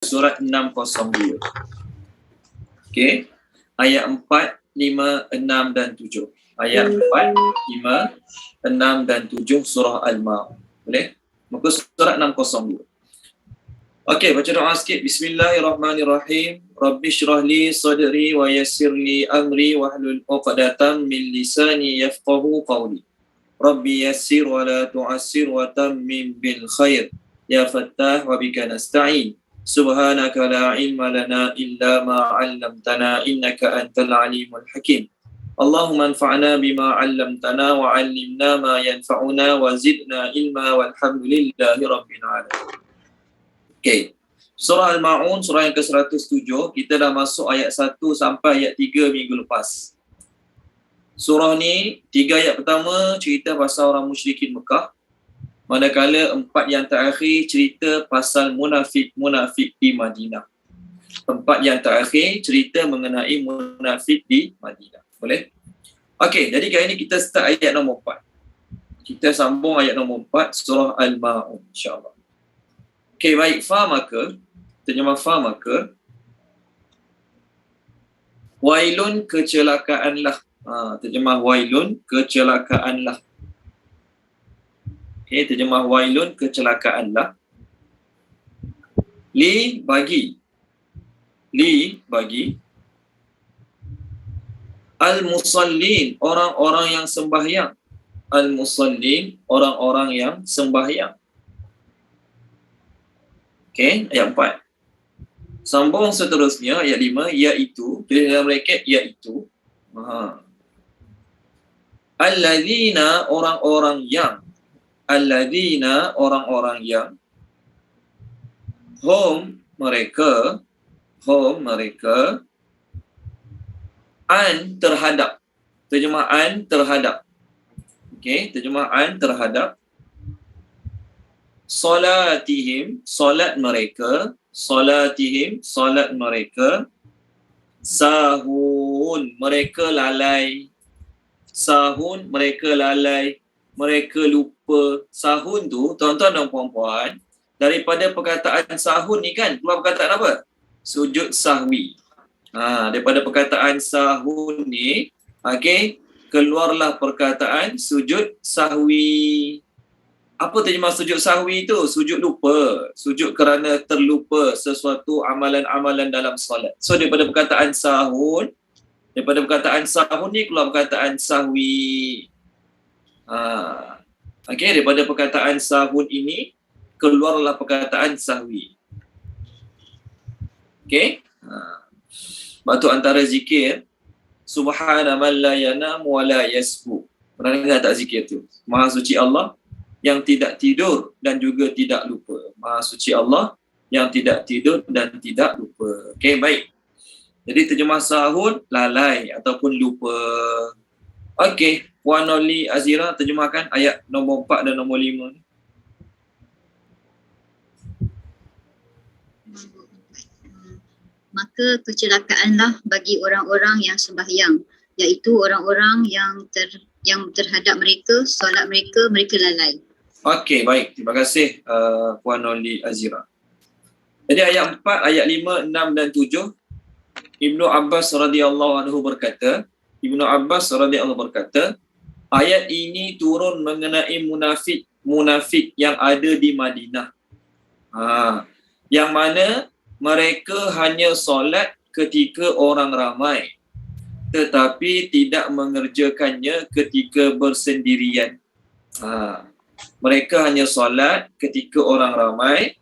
surat 602. Okey. Ayat 4, 5, 6 dan 7. Ayat 4, 5, 6 dan 7 surah Al-Ma'un. Boleh? Muka surat 602. Okey, baca doa sikit. Bismillahirrahmanirrahim. Rabbi syrah li sadri wa yassir li amri wahlul 'uqdatam min lisani yafqahu qawli. Rabbi yassir wa la tu'assir wa tammim bil khair. Ya Fattah wa bika nasta'in. Subhanaka la ilma lana illa ma 'allamtana innaka antal alimul hakim. Allahumma anfa'na bima 'allamtana wa 'allimna ma yanfa'una wa zidna ilma walhamdulillahi rabbil alamin. Okey. Surah Al-Ma'un, surah yang ke-107, kita dah masuk ayat 1 sampai ayat 3 minggu lepas. Surah ni, 3 ayat pertama cerita pasal orang musyrikin Mekah. Manakala 4 yang terakhir cerita pasal munafik-munafik di Madinah. 4 yang terakhir cerita mengenai munafik di Madinah. Boleh? Okey, jadi kali ni kita start ayat nombor 4. Kita sambung ayat nombor 4 surah Al-Ma'un, insya-Allah. Okey, baik. Terjemah maka wailun kecelakaanlah. Terjemah wailun kecelakaanlah. Okey, terjemah wailun kecelakaanlah. Li bagi al-musallin, orang-orang yang sembahyang. Al-musallin, orang-orang yang sembahyang. Okey, ayat 4. Sambung seterusnya, ayat 5, iaitu, tulis dalam bracket, iaitu. Alladzina, orang-orang yang. Alladzina, orang-orang yang. Hum, mereka. An, terhadap. Terjemahan terhadap. Okey, terjemahan terhadap. Salatihim, solat mereka. Sahun, mereka lalai. Mereka lupa. Sahun tu, tuan-tuan dan puan-puan, daripada perkataan sahun ni kan, keluar perkataan apa? Sujud sahwi. Daripada perkataan sahun ni, okey, keluarlah perkataan sujud sahwi. Apa terjemah sujud sahwi itu? Sujud lupa. Sujud kerana terlupa sesuatu amalan-amalan dalam solat. So daripada perkataan sahun ni keluar perkataan sahwi. Okey, daripada perkataan sahun ini keluarlah perkataan sahwi. Okey? Batu antara zikir subhana man la yanam wa la yasbu. Pernah dengar tak zikir tu? Maha suci Allah yang tidak tidur dan juga tidak lupa. Maha suci Allah yang tidak tidur dan tidak lupa. Okey, baik. Jadi terjemah sahun, lalai ataupun lupa. Okey, Puan Noli Azira terjemahkan ayat nombor 4 dan nombor 5 ni. Maka kecelakaanlah bagi orang-orang yang sembahyang, iaitu orang-orang yang terhadap mereka, solat mereka lalai. Okey, baik. Terima kasih Puan Noli Azira. Jadi ayat 4, ayat 5, 6 dan 7, Ibnu Abbas radhiyallahu anhu berkata, ayat ini turun mengenai munafik yang ada di Madinah. Yang mana mereka hanya solat ketika orang ramai, tetapi tidak mengerjakannya ketika bersendirian. Mereka hanya solat ketika orang ramai,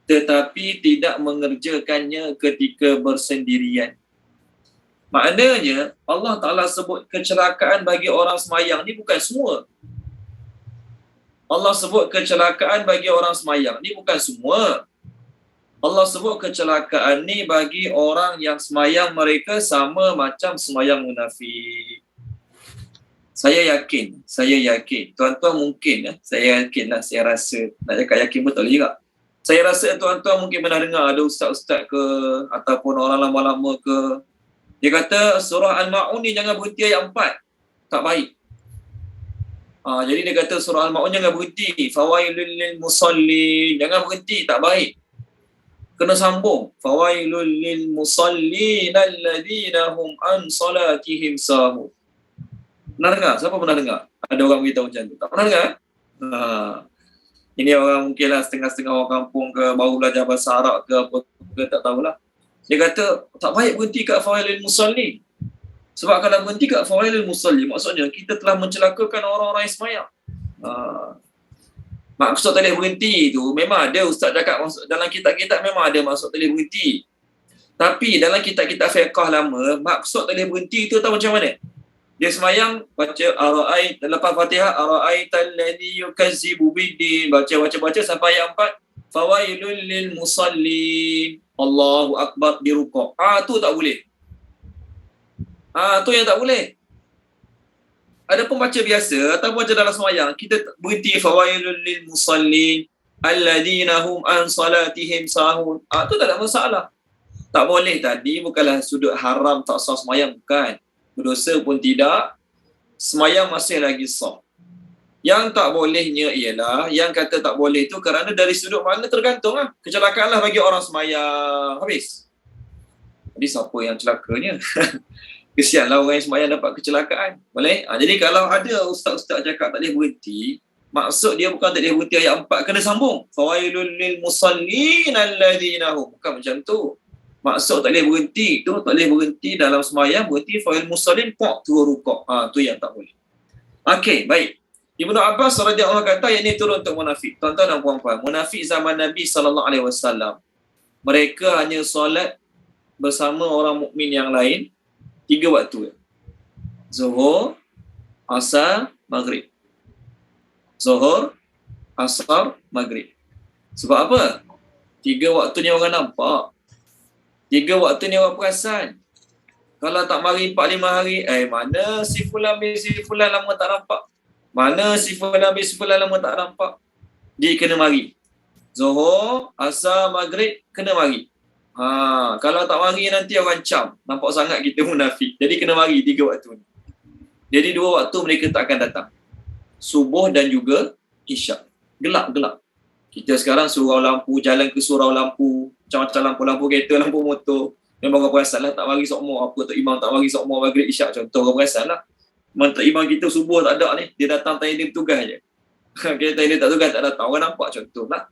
tetapi tidak mengerjakannya ketika bersendirian. Maknanya, Allah Ta'ala sebut kecelakaan bagi orang semayang ni bukan semua. Allah sebut kecelakaan bagi orang semayang ni bukan semua. Allah sebut kecelakaan ni bagi orang yang semayang mereka sama macam semayang munafik. Saya yakin. Tuan-tuan mungkin, saya rasa, nak cakap yakin betul juga. Saya rasa tuan-tuan mungkin pernah dengar ada ustaz-ustaz ke, ataupun orang lama-lama ke, dia kata surah Al-Ma'un ni jangan berhenti ayat 4. Tak baik. Jadi dia kata surah Al-Ma'un jangan berhenti. Fawailul lil musallin. Jangan berhenti, tak baik. Kena sambung. Fawailul lil musallin alladhina hum an salatihim sahun. Pernah dengar? Siapa pernah dengar? Ada orang beritahu macam tu. Tak pernah dengar? Ini orang mungkinlah setengah-setengah orang kampung ke, baru belajar bahasa Arab ke apa ke, tak tahulah. Dia kata, tak baik berhenti kat fawailul musallin. Sebab kalau berhenti kat fawailul musallin, maksudnya kita telah mencelakakan orang-orang yang semayang. Maksud tak boleh berhenti tu memang ada, ustaz cakap maksud dalam kitab-kitab memang ada maksud tak boleh berhenti. Tapi dalam kitab-kitab fiqh lama, maksud tak boleh berhenti tu tahu macam mana? Dia semayang baca ara'ait lepas Fatihah, ara'aital ladzi yukazzibu biddin, baca sampai ayat 4, fawailul lil musallin, Allahu akbar di rukuk. Tu tak boleh. Tu yang tak boleh. Ada pembaca biasa atau baca dalam semayang, kita berhenti fawailul lil musallin alladzina hum an salatihim sahun. Tu tak ada masalah. Tak boleh tadi bukanlah sudut haram tak sah semayang, bukan. Berdosa pun tidak, semayang masih lagi sah. Yang tak bolehnya ialah, yang kata tak boleh tu kerana dari sudut mana tergantung lah. Kecelakaan lah bagi orang semayang. Habis. Jadi siapa yang celakanya? Kesianlah orang yang semayang dapat kecelakaan. Boleh? Jadi kalau ada ustaz-ustaz cakap tak boleh berhenti, maksud dia bukan tak boleh berhenti ayat 4, kena sambung. Fawailul lil musallin alladzina hum. Bukan macam tu. Maksud tak boleh berhenti tu, tak boleh berhenti dalam semayang, berhenti fawailul musallin, turun rukuk. Tu yang tak boleh. Okey, baik. Ibnu Abbas radhiyallahu anhu kata yang ini turun untuk munafik. Tuan-tuan dan puan-puan, munafik zaman Nabi SAW, mereka hanya solat bersama orang mukmin yang lain 3 waktu. Zuhur, Asar, Maghrib. Zuhur, Asar, Maghrib. Sebab apa? 3 waktu ni orang nampak. 3 waktu ni orang perasan. Kalau tak mari 4-5 hari, mana si fulan bin si fulan lama tak nampak. Mana si fulan bin si fulan lama tak nampak. Dia kena mari. Zuhur, Asar, Maghrib, kena mari. Kalau tak mari nanti orang cam. Nampak sangat kita munafik. Jadi kena mari 3 waktu ni. Jadi 2 waktu mereka tak akan datang. Subuh dan juga Isyak. Gelap-gelap. Kita sekarang surau lampu, jalan ke surau lampu, macam-macam lampu-lampu kereta, lampu motor. Memang orang perasan lah tak mari sokmo. Apa tak imam tak mari sokmo Maghrib Isyak contoh, orang perasan lah. Mantap imam kita subuh tak ada ni. Dia datang tanya dia bertugas je. Kita tanya dia tak tugas tak datang. Orang nampak contoh lah.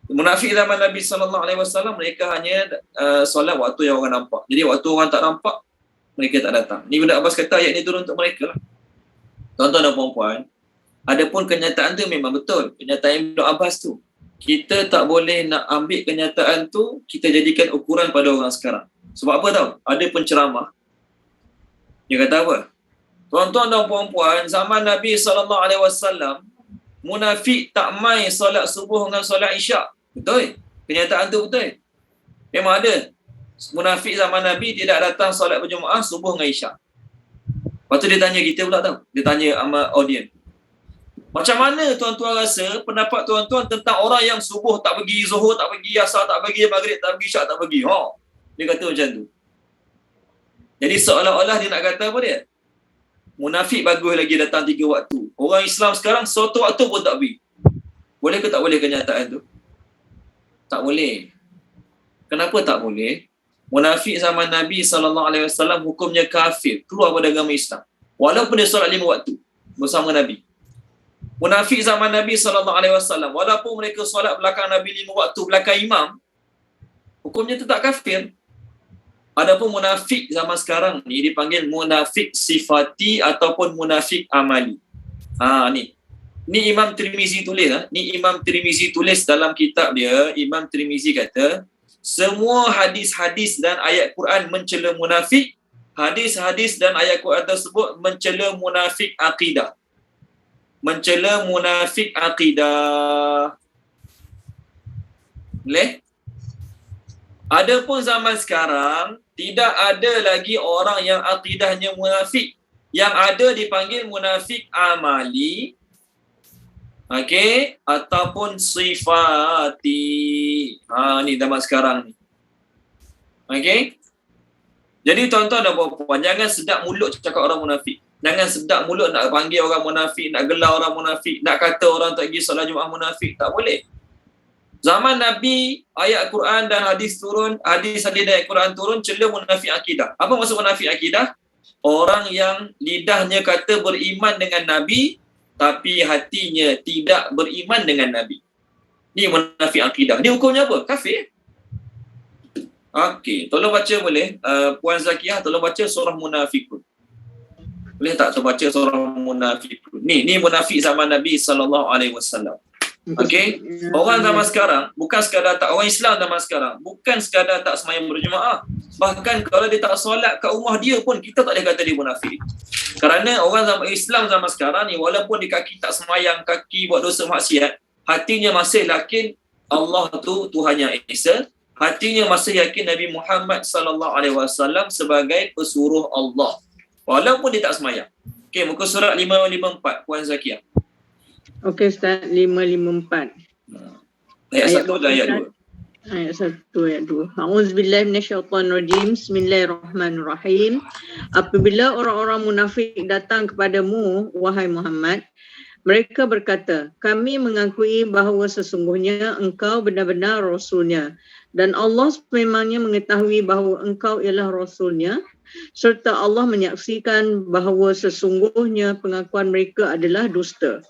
Munafik zaman Nabi SAW, mereka hanya solat waktu yang orang nampak. Jadi waktu orang tak nampak, mereka tak datang. Ni Ibnu Abbas kata ayat ni turun untuk mereka lah. Tuan-tuan dan puan-puan, adapun kenyataan tu memang betul. Kenyataan Ibnu Abbas tu. Kita tak boleh nak ambil kenyataan tu, kita jadikan ukuran pada orang sekarang. Sebab apa tahu? Ada penceramah. Dia kata apa? Tuan-tuan dan puan-puan, zaman Nabi SAW, munafik tak main solat subuh dengan solat Isyak. Betul? Kenyataan tu betul? Memang ada. Munafik zaman Nabi tidak datang solat berjemaah subuh dengan Isyak. Lepas tu dia tanya kita pula tahu. Dia tanya sama audience. Macam mana tuan-tuan rasa pendapat tuan-tuan tentang orang yang subuh tak pergi, zuhur tak pergi, asar tak pergi, maghrib tak pergi, Isyak tak pergi? Dia kata macam tu. Jadi seolah-olah dia nak kata apa dia? Munafik bagus lagi datang 3 waktu. Orang Islam sekarang suatu waktu pun tak pergi. Boleh ke tak boleh kenyataan tu? Tak boleh. Kenapa tak boleh? Munafik zaman Nabi SAW hukumnya kafir, keluar pada agama Islam. Walaupun dia solat 5 waktu bersama Nabi. Munafik zaman Nabi SAW, walaupun mereka solat belakang Nabi 5 waktu belakang imam, hukumnya tetap kafir. Adapun munafik zaman sekarang ni dipanggil munafik sifati ataupun munafik amali. Ni Imam Tirmizi tulis. Ni Imam Tirmizi tulis dalam kitab dia. Imam Tirmizi kata, semua hadis-hadis dan ayat Quran mencela munafik. Hadis-hadis dan ayat Quran tersebut mencela munafik akidah. Mencela munafik akidah. Boleh? Adapun zaman sekarang, tidak ada lagi orang yang akidahnya munafik. Yang ada dipanggil munafik amali. Okey, ataupun sifati. Ni zaman sekarang ni. Okey. Jadi tuan-tuan dan puan-puan, jangan sedap mulut cakap orang munafik. Jangan sedap mulut nak panggil orang munafik, nak gelar orang munafik, nak kata orang tak pergi solat Jumaat munafik. Tak boleh. Zaman Nabi, ayat Quran dan hadis turun, hadis dan ayat Quran turun, celah munafik akidah. Apa maksud munafik akidah? Orang yang lidahnya kata beriman dengan Nabi, tapi hatinya tidak beriman dengan Nabi. Ni munafik akidah. Ni hukumnya apa? Kafir. Okey, tolong baca boleh? Puan Zakiyah, tolong baca surah Munafikun. Boleh tak terbaca surah Munafikun? Ni munafik zaman Nabi SAW. Okey, orang zaman sekarang bukan sekadar tak, orang Islam zaman sekarang bukan sekadar tak sembahyang berjemaah, bahkan kalau dia tak solat kat rumah dia pun kita tak boleh kata dia munafik. Kerana orang zaman Islam zaman sekarang ni, walaupun di kaki tak sembahyang, kaki buat dosa maksiat, hatinya masih yakin Allah tu Tuhan yang Esa, hatinya masih yakin Nabi Muhammad SAW sebagai pesuruh Allah, walaupun dia tak sembahyang. Okey, muka surat 554 Puan Zakiyah. Okey Ustaz, 554. Ayat 1 dan ayat 2. Ayat 1, ayat 2. A'udzubillahi minasyaitonirrajim. Bismillahirrahmanirrahim. Apabila orang-orang munafik datang kepadamu, wahai Muhammad, mereka berkata, kami mengakui bahawa sesungguhnya engkau benar-benar Rasulnya, dan Allah memangnya mengetahui bahawa engkau ialah Rasulnya, serta Allah menyaksikan bahawa sesungguhnya pengakuan mereka adalah dusta.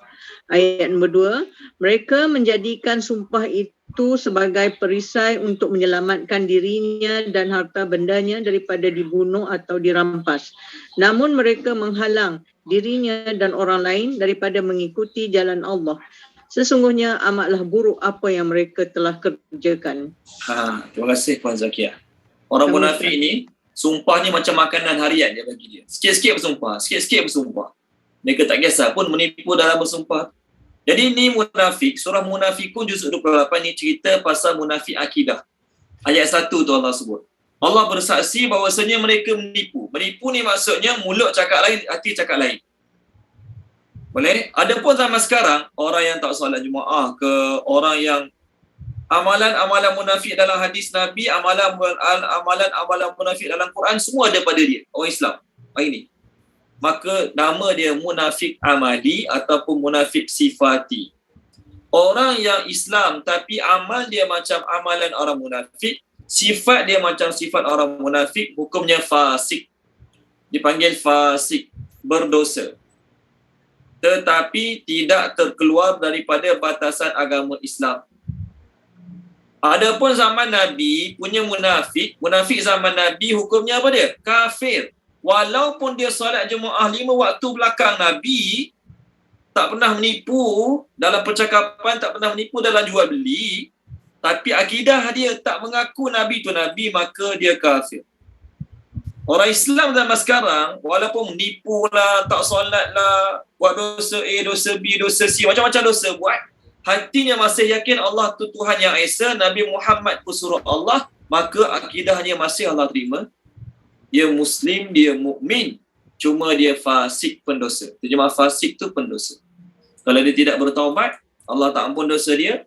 Ayat nombor 2, mereka menjadikan sumpah itu sebagai perisai untuk menyelamatkan dirinya dan harta bendanya daripada dibunuh atau dirampas. Namun mereka menghalang dirinya dan orang lain daripada mengikuti jalan Allah. Sesungguhnya amatlah buruk apa yang mereka telah kerjakan. Terima kasih Puan Zakiyah. Orang munafik ni, sumpah ni macam makanan harian dia bagi dia. Sikit-sikit bersumpah, sikit-sikit bersumpah. Mereka tak kisah pun menipu dalam bersumpah. Jadi ni munafik, surah Munafikun juz 28 ni cerita pasal munafik akidah. Ayat 1 tu Allah sebut. Allah bersaksi bahawasanya mereka menipu. Menipu ni maksudnya mulut cakap lain, hati cakap lain. Boleh? Adapun zaman sekarang, orang yang tak solat Jumaat ke, orang yang amalan-amalan munafik dalam hadis Nabi, amalan-amalan munafik dalam Quran, semua ada pada dia, orang Islam hari ni. Maka nama dia munafik amali ataupun munafik sifati. Orang yang Islam tapi amal dia macam amalan orang munafik, sifat dia macam sifat orang munafik, hukumnya fasik. Dipanggil fasik, berdosa. Tetapi tidak terkeluar daripada batasan agama Islam. Adapun zaman Nabi punya munafik, munafik zaman Nabi hukumnya apa dia? Kafir. Walaupun dia solat Jumaat 5 waktu belakang Nabi, tak pernah menipu dalam percakapan, tak pernah menipu dalam jual beli, tapi akidah dia tak mengaku Nabi tu Nabi, maka dia kafir. Orang Islam zaman sekarang, walaupun menipu lah, tak solat lah, buat dosa A, dosa B, dosa C, macam-macam dosa buat, hatinya masih yakin Allah tu Tuhan yang Esa, Nabi Muhammad pesuruh Allah, maka akidahnya masih Allah terima. Dia Muslim, dia mukmin, cuma dia fasik pendosa. Terjemah fasik tu pendosa. Kalau dia tidak bertaubat, Allah tak ampun dosa dia,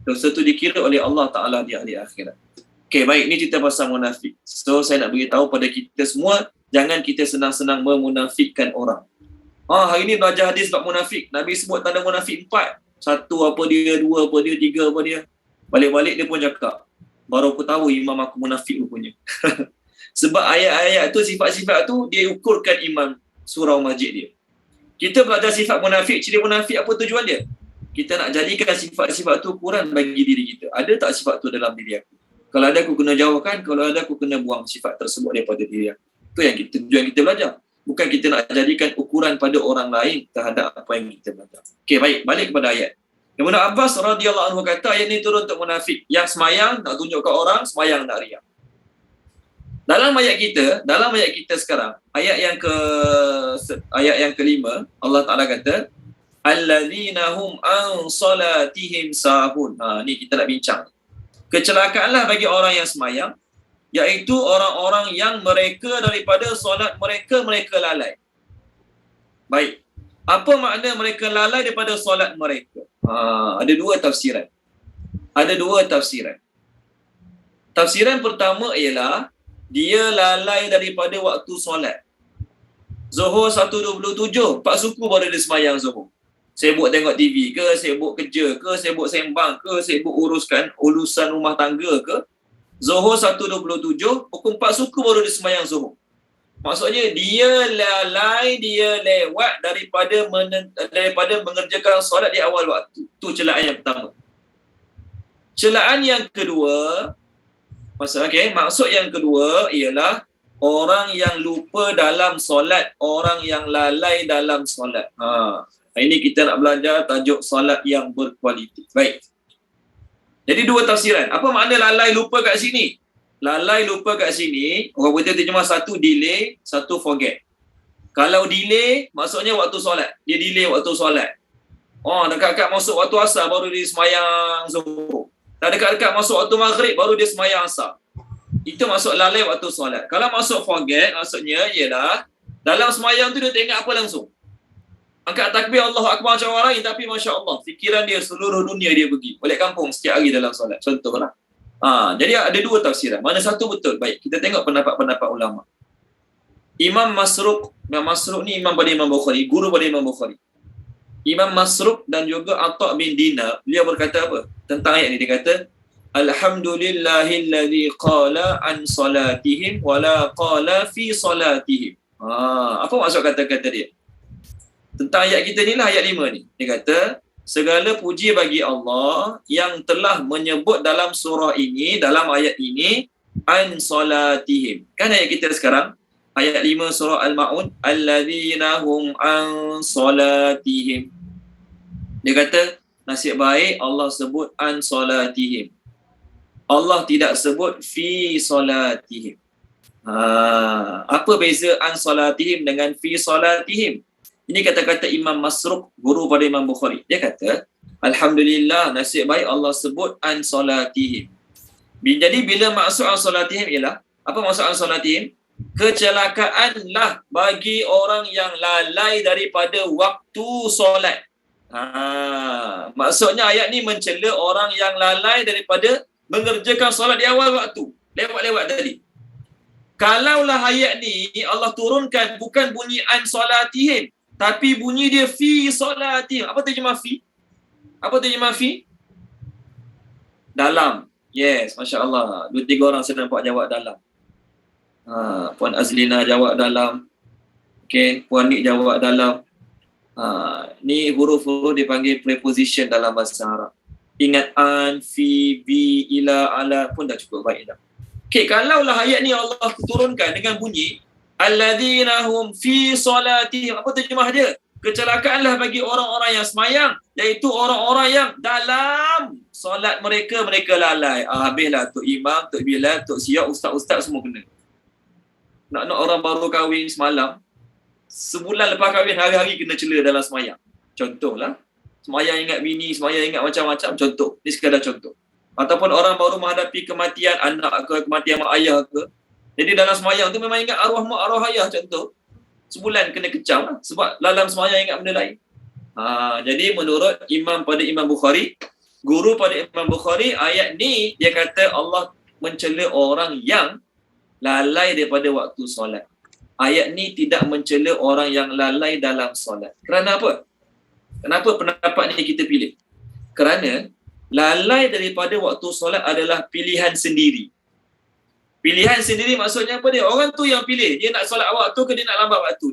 dosa tu dikira oleh Allah Ta'ala di hari akhirat. Okey, baik, ni cerita pasal munafik. So, saya nak beritahu pada kita semua, jangan kita senang-senang memunafikkan orang. Hari ni belajar hadis bab munafik. Nabi sebut tanda munafik 4. 1 apa dia, 2 apa dia, 3 apa dia. Balik-balik dia pun cakap, baru aku tahu imam aku munafik rupanya. Sebab ayat-ayat tu, sifat-sifat tu, dia ukurkan imam surau masjid dia. Kita belajar sifat munafik, ciri munafik apa tujuan dia? Kita nak jadikan sifat-sifat tu ukuran bagi diri kita. Ada tak sifat tu dalam diri aku? Kalau ada aku kena jauhkan, kalau ada aku kena buang sifat tersebut daripada diri aku. Itu yang tujuan kita belajar. Bukan kita nak jadikan ukuran pada orang lain terhadap apa yang kita belajar. Okey, baik, balik kepada ayat. Ibnu Abbas radhiyallahu anhu kata ayat ni turun untuk munafik yang semayang nak tunjuk ke orang, semayang nak riak. Dalam ayat kita sekarang, ayat yang kelima, Allah Taala kata, allazina hum an salatihim sahun. Ni kita nak bincang. Kecelakaanlah bagi orang yang semayang, iaitu orang-orang yang mereka daripada solat mereka lalai. Baik. Apa makna mereka lalai daripada solat mereka? Ada dua tafsiran. Tafsiran pertama ialah dia lalai daripada waktu solat. Zuhur 1.27, 4 suku baru dia semayang Zuhur. Sibuk tengok TV ke, sibuk kerja ke, sibuk sembang ke, sibuk uruskan urusan rumah tangga ke. Zuhur 1.27, pukul 4 suku baru dia sembahyang zuhur. Maksudnya dia lalai, dia lewat daripada mengerjakan solat di awal waktu. Itu celaan yang pertama. Celaan yang kedua, maksud yang kedua ialah orang yang lupa dalam solat, orang yang lalai dalam solat. Ini kita nak belajar tajuk solat yang berkualiti. Baik. Jadi dua tafsiran. Apa makna lalai lupa kat sini? Lalai lupa kat sini, orang kita terjemah satu delay, satu forget. Kalau delay, maksudnya waktu solat. Dia delay waktu solat. Dekat-dekat masuk waktu asar baru dia semayang zuhur. Dan dekat-dekat masuk waktu maghrib baru dia semayang asar. Itu maksud lalai waktu solat. Kalau masuk forget, maksudnya ialah dalam semayang tu dia tak ingat apa langsung. Angkat takbir Allahu Akbar macam orang lain, tapi Masya Allah, fikiran dia seluruh dunia dia pergi. Balik kampung setiap hari dalam solat. Contohlah. Jadi ada dua tafsiran. Mana satu betul? Baik, kita tengok pendapat-pendapat ulama. Imam Masruq ni imam pada Imam Bukhari, guru pada Imam Bukhari. Imam Masruq dan juga Atha' bin Dinar, beliau berkata apa? Tentang ayat ni, dia kata, Alhamdulillahilladzi qala an salatihim wala qala fi salatihim. Apa maksud kata-kata dia? Tentang ayat kita ni lah, ayat 5 ni. Dia kata, segala puji bagi Allah yang telah menyebut dalam surah ini, dalam ayat ini, an salatihim. Kan ayat kita sekarang, ayat 5 surah Al-Ma'un, alladzina hum an salatihim. Dia kata, nasib baik Allah sebut an salatihim. Allah tidak sebut fi salatihim. Apa beza an salatihim dengan fi salatihim? Ini kata-kata Imam Masruq, guru pada Imam Bukhari. Dia kata, Alhamdulillah, nasib baik Allah sebut an salatihim. Jadi bila maksud an salatihim ialah, apa maksud an salatihim? Kecelakaanlah bagi orang yang lalai daripada waktu solat. Maksudnya ayat ni mencela orang yang lalai daripada mengerjakan solat di awal waktu. Lewat-lewat tadi. Kalaulah ayat ni Allah turunkan bukan bunyi an salatihim, tapi bunyi dia fi salatihim. Apa terjemah fi? Apa terjemah fi? Dalam. Yes, Masya Allah. 2-3 orang saya nampak jawab dalam. Puan Azlina jawab dalam. Okay, Puan Nik jawab dalam. Ni huruf-huruf dipanggil preposition dalam bahasa Arab. Ingat an, fi, bi, ila, ala pun dah cukup baik dah. Okay, kalaulah ayat ni Allah turunkan dengan bunyi alladzina hum fi salatihim, apa terjemah dia? Kecelakaanlah bagi orang-orang yang semayang, iaitu orang-orang yang dalam solat mereka lalai. Habislah Tok Imam, Tok Bilal, Tok Siap, ustaz-ustaz semua kena. Nak orang baru kahwin semalam, sebulan lepas kahwin hari-hari kena cela dalam semayang. Contohlah, semayang ingat bini, semayang ingat macam-macam, contoh. Ni sekadar contoh. Ataupun orang baru menghadapi kematian anak ke, kematian mak ayah ke. Jadi dalam semayang tu memang ingat arwah mak, arwah ayah contoh. Sebulan kena kecam lah. Sebab dalam semayang ingat benda lain. Jadi menurut imam pada Imam Bukhari, guru pada Imam Bukhari, ayat ni dia kata Allah mencela orang yang lalai daripada waktu solat. Ayat ni tidak mencela orang yang lalai dalam solat. Kerana apa? Kenapa pendapat ni kita pilih? Kerana lalai daripada waktu solat adalah pilihan sendiri. Pilihan sendiri maksudnya apa dia? Orang tu yang pilih. Dia nak solat awal waktu ke dia nak lambat waktu?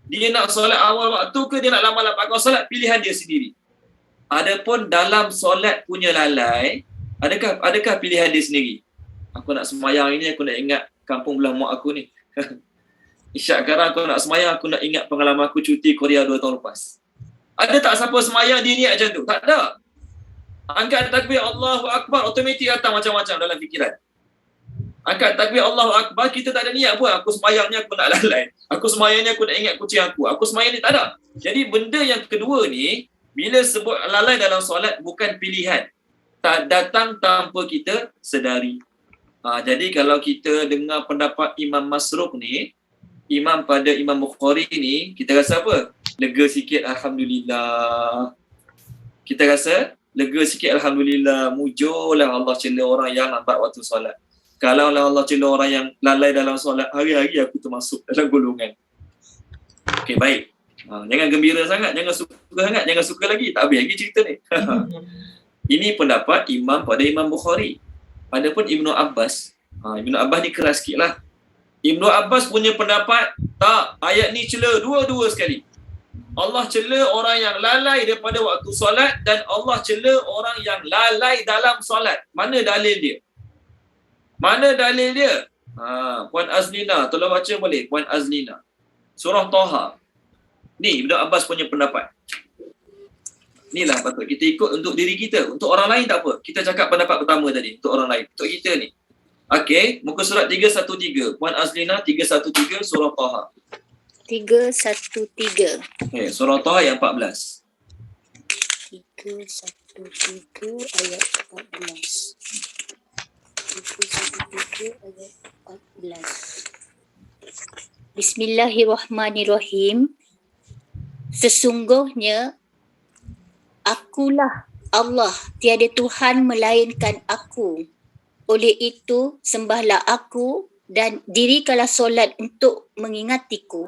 Dia nak solat awal waktu ke dia nak lambat waktu solat? Pilihan dia sendiri. Adapun dalam solat punya lalai, adakah pilihan dia sendiri? Aku nak semayang ini, aku nak ingat kampung belah mak aku ni. Isyak sekarang aku nak semayang, aku nak ingat pengalaman aku cuti Korea 2 tahun lepas. Ada tak siapa semayang dia niat macam tu? Tak ada. Angkat takbir Allahu Akbar, automatik datang macam-macam dalam fikiran. Angkat takbir Allahu Akbar, kita tak ada niat pun. Aku semayang ni aku nak lalai. Aku semayang ni aku nak ingat kucing aku. Aku semayang ni tak ada. Jadi benda yang kedua ni, bila sebut lalai dalam solat bukan pilihan. Tak datang tanpa kita sedari. Jadi kalau kita dengar pendapat Imam Masruq ni, imam pada Imam Bukhari ni, kita rasa apa? Lega sikit, Alhamdulillah. Kita rasa lega sikit, Alhamdulillah. Mujurlah Allah cela orang yang lambat waktu solat. Kalau Allah cela orang yang lalai dalam solat, hari-hari aku termasuk dalam golongan. Okey, baik. Jangan gembira sangat, jangan suka sangat, jangan suka lagi. Tak habis lagi cerita ni. Ini pendapat imam pada Imam Bukhari. Adapun Ibnu Abbas, Ibnu Abbas ni keras sikit lah. Ibnu Abbas punya pendapat, tak, ayat ni cela dua-dua sekali. Allah cela orang yang lalai daripada waktu solat dan Allah cela orang yang lalai dalam solat. Mana dalil dia? Mana dalil dia? Puan Azlina, tolong baca boleh? Puan Azlina. Surah Taha. Ni Ibnu Abbas punya pendapat. Inilah patut kita ikut untuk diri kita. Untuk orang lain tak apa. Kita cakap pendapat pertama tadi. Untuk orang lain. Untuk kita ni. Okey, muka surat 313. Puan Azlina 313 surah Taha. 313. Okay, surah Taha ayat 14. 313 ayat 14. 313 ayat 14. Bismillahirrahmanirrahim. Sesungguhnya akulah Allah, tiada Tuhan melainkan aku. Oleh itu, sembahlah aku dan dirikanlah solat untuk mengingatiku.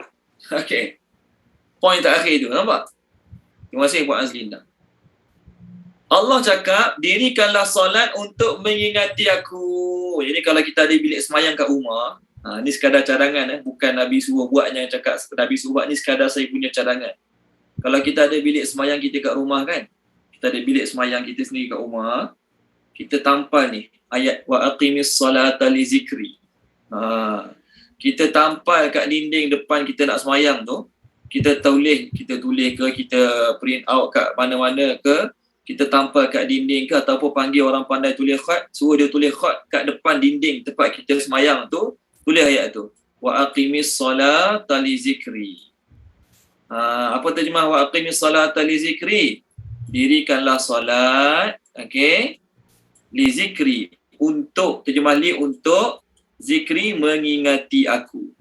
Okey. Poin terakhir tu, nampak? Terima kasih Puan Azlina. Allah cakap, dirikanlah solat untuk mengingati aku. Jadi kalau kita ada bilik semayang kat rumah, ni sekadar cadangan, bukan Nabi suruh buat yang cakap Nabi suruh buat, ni sekadar saya punya cadangan. Kalau kita ada bilik semayang kita kat rumah kan, kita ada bilik semayang kita sendiri kat rumah, kita tampal ni ayat wa aqimis solata li zikri. Kita tampal kat dinding depan kita nak semayang tu, kita tulis ke, kita print out kat mana-mana ke, kita tampal kat dinding ke, ataupun panggil orang pandai tulis khat, suruh dia tulis khat kat depan dinding tempat kita semayang tu, tulis ayat tu. Wa aqimis solata li zikri. Apa terjemah wa aqimis solata li zikri? Dirikanlah solat, okey, li zikri, untuk, terjemah li untuk, zikri mengingati aku.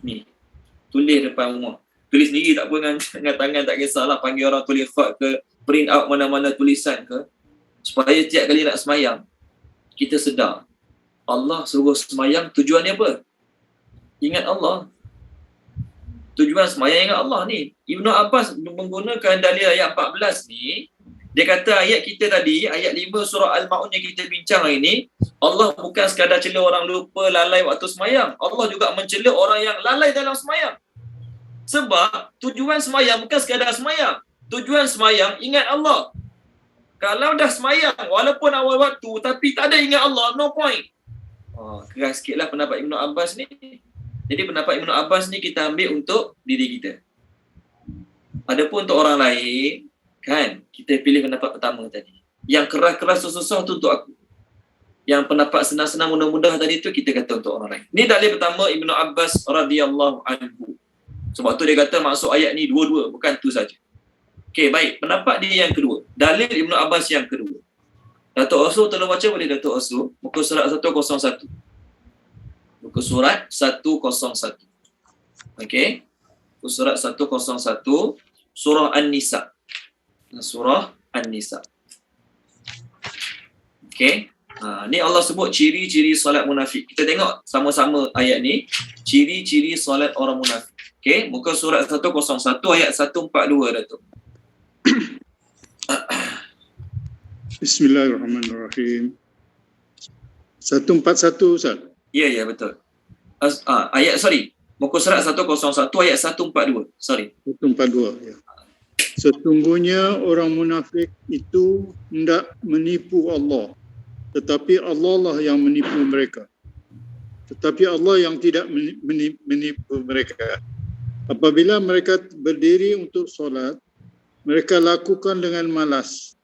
Ni, tulis depan rumah. Tulis sendiri tak apa dengan tangan, tak kisahlah, panggil orang tulis khat ke, print out mana-mana tulisan ke, supaya tiap kali nak semayang kita sedar Allah suruh semayang, tujuan dia apa? Ingat Allah. Tujuan semayang ingat Allah ni. Ibnu Abbas menggunakan dalil ayat 14 ni. Dia kata ayat kita tadi, ayat 5 surah Al-Ma'un yang kita bincang hari ni, Allah bukan sekadar cela orang lupa lalai waktu semayang. Allah juga mencela orang yang lalai dalam semayang. Sebab tujuan semayang bukan sekadar semayang. Tujuan semayang ingat Allah. Kalau dah semayang walaupun awal waktu tapi tak ada ingat Allah, no point. Keras sikitlah pendapat Ibnu Abbas ni. Jadi pendapat Ibnu Abbas ni kita ambil untuk diri kita. Adapun untuk orang lain, kan, kita pilih pendapat pertama tadi. Yang keras-keras susah-susah tu untuk aku. Yang pendapat senang-senang mudah-mudah tadi tu kita kata untuk orang lain. Ni dalil pertama Ibnu Abbas radhiyallahu anhu. Sebab tu dia kata maksud ayat ni dua-dua, bukan tu saja. Okey, baik. Pendapat dia yang kedua. Dalil Ibnu Abbas yang kedua. Datuk Osu, tolong baca boleh Datuk Osu? Muka surat 101. Muka surat 101. Okey. Muka surat 101. Surah An-Nisa. Surah An-Nisa. Okey. Ni Allah sebut ciri-ciri solat munafik. Kita tengok sama-sama ayat ni. Ciri-ciri solat orang munafik. Okey. Muka surat 101 ayat 142 Datuk. Bismillahirrahmanirrahim. 141 Ustaz. Ya, betul. Muka surat 101 ayat 142. 142 ya. Sesungguhnya orang munafik itu hendak menipu Allah, tetapi Allah lah yang menipu mereka. Tetapi Allah yang tidak menipu mereka. Apabila mereka berdiri untuk solat, mereka lakukan dengan malas.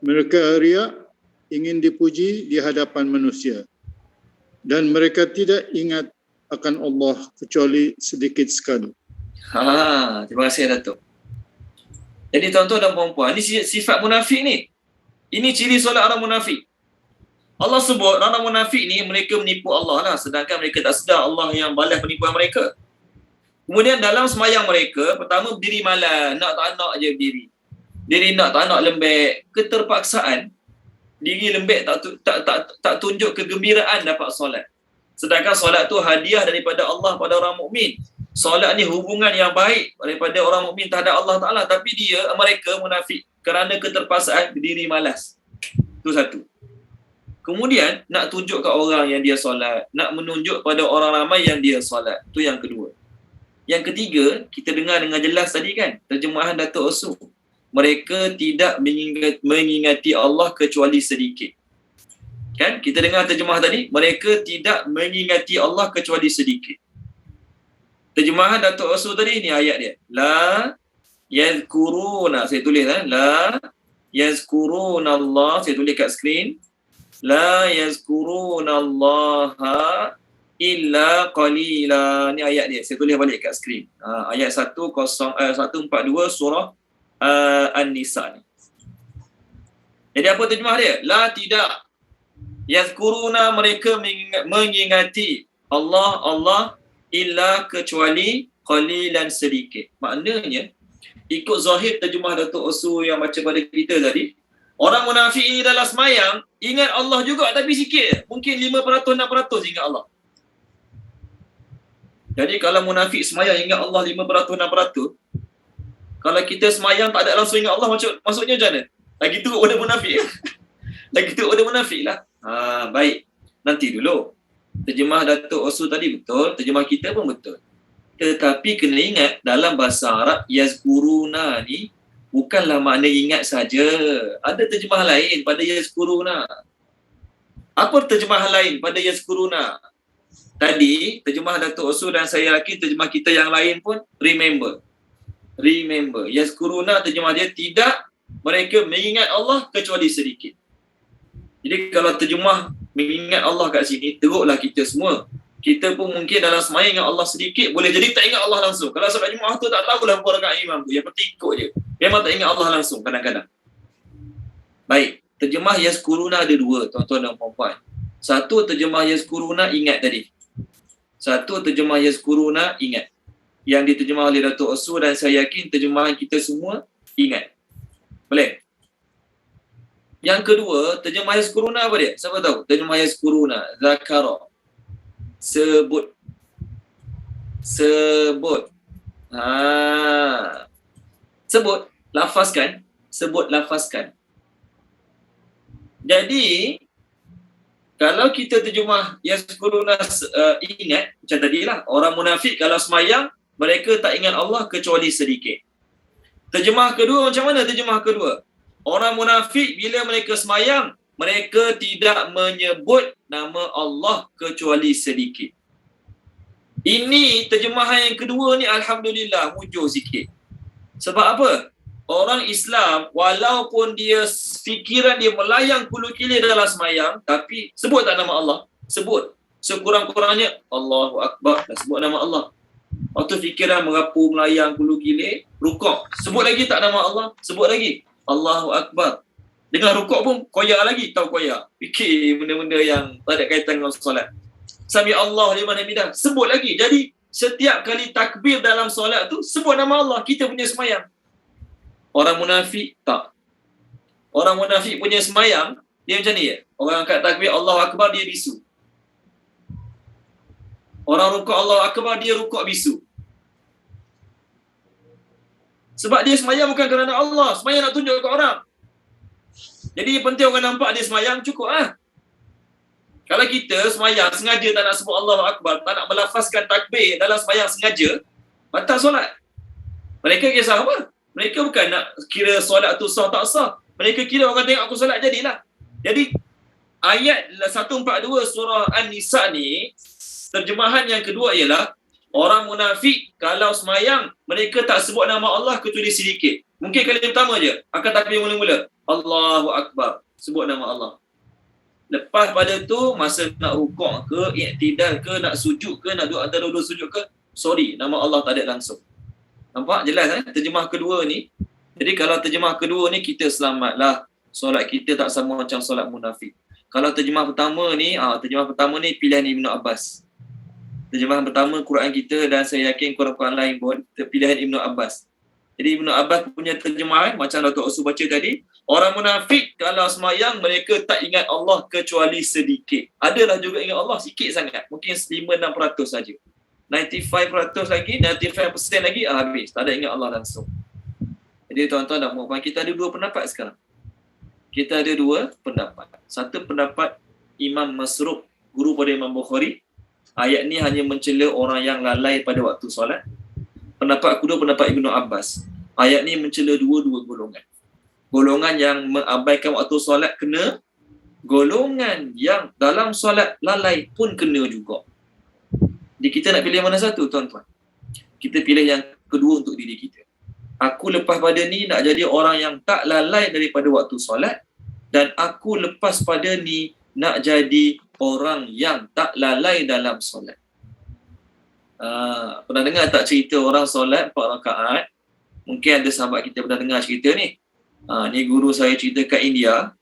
Mereka riak, ingin dipuji di hadapan manusia. Dan mereka tidak ingat akan Allah kecuali sedikit sekali. Terima kasih Datuk. Jadi tuan-tuan dan puan-puan, ini sifat munafik ni. Ini ciri solat orang munafik. Allah sebut orang munafik ni mereka menipu Allah lah, sedangkan mereka tak sedar Allah yang balas penipuan mereka. Kemudian dalam semayang mereka, pertama berdiri malam, nak tak nak je berdiri. Diri nak tak nak lembek, keterpaksaan. Diri lembek tak tunjuk kegembiraan dapat solat. Sedangkan solat tu hadiah daripada Allah pada orang mukmin. solat ni hubungan yang baik daripada orang mukmin terhadap Allah Ta'ala, tapi mereka munafik kerana keterpaksaan berdiri malas. Itu satu. Kemudian nak tunjuk kat orang yang dia solat, nak menunjuk pada orang ramai yang dia solat. Itu yang kedua. Yang ketiga, kita dengar dengan jelas tadi kan, terjemahan Datuk Osu. Mereka tidak mengingati Allah kecuali sedikit. Kan? Kita dengar terjemah tadi, mereka tidak mengingati Allah kecuali sedikit. Terjemahan Datuk Osu tadi ni ayat dia. La yazkuruna, saya tulis la yazkuruna Allah, saya tulis kat skrin. La yazkuruna Allah illa qalila. Ni ayat dia, saya tulis balik kat skrin. Ayat 142 surah An-Nisa ni. Jadi apa terjemah dia? La tidak. Yazkuruna, mereka mengingati Allah illa kecuali qalilan sedikit. Maknanya ikut zahir terjemah Datuk Osu yang baca pada kita tadi, orang munafik ini dalam semayang ingat Allah juga tapi sikit. Mungkin 5%, 6% ingat Allah. Jadi kalau munafik semayang ingat Allah 5%, 6%, kalau kita semayang tak ada langsung ingat Allah, maksudnya macam mana? Lagi teruk pada munafik. Lagi teruk pada munafik lah. Baik. Nanti dulu. Terjemah Datuk Osu tadi betul, terjemah kita pun betul. Tetapi kena ingat, dalam bahasa Arab, yazkuruna ni bukanlah makna ingat saja. Ada terjemah lain pada yazkuruna. Apa terjemahan lain pada yazkuruna? Tadi, terjemah Datuk Osu dan saya yakin terjemah kita yang lain pun remember. Yazkuruna terjemah dia tidak, mereka mengingat Allah kecuali sedikit. Jadi kalau terjemah mengingat Allah kat sini, teruklah kita semua. Kita pun mungkin dalam semayang ingat Allah sedikit, boleh jadi tak ingat Allah langsung. Kalau solat Jumaat tu tak tahulah berapa rakaat imam tu, yang penting ikut je. Memang tak ingat Allah langsung kadang-kadang. Baik, terjemah yazkuruna ada dua, tuan-tuan dan puan-puan. Satu terjemah yazkuruna ingat tadi. Satu terjemah yazkuruna ingat. Yang diterjemah oleh Datuk Osu dan saya yakin terjemahan kita semua ingat. Boleh? Yang kedua, terjemah yazkuruna apa dia? Siapa tahu? Terjemah yazkuruna, zakara. Sebut. Sebut, lafazkan. Sebut, lafazkan. Jadi, kalau kita terjemah yazkuruna ingat, macam tadilah, orang munafik kalau semayang, mereka tak ingat Allah kecuali sedikit. Terjemah kedua macam mana terjemah kedua? Orang munafik bila mereka semayang, mereka tidak menyebut nama Allah kecuali sedikit. Ini terjemahan yang kedua ni alhamdulillah mujur sikit. Sebab apa? Orang Islam walaupun dia fikiran dia melayang puluh kilir dalam semayang, tapi sebut tak nama Allah? Sebut. Sekurang-kurangnya Allahu Akbar, dah sebut nama Allah. Waktu fikiran merapu melayang puluh kilir, rukuk. Sebut lagi tak nama Allah? Sebut lagi. Allahu Akbar. Dengan rukuk pun koyak lagi, tahu koyak. Fikir benda-benda yang tak ada kaitan dengan solat. Sami Allah liman hamidah. Sebut lagi. Jadi setiap kali takbir dalam solat tu sebut nama Allah, kita punya semayang. Orang munafik tak. Orang munafik punya semayang dia macam ni ya. Orang angkat takbir Allahu Akbar dia bisu. Orang rukuk Allahu Akbar dia rukuk bisu. Sebab dia semayang bukan kerana Allah, semayang nak tunjuk ke orang. Jadi penting orang nampak dia semayang, cukup lah. Kalau kita semayang sengaja tak nak sebut Allahu Akbar, tak nak melafazkan takbir dalam semayang sengaja, batal solat. Mereka kisah apa? Mereka bukan nak kira solat tu sah tak sah. Mereka kira orang tengok aku solat jadilah. Jadi ayat 142 surah An-Nisa ni, terjemahan yang kedua ialah orang munafik kalau semayang mereka tak sebut nama Allah kecuali sedikit. Mungkin kali pertama je akan takbir mula-mula Allahu Akbar, sebut nama Allah. Lepas pada tu masa nak rukuk ke, iktidal ke, nak sujud ke, nak duduk antara dua sujud ke, sorry, nama Allah tak ada langsung. Nampak jelas terjemah kedua ni. Jadi kalau terjemah kedua ni kita selamatlah. Solat kita tak sama macam solat munafik. Kalau terjemah pertama ni pilihan Ibnu Abbas. Terjemahan pertama Quran kita dan saya yakin Quran-Quran lain pun pilihan Ibnu Abbas. Jadi Ibnu Abbas punya terjemahan macam Datuk Osu baca tadi, orang munafik kalau semayang mereka tak ingat Allah kecuali sedikit. Adalah juga ingat Allah sikit sangat, mungkin 5-6% saja. 95% lagi, 95% lagi, habis. Tak ada ingat Allah langsung. Jadi tuan-tuan dan puan-puan, kita ada dua pendapat sekarang. Kita ada dua pendapat. Satu pendapat Imam Masruq, guru pada Imam Bukhari, ayat ni hanya mencela orang yang lalai pada waktu solat. Pendapat kedua, pendapat Ibnu Abbas, ayat ni mencela dua-dua golongan. Golongan yang mengabaikan waktu solat kena, golongan yang dalam solat lalai pun kena juga. Jadi kita nak pilih mana satu, tuan-tuan? Kita pilih yang kedua untuk diri kita. Aku lepas pada ni nak jadi orang yang tak lalai daripada waktu solat, dan aku lepas pada ni nak jadi orang yang tak lalai dalam solat. Pernah dengar tak cerita orang solat 4 rakaat? Mungkin ada sahabat kita pernah dengar cerita ni. Ni guru saya cerita kat India.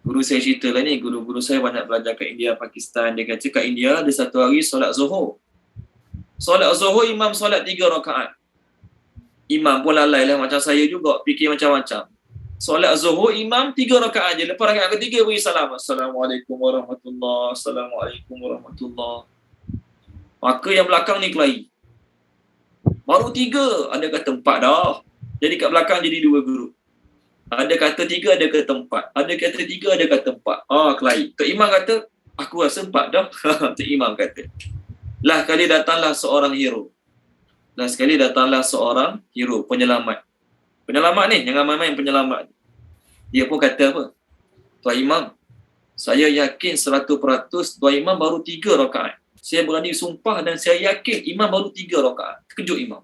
Guru saya cerita lah ni, guru-guru saya banyak belajar kat India, Pakistan. Dia kata kat India ada satu hari solat Zuhur. Solat Zuhur imam solat 3 rakaat. Imam pun lalai lah macam saya juga, fikir macam-macam. Solat Zuhur imam 3 rakaat je. Lepas rakaat ketiga beri salam. Assalamualaikum warahmatullahi, Assalamualaikum warahmatullahi. Maka yang belakang ni kelahi. Baru 3, ada kata 4 dah. Jadi kat belakang jadi 2 grup. Ada kata 3, ada kata 4. Ada kata 3, ada kata 4. Kelahi. Tok Imam kata, aku rasa 4 dah. Tok Imam kata, lah kali datanglah seorang hero. Dan sekali datanglah seorang hero, penyelamat. Penyelamat ni, jangan main-main penyelamat. Dia pun kata apa? Tuan Imam, saya yakin 100% Tuan Imam baru 3 rakaat. Saya berani sumpah dan saya yakin Imam baru 3 rakaat. Terkejut Imam.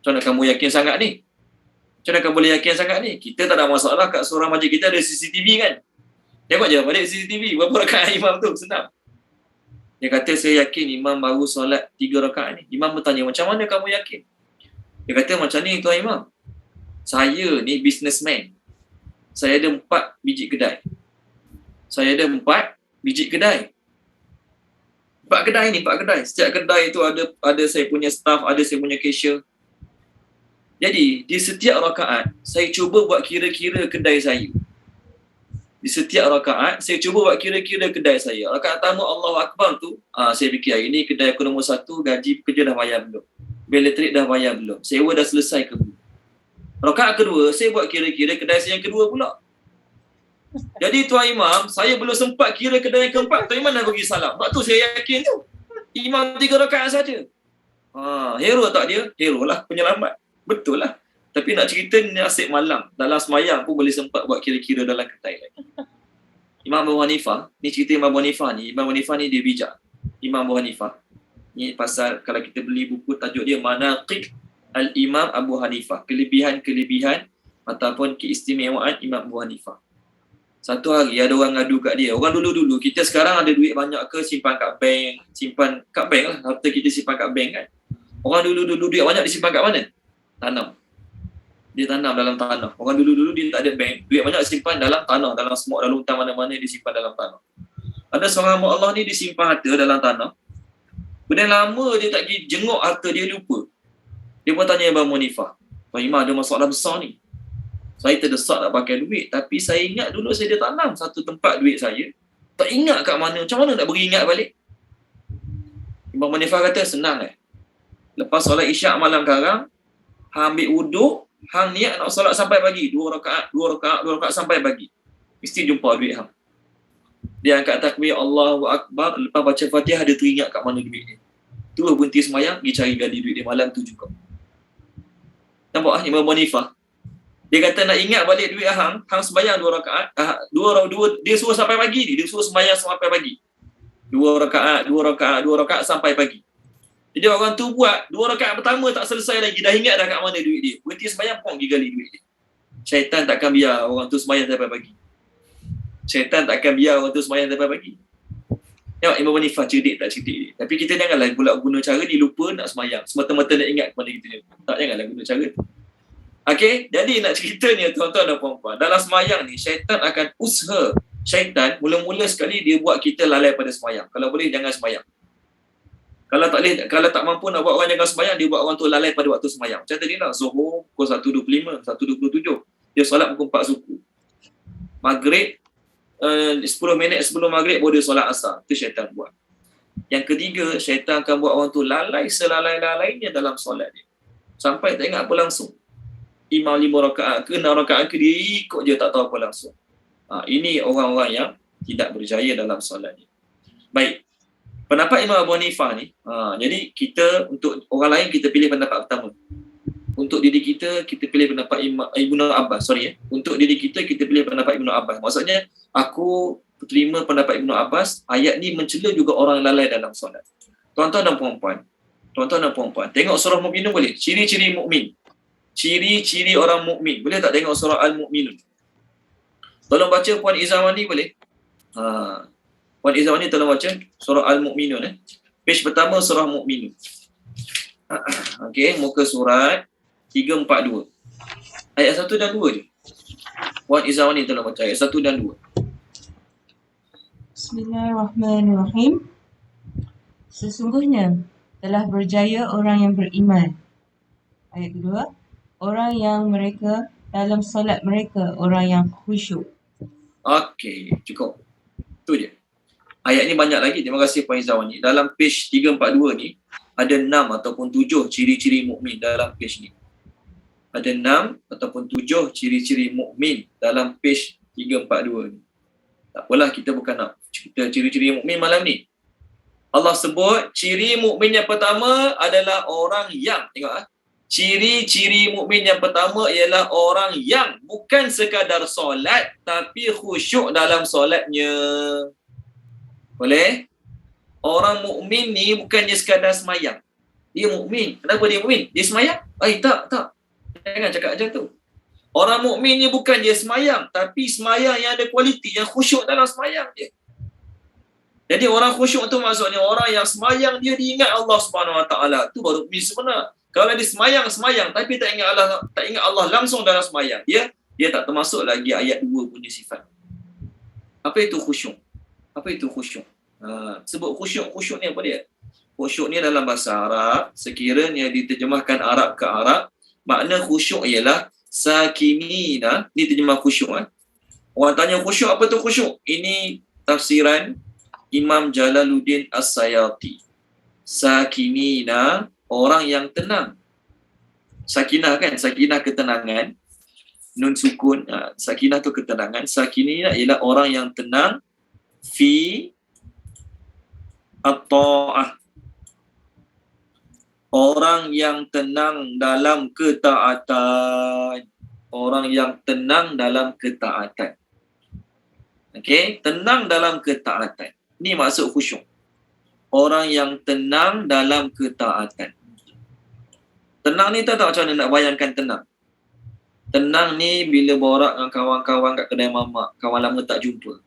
Macam mana kamu yakin sangat ni? Macam mana kamu boleh yakin sangat ni? Kita tak ada masalah, kat seorang masjid kita ada CCTV kan? Tengok je balik CCTV, berapa rakaat Imam tu, senang. Dia kata, saya yakin Imam baru solat 3 rakaat ni. Imam bertanya, macam mana kamu yakin? Dia kata, macam ni Tuan Imam. Saya ni businessman. Saya ada 4 biji kedai. Saya ada 4 biji kedai. 4 kedai ni, 4 kedai. Setiap kedai tu ada saya punya staff, ada saya punya cashier. Jadi, di setiap rakaat, saya cuba buat kira-kira kedai saya. Di setiap rakaat, saya cuba buat kira-kira kedai saya. Rakaat pertama Allahu Akbar tu, saya fikir hari ni kedai aku nombor 1, gaji pekerja dah bayar belum? Bil elektrik dah bayar belum? Sewa dah selesai ke belum? Rakaat kedua, saya buat kira-kira kedai saya yang kedua pula. Jadi Tuan Imam, saya belum sempat kira kedai yang keempat, Tuan Imam dah bagi salam. Sebab tu saya yakin tu. Imam 3 rakaat saja. Hero tak dia? Hero lah, penyelamat. Betul lah. Tapi nak cerita ni asyik malam. Dalam semayang pun boleh sempat buat kira-kira dalam kedai lagi. Imam Abu Hanifah, ni cerita Imam Abu Hanifah ni. Imam Abu Hanifah ni dia bijak. Imam Abu Hanifah. Ni pasal kalau kita beli buku tajuk dia Manaqib Al-Imam Abu Hanifah. Kelebihan-kelebihan ataupun keistimewaan Imam Abu Hanifah. Satu hari ada orang ngadu kat dia. Orang dulu-dulu, kita sekarang ada duit banyak ke simpan kat bank. Simpan kat bank lah. Harta kita simpan kat bank kan. Orang dulu-dulu duit banyak disimpan kat mana? Tanam. Dia tanam dalam tanah. Orang dulu-dulu dia tak ada bank. Duit banyak simpan dalam tanah. Dalam semut, dalam hutan mana-mana disimpan dalam tanah. Ada seorang hamba Allah ni disimpan harta dalam tanah. Kemudian lama dia tak pergi jenguk harta dia, lupa. Dia pun tanya Imam Hanifah. Tuan Imam ada masalah besar ni. Saya terdesak nak pakai duit. Tapi saya ingat dulu saya ada tanam satu tempat duit saya. Tak ingat kat mana. Macam mana nak beringat balik? Imam Hanifah kata senang Lepas solat isyak malam karang, ambil wuduk, hang niat nak solat sampai pagi. 2 rakaat sampai pagi. Mesti jumpa duit hang. Dia angkat takbir Allahu Akbar. Lepas baca Fatihah, dia teringat kat mana duit dia. Tu berhenti semayang, pergi cari gali duit dia malam tu juga. Nampak Imam Hanifah? Dia kata nak ingat balik duit hang sembayang 2 rakaat. Dia suruh sampai pagi ni. Dia suruh sembayang sampai pagi. 2 rakaat sampai pagi. Jadi orang tu buat 2 rakaat pertama tak selesai lagi, dah ingat dah kat mana duit dia. Berhenti sembahyang pun pergi gali duit dia. Syaitan takkan biar orang tu sembahyang sampai pagi. Syaitan takkan biar orang tu sembahyang sampai pagi. Tengok Imam Hanifah cerdik tak cerdik dia. Tapi kita janganlah pula guna cara ni lupa nak sembahyang. Semata-mata nak ingat kepada kita ni. Tak, janganlah guna cara tu. Okey, jadi nak cerita ni tuan-tuan dan puan-puan. Dalam sembahyang ni syaitan akan usaha. Syaitan mula-mula sekali dia buat kita lalai pada sembahyang. Kalau boleh jangan sembahyang. Kalau tak mampu nak buat orang jangan sembahyang, dia buat orang tu lalai pada waktu sembahyang. Macam tadi lah, Zuhur pukul 1.25, 1.27. Dia solat pukul 4 suku. Maghrib, 10 minit sebelum maghrib baru dia solat asar. Itu syaitan buat. Yang ketiga, syaitan akan buat orang tu lalai selalai-lalainya dalam solat dia. Sampai tak ingat apa langsung. Imam 5 rakaat ke 6 rakaat ke, dia ikut je tak tahu apa langsung. Ini orang-orang yang tidak berjaya dalam solat dia. Baik. Pendapat Imam Abu Hanifah ni, jadi kita untuk orang lain kita pilih pendapat pertama. Untuk diri kita pilih pendapat Ibnu Abbas. Untuk diri kita pilih pendapat Ibnu Abbas. Maksudnya aku terima pendapat Ibnu Abbas, ayat ni mencela juga orang lalai dalam solat. Tuan-tuan dan puan-puan, tengok surah Mukminun boleh? Ciri-ciri mukmin. Ciri-ciri orang mukmin. Boleh tak tengok surah Al-Mukminun? Tolong baca Puan Izawani boleh? Puan Izawani tolong baca surah Al-Mukminun. Page pertama surah Mukminun. Okey, muka surat 342. Ayat 1 dan 2 je. Puan Izawani tolong baca ayat 1 dan 2. Bismillahirrahmanirrahim. Sesungguhnya telah berjaya orang yang beriman. Ayat kedua, orang yang mereka dalam solat mereka, orang yang khusyuk. Okey, cukup. Tu je. Ayat ni banyak lagi. Terima kasih Puan Izawani. Dalam page 342 ni, ada 6 ataupun 7 ciri-ciri mukmin dalam page ni. Ada 6 ataupun 7 ciri-ciri mukmin dalam page 342 ni. Tak apalah, kita bukan nak cerita ciri-ciri mukmin malam ni. Allah sebut ciri mukmin yang pertama adalah orang yang, tengok ciri-ciri mukmin yang pertama ialah orang yang bukan sekadar solat tapi khusyuk dalam solatnya. Boleh? Orang mukmin ni bukannya sekadar semayang. Dia mukmin. Kenapa dia mukmin? Dia semayang? Tak. Jangan cakap macam tu. Orang mukmin ni bukan dia semayang, tapi semayang yang ada kualiti, yang khusyuk dalam semayang dia. Jadi orang khusyuk tu maksudnya orang yang semayang dia diingat Allah Subhanahu Wa Taala. Tu baru mukmin sebenar. Kalau dia semayang tapi tak ingat Allah langsung dalam semayang, dia tak termasuk lagi ayat 2 punya sifat. Apa itu khusyuk? Sebut khusyuk ni apa dia? Khusyuk ni dalam bahasa Arab, sekiranya diterjemahkan Arab ke Arab, makna khusyuk ialah sakinina. Ni terjemah khusyuk. Orang tanya khusyuk, apa tu khusyuk? Ini tafsiran Imam Jalaluddin As-Sayati. Sakinina, orang yang tenang. Sakinah kan? Sakinah ketenangan. Nun sukun. Sakinah tu ketenangan. Sakinina ialah orang yang tenang. Fi at-ta'ah. Orang yang tenang dalam ketaatan. Orang yang tenang dalam ketaatan. Okey, tenang dalam ketaatan. Ni maksud khusyuk. Orang yang tenang dalam ketaatan. Tenang ni tak tahu macam mana nak bayangkan tenang. Tenang ni bila borak dengan kawan-kawan kat kedai mamak, kawan lama tak jumpa.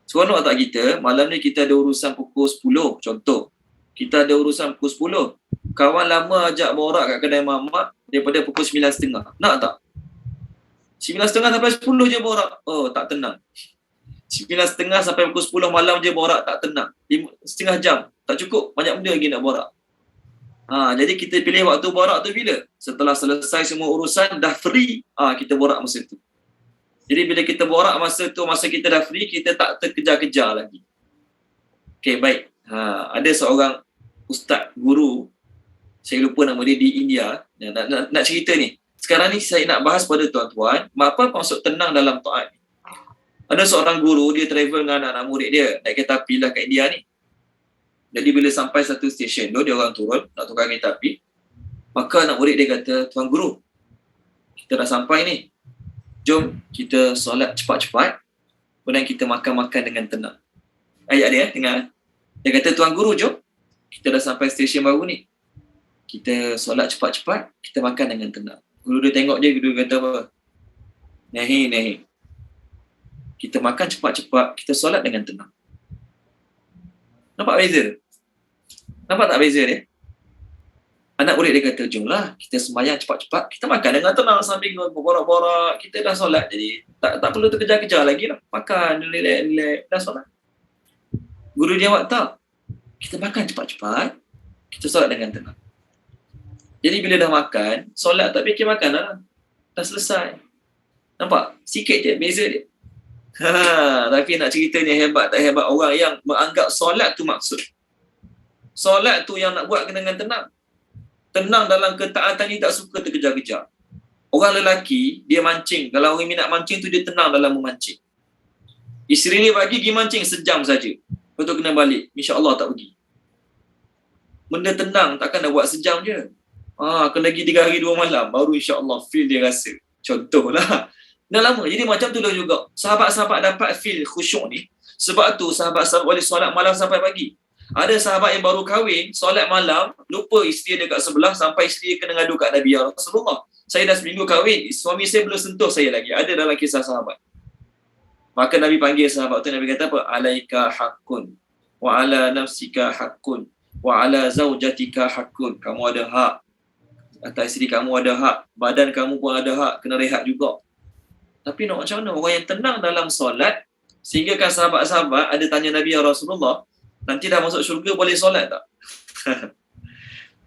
Seronok tak kita, malam ni kita ada urusan pukul 10, contoh. Kita ada urusan pukul 10. Kawan lama ajak borak kat kedai mamak daripada pukul 9.30. Nak tak? 9.30 sampai 10 je borak. Oh, tak tenang. 9.30 sampai pukul 10 malam je borak, tak tenang. Setengah jam. Tak cukup. Banyak benda lagi nak borak. Jadi kita pilih waktu borak tu bila? Setelah selesai semua urusan, dah free, kita borak masa tu. Jadi bila kita borak masa tu, masa kita dah free, kita tak terkejar-kejar lagi. Okay, baik. Ada seorang ustaz, guru, saya lupa nama dia, di India, nak cerita ni. Sekarang ni saya nak bahas pada tuan-tuan, apa maksud tenang dalam taat ni. Ada seorang guru, dia travel dengan anak-anak murid dia, naik kereta api lah kat India ni. Jadi bila sampai satu stesen tu, dia orang turun, nak tukar kereta api. Maka anak murid dia kata, Tuan Guru, kita dah sampai ni. Jom kita solat cepat-cepat, kemudian kita makan-makan dengan tenang. Ayat dia, dengar. Dia kata, Tuan Guru, jom. Kita dah sampai stesen baru ni. Kita solat cepat-cepat, kita makan dengan tenang. Guru dia tengok dia, guru kata apa? Nahi. Kita makan cepat-cepat, kita solat dengan tenang. Nampak beza? Nampak tak beza dia? Anak murid dia kata, jomlah kita sembahyang cepat-cepat, kita makan dengan tenang sambil borak-borak, kita dah solat, jadi tak perlu terkejar-kejar lagi lah. Makan, relax, dah solat. Guru dia jawab, tak. Kita makan cepat-cepat, kita solat dengan tenang. Jadi bila dah makan, solat tak fikir makan lah. Dah selesai. Nampak? Sikit je beza dia. Tapi nak ceritanya hebat tak hebat orang yang menganggap solat tu maksud. Solat tu yang nak buat kena dengan tenang. Tenang dalam ketaatan ni, tak suka terkejar-kejar. Orang lelaki, dia mancing. Kalau orang minat mancing tu, dia tenang dalam memancing. Isteri dia bagi pergi mancing sejam saja. Lepas tu kena balik. InsyaAllah tak pergi. Benda tenang, takkan dah buat sejam je. Kena pergi 3 hari 2 malam. Baru insyaAllah feel dia rasa. Contohlah. Dah lama. Jadi macam tu lah juga. Sahabat-sahabat dapat feel khusyuk ni. Sebab tu sahabat-sahabat boleh solat malam sampai pagi. Ada sahabat yang baru kahwin, solat malam, lupa isteri dia kat sebelah, sampai isteri dia kena ngadu kat Nabi, ya Rasulullah, saya dah seminggu kahwin, suami saya belum sentuh saya lagi. Ada dalam kisah sahabat. Maka Nabi panggil sahabat tu, Nabi kata apa? Alaika haqqun, wa ala nafsika haqqun, wa ala zawjatika haqqun. Kamu ada hak. Atas isteri kamu ada hak. Badan kamu pun ada hak. Kena rehat juga. Tapi nak macam mana? Orang yang tenang dalam solat, sehingga kan sahabat-sahabat ada tanya Nabi, ya Rasulullah, nanti dah masuk syurga boleh solat tak?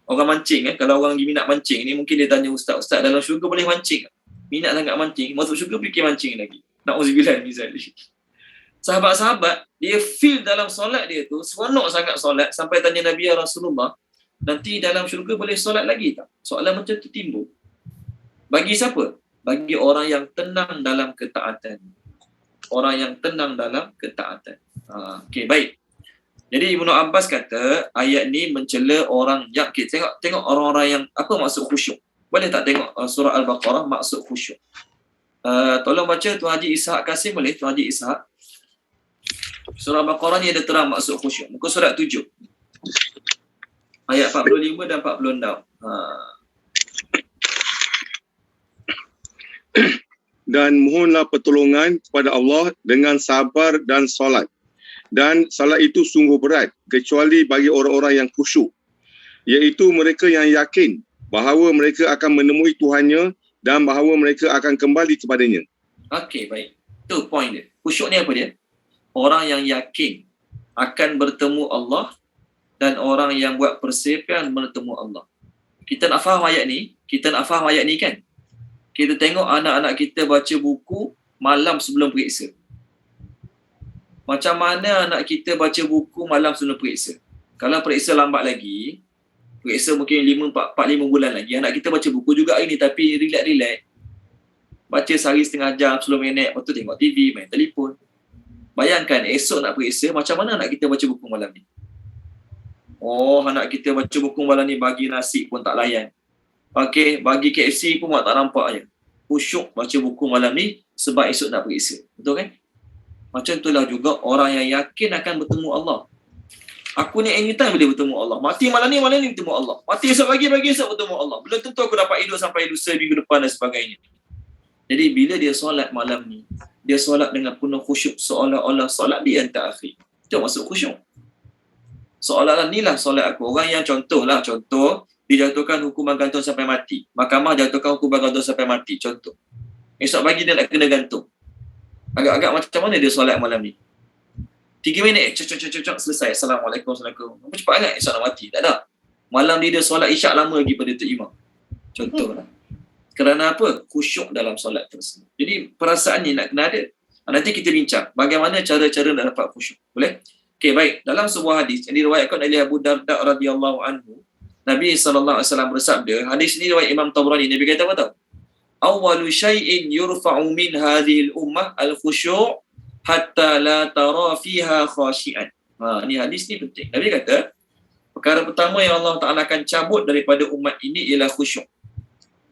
Orang mancing kalau orang lagi minat mancing ni, mungkin dia tanya ustaz dalam syurga boleh mancing tak? Minat sangat mancing, masuk syurga fikir mancing lagi. Na'udzubillah min zalik. Sahabat-sahabat, dia feel dalam solat dia tu, seronok sangat solat, sampai tanya Nabi, ya Rasulullah, nanti dalam syurga boleh solat lagi tak? Soalan macam tu timbul. Bagi siapa? Bagi orang yang tenang dalam ketaatan. Orang yang tenang dalam ketaatan. Okey, baik. Jadi Ibnu Abbas kata ayat ni mencela orang yang, tengok orang-orang yang apa maksud khusyuk. Boleh tak tengok surah Al-Baqarah maksud khusyuk. Tolong baca Tuan Haji Ishak Kasim, boleh Tuan Haji Ishak. Surah Al-Baqarah ni ada terang maksud khusyuk. Muka surat 7. Ayat 45 dan 46. Dan mohonlah pertolongan kepada Allah dengan sabar dan solat. Dan salat itu sungguh berat, kecuali bagi orang-orang yang khusyuk, iaitu mereka yang yakin bahawa mereka akan menemui Tuhannya dan bahawa mereka akan kembali kepadanya. Okey, baik. Tu point dia. Khusyuk ni apa dia? Orang yang yakin akan bertemu Allah dan orang yang buat persiapan bertemu Allah. Kita nak faham ayat ni kan? Kita tengok anak-anak kita baca buku malam sebelum periksa. Macam mana anak kita baca buku malam sebelum periksa? Kalau periksa lambat lagi, periksa mungkin 4-5 bulan lagi, anak kita baca buku juga hari ni tapi relax. Baca sehari setengah jam, 10 minit, lepas tu tengok TV, main telefon. Bayangkan esok nak periksa, macam mana anak kita baca buku malam ni? Anak kita baca buku malam ni, bagi nasi pun tak layan. Okey, bagi KFC pun tak nampak je. Khusyuk baca buku malam ni sebab esok nak periksa. Betul kan? Macam itulah juga orang yang yakin akan bertemu Allah. Aku ni anytime boleh bertemu Allah. Mati malam ni bertemu Allah. Mati esok pagi esok bertemu Allah. Belum tentu aku dapat hidup sampai lusa minggu depan dan sebagainya. Jadi bila dia solat malam ni, dia solat dengan penuh khusyuk, seolah-olah solat dia yang terakhir. Itu maksud khusyuk. Seolah-olah inilah solat aku. Orang yang contoh, dijatuhkan hukuman gantung sampai mati. Mahkamah jatuhkan hukuman gantung sampai mati. Contoh. Esok pagi dia nak kena gantung. Agak-agak macam mana dia solat malam ni? 3 minit, selesai. Assalamualaikum. Apa cepat sangat esok nak mati? Tak ada. Malam ni dia solat isyak lama lagi pada Tok Imam. Contohlah. Kerana apa? Khusyuk dalam solat tersebut. Jadi perasaan ni nak kena ada. Nanti kita bincang bagaimana cara-cara nak dapat khusyuk. Boleh? Okey, baik. Dalam sebuah hadis yang diriwayatkan oleh Abu Darda radhiyallahu anhu, Nabi SAW bersabda, hadis ini riwayat Imam Tabrani, Nabi kata apa tahu? Awwalu syai'in yurfa'u min hadhil ummah al-khusyu' hatta la tara fiha khashi'an. Ni hadis ni penting. Nabi kata, perkara pertama yang Allah Ta'ala akan cabut daripada umat ini ialah khusyuk.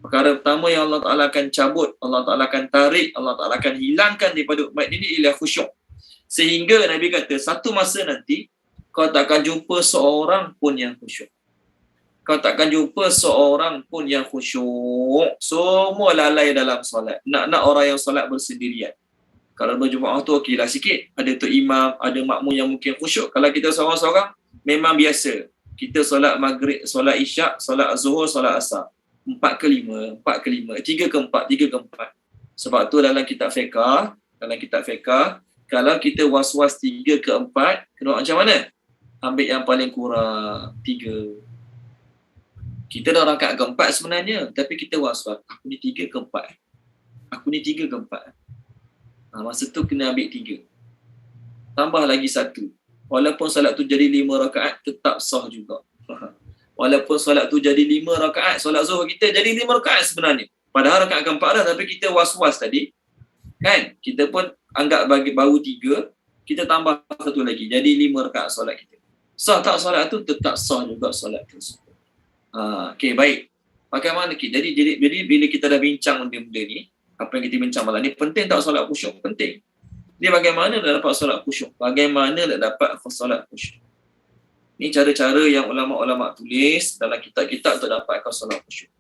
Perkara pertama yang Allah Ta'ala akan cabut, Allah Ta'ala akan tarik, Allah Ta'ala akan hilangkan daripada umat ini ialah khusyuk. Sehingga Nabi kata, satu masa nanti, kau takkan jumpa seorang pun yang khusyuk. Kau takkan jumpa seorang pun yang khusyuk. Semua lalai dalam solat. Nak orang yang solat bersendirian. Kalau berjemaah tu okeylah sikit. Ada Tok Imam, ada makmum yang mungkin khusyuk. Kalau kita seorang-seorang, memang biasa. Kita solat maghrib, solat isyak, solat zuhur, solat asar. 4 ke 5, 4 ke 5, 3 ke 4, 3 ke 4. Sebab tu dalam kitab fiqh, kalau kita was-was 3 ke 4, kena macam mana? Ambil yang paling kurang 3. Kita dah rakaat keempat sebenarnya, tapi kita was-was. Aku ni 3 ke 4. Masa tu kena ambil 3. Tambah lagi 1. Walaupun solat tu jadi 5 rakaat, tetap sah juga. Walaupun solat tu jadi 5 rakaat, solat zuhur kita jadi 5 rakaat sebenarnya. Padahal rakaat keempat dah, tapi kita was-was tadi. Kan? Kita pun anggap bagi baru 3, kita tambah 1 lagi. Jadi 5 rakaat solat kita. Sah tak solat tu? Tetap sah juga solat tersebut. Okey, baik. Bagaimana kita? Jadi bila kita dah bincang benda-benda ni, apa yang kita bincang malam ni, penting tak solat khusyuk? Penting. Dia bagaimana nak dapat solat khusyuk? Bagaimana nak dapat solat khusyuk? Ini cara-cara yang ulama-ulama tulis dalam kitab-kitab untuk dapatkan solat khusyuk.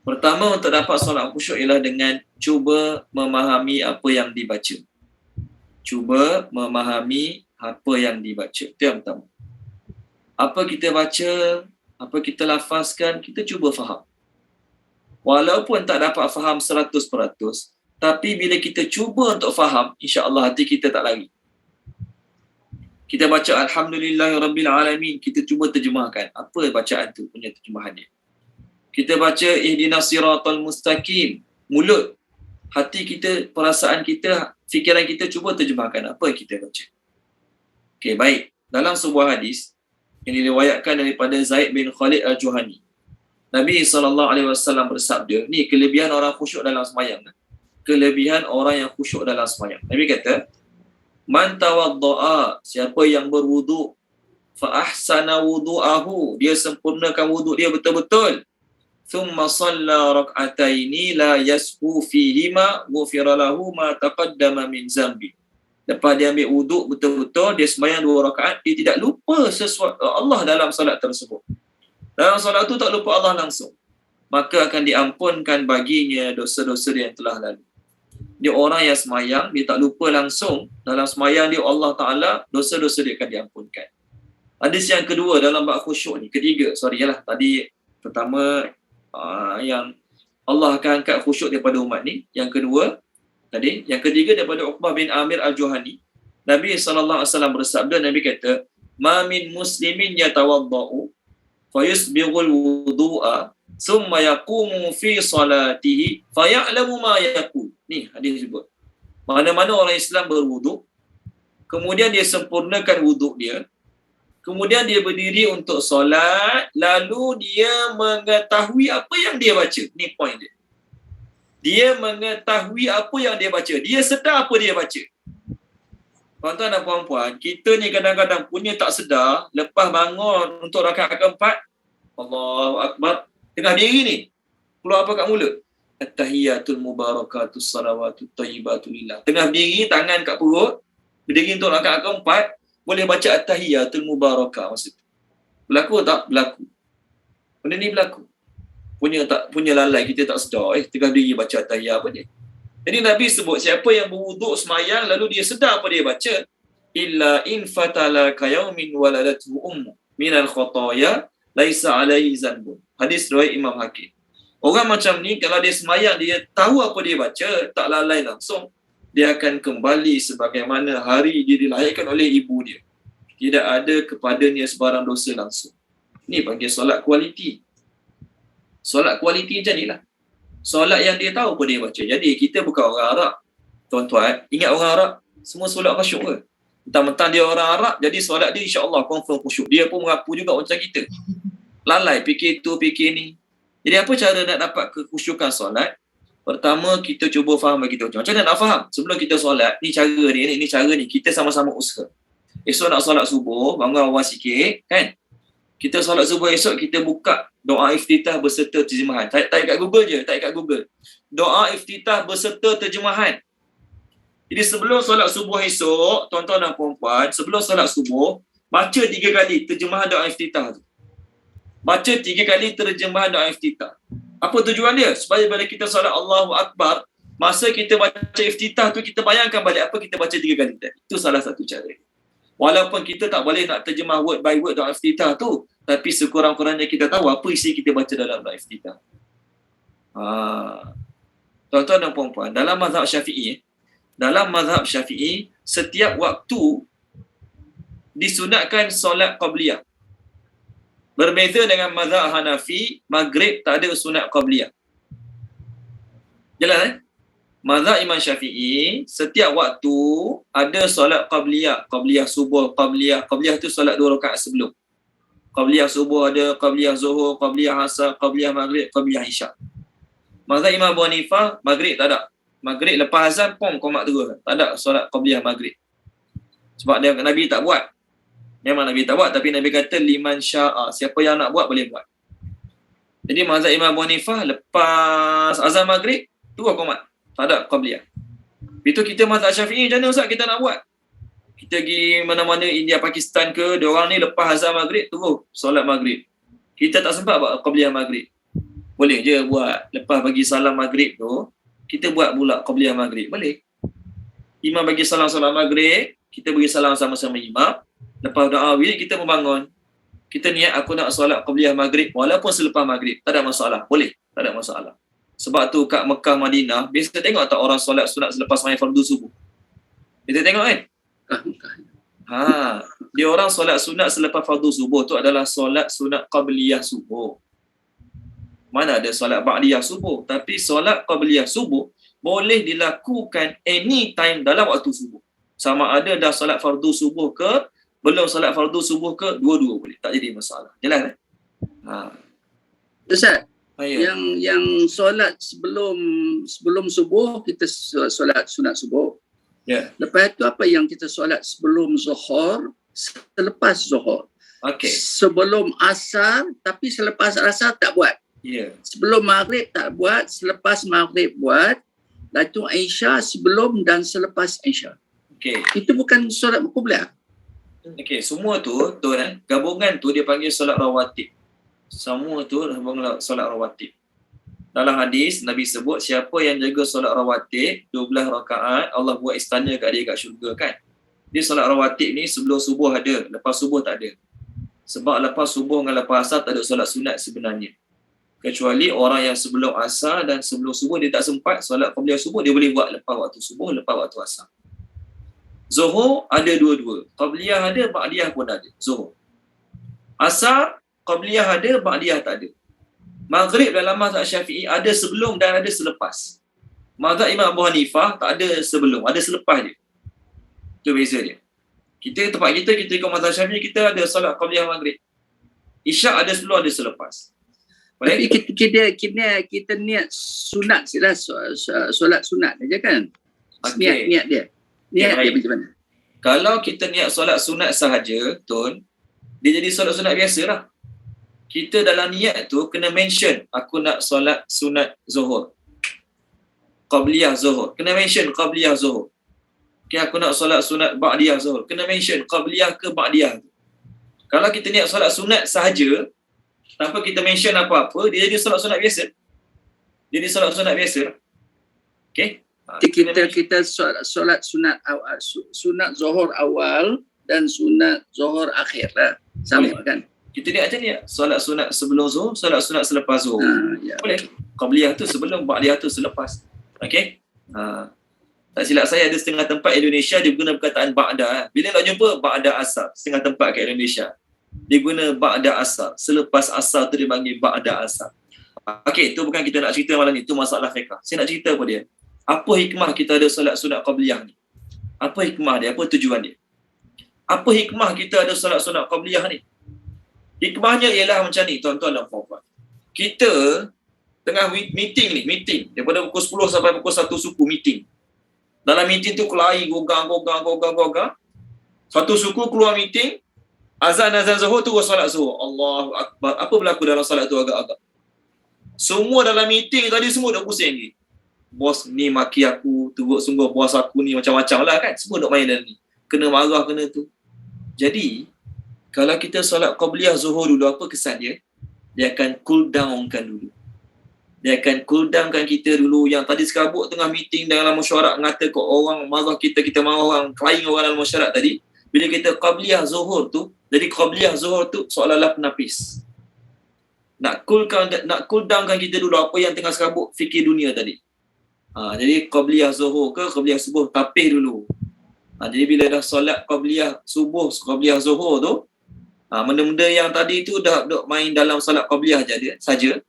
Pertama, untuk dapat solat khusyuk ialah dengan cuba memahami apa yang dibaca. Cuba memahami apa yang dibaca. Itu yang pertama. Apa kita baca, apa kita lafazkan, kita cuba faham. Walaupun tak dapat faham 100%, tapi bila kita cuba untuk faham, insya-Allah hati kita tak lari. Kita baca Alhamdulillahirabbil alamin, kita cuba terjemahkan apa bacaan tu punya terjemahan dia. Kita baca Ihdinas siratal mustaqim, mulut, hati kita, perasaan kita, fikiran kita cuba terjemahkan apa yang kita baca. Okey, baik. Dalam sebuah hadis yang diriwayatkan daripada Zaid bin Khalid Al-Juhani, Nabi SAW bersabda, ni kelebihan orang khusyuk dalam sembahyang. Kelebihan orang yang khusyuk dalam sembahyang. Nabi kata, man tawadda'a, siapa yang berwuduk, fa ahsana wudu'ahu, dia sempurnakan wuduk dia betul-betul, thumma shalla rak'ataini la yashu fihima ghufira lahu ma taqaddama min zambi. Lepas dia ambil wuduk betul-betul, dia sembahyang 2 rakaat, dia tidak lupa sesuatu Allah dalam solat tersebut. Dalam solat tu tak lupa Allah langsung, maka akan diampunkan baginya dosa-dosa dia yang telah lalu. Dia orang yang semayang, dia tak lupa langsung dalam semayang dia Allah Ta'ala, dosa-dosa dia akan diampunkan. Hadis yang kedua dalam bab khusyuk ni, tadi pertama yang Allah akan angkat khusyuk daripada umat ni. Yang kedua tadi, yang ketiga daripada Uqbah bin Amir Al-Juhani, Nabi SAW bersabda, Nabi kata, ma min muslimin yatawadda'u fayusbighul wudu'a summa yaqumu fi salatihi faya'lamu ma yaqul. Ni hadis sebut, mana-mana orang Islam berwuduk, kemudian dia sempurnakan wuduk dia, kemudian dia berdiri untuk solat, lalu dia mengetahui apa yang dia baca. Ni point dia. Dia mengetahui apa yang dia baca. Dia sedar apa dia baca. Tuan-tuan dan puan-puan, kita ni kadang-kadang punya tak sedar, lepas bangun untuk rakaat keempat, Allahu Akbar, tengah diri ni, keluar apa kat mulut? At-tahiyatul mubarakatus salawatut thayyibatu lillah. Tengah berdiri, tangan kat perut, berdiri untuk rakaat keempat, boleh baca at-tahiyatul mubarakah maksud. Berlaku tak? Berlaku. Benda ni berlaku. Punya lalai, kita tak sedar, tengah berdiri baca at-tahiyat apa dia. Jadi Nabi sebut, siapa yang berwuduk semayang lalu dia sedar apa dia baca, illa in fatala kayaumin waladatuhu ummu minal khataya laisa alaihi zanbun. Hadis riwayat Imam Hakim. Orang macam ni, kalau dia semayang, dia tahu apa dia baca, tak lalai langsung, dia akan kembali sebagaimana hari dia dilahirkan oleh ibu dia. Tidak ada kepadanya sebarang dosa langsung. Ni panggil solat kualiti. Solat kualiti macam ni lah. Solat yang dia tahu apa dia baca. Jadi kita bukan orang Arab. Tuan-tuan, ingat orang Arab, semua solat khusyuk ke? Mentang-mentang dia orang Arab, jadi solat dia insya-Allah confirm khusyuk. Dia pun mengaku juga macam kita. Lalai, fikir tu, fikir ni. Jadi apa cara nak dapat kekhusyukan solat? Pertama, kita cuba faham bagi kita. Macam mana nak faham? Sebelum kita solat, ni cara ni cara ni. Kita sama-sama usaha. Esok nak solat subuh, bangun awal sikit, kan? Kita solat subuh esok, kita buka doa iftitah berserta terjemahan. Type kat Google je, type kat Google. Doa iftitah berserta terjemahan. Jadi sebelum solat subuh esok, tuan-tuan dan puan-puan, sebelum solat subuh, baca 3 kali terjemahan doa iftitah tu. Baca 3 kali terjemahan doa iftitah. Apa tujuan dia? Supaya bila kita solat Allahu Akbar, masa kita baca iftitah tu, kita bayangkan balik apa kita baca 3 kali tadi. Itu salah satu cara. Walaupun kita tak boleh nak terjemah word by word doa iftitah tu, tapi sekurang-kurangnya kita tahu apa isi kita baca dalam doa iftitah. Tuan-tuan dan puan-puan, dalam mazhab Syafi'i, setiap waktu disunatkan solat qabliyah. Berbeza dengan mazhab Hanafi, maghrib tak ada sunat qabliyah. Jelas Mazhab Imam Syafi'i, setiap waktu ada solat qabliyah, qabliyah subuh, qabliyah tu solat 2 rakaat sebelum. Qabliyah subuh ada, qabliyah zuhur, qabliyah asar, qabliyah maghrib, qabliyah isyak. Mazhab Imam Abu Hanifah, maghrib tak ada. Maghrib lepas azan, pom qomat terus. Tak ada solat qabliyah maghrib. Sebab dia, Nabi tak buat. Memang Nabi tak buat, tapi Nabi kata liman sya'a, siapa yang nak buat boleh buat. Jadi mazhab Imam Abu Hanifah, lepas azan maghrib, terus qomat. Tak ada qabliyah. Itu kita mazhab Syafi'i macam mana Ustaz kita nak buat? Kita pergi mana-mana India, Pakistan ke, diorang ni lepas azan maghrib terus solat maghrib. Kita tak sempat buat qabliyah maghrib. Boleh je buat lepas bagi salam maghrib tu, kita buat pula qabliyah maghrib. Boleh. Imam bagi salam solat maghrib, kita bagi salam sama-sama imam. Lepas doa wirid kita membangun. Kita niat aku nak solat qabliyah maghrib walaupun selepas maghrib. Tak ada masalah. Boleh. Tak ada masalah. Sebab tu kat Mekah, Madinah, biasa tengok tak orang solat sunat selepas main fardu subuh? Kita tengok kan? Dia orang solat sunat selepas fardu subuh tu adalah solat sunat qabliyah subuh. Mana ada solat ba'diyah subuh? Tapi solat qabliyah subuh boleh dilakukan anytime dalam waktu subuh. Sama ada dah solat fardu subuh ke, belum solat fardu subuh ke, dua-dua boleh. Tak jadi masalah. Jelas kan? Ustaz, Ya. yang solat sebelum subuh kita solat sunat subuh. Ya. Lepas tu apa yang kita solat sebelum zuhur, selepas zuhur. Okey. Sebelum asar tapi selepas asar tak buat. Ya. Sebelum maghrib tak buat, selepas maghrib buat. Lepas tu Isya sebelum dan selepas Isya. Okey. Itu bukan solat qabliyah. Okey, semua tu gabungan tu dia panggil solat rawatib. Semua tu solat rawatib. Dalam hadis Nabi sebut siapa yang jaga solat rawatib 12 rakaat, Allah buat istana kat dia kat syurga kan. Dia solat rawatib ni sebelum subuh ada, lepas subuh tak ada. Sebab lepas subuh dengan lepas asar tak ada solat sunat sebenarnya. Kecuali orang yang sebelum asar dan sebelum subuh dia tak sempat solat qabliyah subuh, dia boleh buat lepas waktu subuh, lepas waktu asar. Zuhur ada dua-dua. Qabliyah ada, ba'diyah pun ada. Zuhur. Asar, qabliyah ada, ba'diyah tak ada. Maghrib dalam mazhab Syafi'i ada sebelum dan ada selepas. Mazhab Imam Abu Hanifah tak ada sebelum, ada selepas dia. Itu beza dia. Tempat kita ikut mazhab Syafi'i, kita ada solat qabliyah maghrib. Isyak ada sebelum, ada selepas. Tapi Boleh? kita niat sunat sila solat sunat aja kan. Okey. Niat dia. Niat dia baik. macam mana? Kalau kita niat solat sunat sahaja, Tun, dia jadi solat sunat biasa lah. Kita dalam niat tu kena mention, aku nak solat sunat zuhur. Qabliyah zuhur. Kena mention qabliyah zuhur. Okay, aku nak solat sunat ba'diyah zuhur. Kena mention qabliyah ke ba'diyah. Kalau kita niat solat sunat sahaja, tanpa kita mention apa-apa, dia jadi solat sunat biasa. Jadi solat sunat biasa. Okay? Kita solat sunat awal, sunat zuhur awal dan sunat zuhur akhir lah. Sama Boleh. kan? Kita niat macam ni, solat sunat sebelum zuhur, solat sunat selepas zuhur. Ya. Boleh. Qabliyah tu sebelum, ba'diyah tu selepas. Okey? Tak silap saya ada setengah tempat Indonesia dia guna perkataan ba'da. Bila nak jumpa ba'da asar, setengah tempat kat Indonesia. Dia guna ba'da asar. Selepas asar tu dia panggil ba'da asar. Okey, tu bukan kita nak cerita malam ni, tu masalah fiqh. Saya nak cerita apa dia? Apa hikmah kita ada solat sunat qabliyah ni? Apa hikmah dia? Apa tujuan dia? Apa hikmah kita ada solat sunat qabliyah ni? Hikmahnya ialah macam ni, tuan-tuan dan puan-puan. Kita tengah meeting daripada pukul 10 sampai pukul 1 suku meeting. Dalam meeting tu kelahi gogang. Satu suku keluar meeting, azan zuhur tu solat zuhur. Allahu akbar. Apa berlaku dalam solat tu agak-agak? Semua dalam meeting tadi semua dah pusing ni. Bos ni maki aku, teruk sungguh bos aku ni macam-macam lah kan. Semua duk main dalam ni. Kena marah, kena tu. Jadi, kalau kita solat qabliyah zuhur dulu, apa kesan dia? Dia akan cool downkan dulu. Dia akan cool downkan kita dulu. Yang tadi sekabut tengah meeting dalam mesyuarat mengata kau orang marah kita marah orang, klaim orang dalam mesyuarat tadi. Bila kita qabliyah zuhur tu, jadi qabliyah zuhur tu seolah-olah penapis. Nak cool downkan kita dulu apa yang tengah sekabut fikir dunia tadi. Jadi qabliyah zuhur ke qabliyah subuh tapih dulu. Jadi bila dah solat qabliyah subuh, qabliyah zuhur tu, benda-benda yang tadi tu dah main dalam solat qabliyah saja.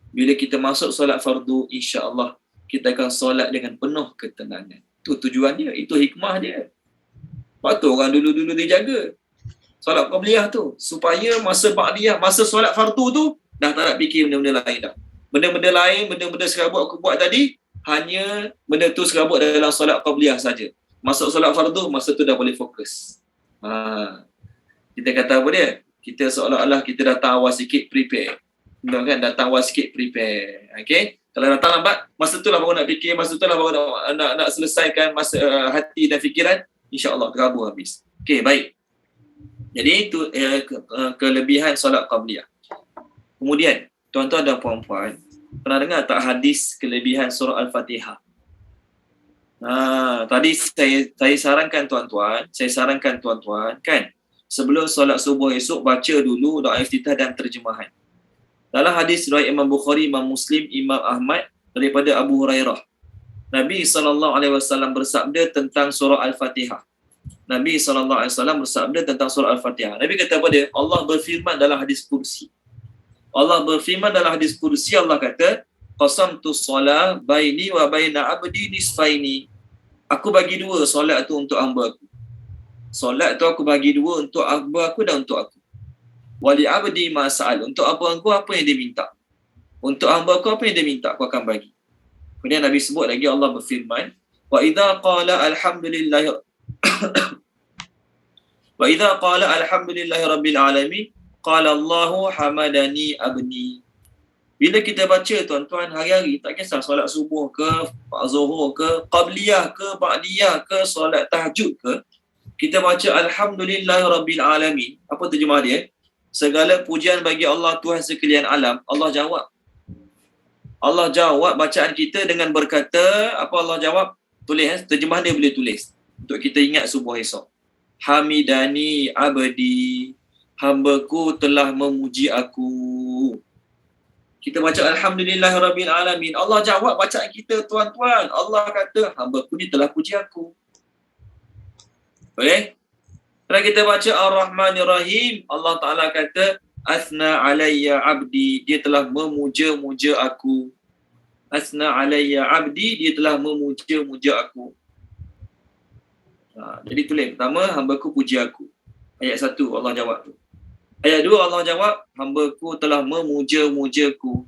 Bila kita masuk solat fardu, insya-Allah kita akan solat dengan penuh ketenangan. Itu tujuan dia, itu hikmah dia. Patut orang dulu-dulu dia jaga solat qabliyah tu, supaya masa ba'diyah, masa solat fardu tu dah tak nak fikir benda-benda lain dah. Benda-benda lain, benda-benda serabut aku buat tadi, hanya benda tu serabut dalam solat qabliyah saja. Masuk solat fardu, masa tu dah boleh fokus. Kita kata apa dia? Kita seolah-olah kita datang awal sikit prepare. Betul kan? Datang awal sikit prepare. Okay? Kalau datang lambat, masa tu lah baru nak fikir, masa tu lah baru nak selesaikan masa hati dan fikiran, insya-Allah terabur habis. Okey, baik. Jadi itu kelebihan solat qabliyah. Kemudian, tuan-tuan dan puan-puan, pernah dengar tak hadis kelebihan surah Al-Fatihah? Tadi saya sarankan tuan-tuan kan, sebelum solat subuh esok baca dulu doa iftitah dan terjemahan. Dalam hadis riwayat Imam Bukhari, Imam Muslim, Imam Ahmad daripada Abu Hurairah, Nabi SAW bersabda tentang surah Al-Fatihah. Nabi SAW bersabda tentang surah Al-Fatihah. Nabi kata apa dia? Allah berfirman dalam hadis kursi. Allah kata, qasamtu solat baini wa baina abdi nisfaini. Aku bagi dua solat tu untuk hamba aku. Solat tu aku bagi dua untuk hamba aku dan untuk aku. Wali abdi ma sa'al. Untuk hamba aku apa yang dia minta. Untuk hamba aku apa yang dia minta, aku akan bagi. Kemudian Nabi sebut lagi, Allah berfirman, wa idza qala alhamdulillah wa idza qala alhamdulillahi rabbil alamin qala Allahu hamadani abdi. Bila kita baca tuan-tuan hari-hari, tak kisah solat subuh ke, zuhur ke, qabliyah ke, ba'diyah ke, solat tahajud ke, kita baca alhamdulillahi rabbil alamin. Apa terjemah dia? Segala pujian bagi Allah Tuhan sekalian alam. Allah jawab bacaan kita dengan berkata, apa Allah jawab? Tulis, terjemah dia boleh tulis untuk kita ingat subuh esok. Hamidani abdi, hambaku telah memuji aku. Kita baca alhamdulillahirabbil alamin. Allah jawab bacaan kita tuan-tuan. Allah kata, hambaku ni telah puji aku. Boleh? Kalau kita baca ar-Rahmanir-Rahim, Allah Ta'ala kata, asna alayya abdi, dia telah memuja-muja aku. Asna alayya abdi, dia telah memuja-muja aku. Jadi tulis pertama, hambaku puji aku. Ayat 1 Allah jawab tu. Ayat 2 Allah jawab, hambaku telah memuja-mujaku.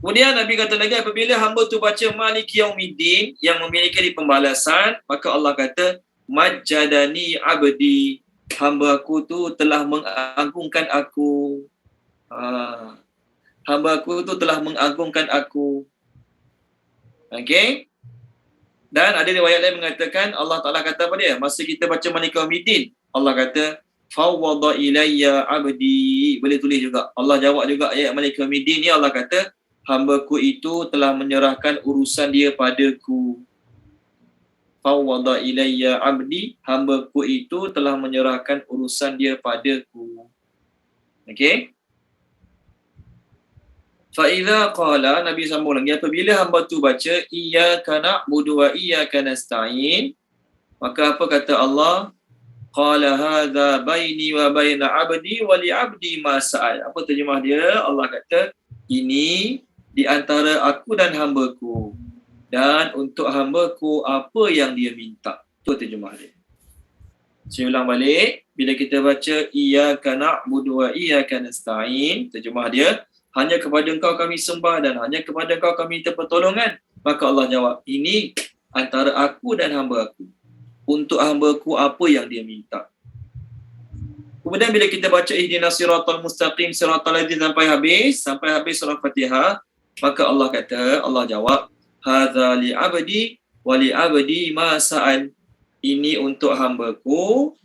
Kemudian Nabi kata lagi, apabila hamba tu baca Maliki Yaumiddin yang memiliki pembalasan, maka Allah kata, majjadani abdi, hamba aku tu telah mengagungkan aku. Hamba aku tu telah mengagungkan aku. Okey? Dan ada riwayat lain mengatakan, Allah Ta'ala kata apa dia? Masa kita baca Maliki Yaumiddin, Allah kata, fawwada ilayya abdi. Boleh tulis juga. Allah jawab juga ayat Maliki Yaumiddin ni, Allah kata, hambaku itu telah menyerahkan urusan dia padaku. Fawwada ilayya abdi, hambaku itu telah menyerahkan urusan dia padaku. Okey? Fa'idha qala, Nabi sambung lagi, apabila hamba tu baca iyyaka na'budu wa iyyaka nasta'in, maka apa kata Allah? Qala hadza baini wa baina abdi wa li abdi ma sa'al. Apa terjemah dia? Allah kata, ini di antara aku dan hambaku, dan untuk hambaku apa yang dia minta. Itu terjemah dia. Saya ulang balik, bila kita baca iyyaka na'budu wa iyyaka nasta'in, terjemah dia, hanya kepada engkau kami sembah dan hanya kepada engkau kami minta pertolongan. Maka Allah jawab, ini antara aku dan hamba aku. Untuk hamba-Ku apa yang dia minta. Kemudian bila kita baca ihdinas siratal mustaqim siratal ladzina sampai habis surah Fatihah, maka Allah kata, Allah jawab, hadza li abdi wa li abdi ma sa'al. Ini untuk hamba-Ku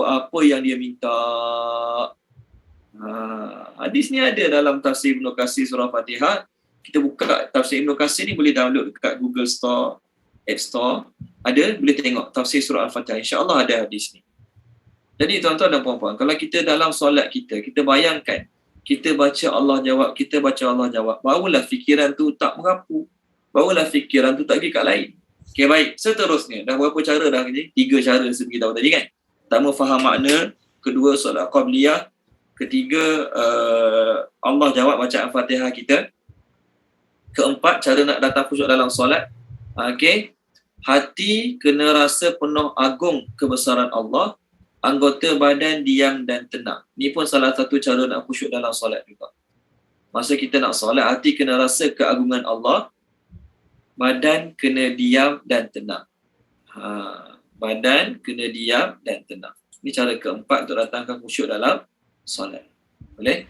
apa yang dia minta. Hadis ni ada dalam tafsir Ibn Katsir surah Fatihah. Kita buka tafsir Ibn Katsir ni, boleh download dekat Google Store, App Store. Ada, boleh tengok tafsir surah Al-Fatihah. InsyaAllah ada hadis ni. Jadi tuan-tuan dan puan-puan, kalau kita dalam solat kita bayangkan, kita baca Allah jawab, barulah fikiran tu tak merapu. Barulah fikiran tu tak pergi kat lain. Okey, baik. Seterusnya, dah berapa cara dah ni? 3 cara segi tahu tadi kan? Pertama, faham makna. Kedua, solat qabliyah. Ketiga, Allah jawab bacaan Fatihah kita. Keempat, cara nak datang khusyuk dalam solat. Okey. Hati kena rasa penuh agung kebesaran Allah. Anggota badan diam dan tenang. Ni pun salah satu cara nak khusyuk dalam solat juga. Masa kita nak solat, hati kena rasa keagungan Allah. Badan kena diam dan tenang. Badan kena diam dan tenang. Ini cara keempat untuk datangkan khusyuk dalam solat. Boleh?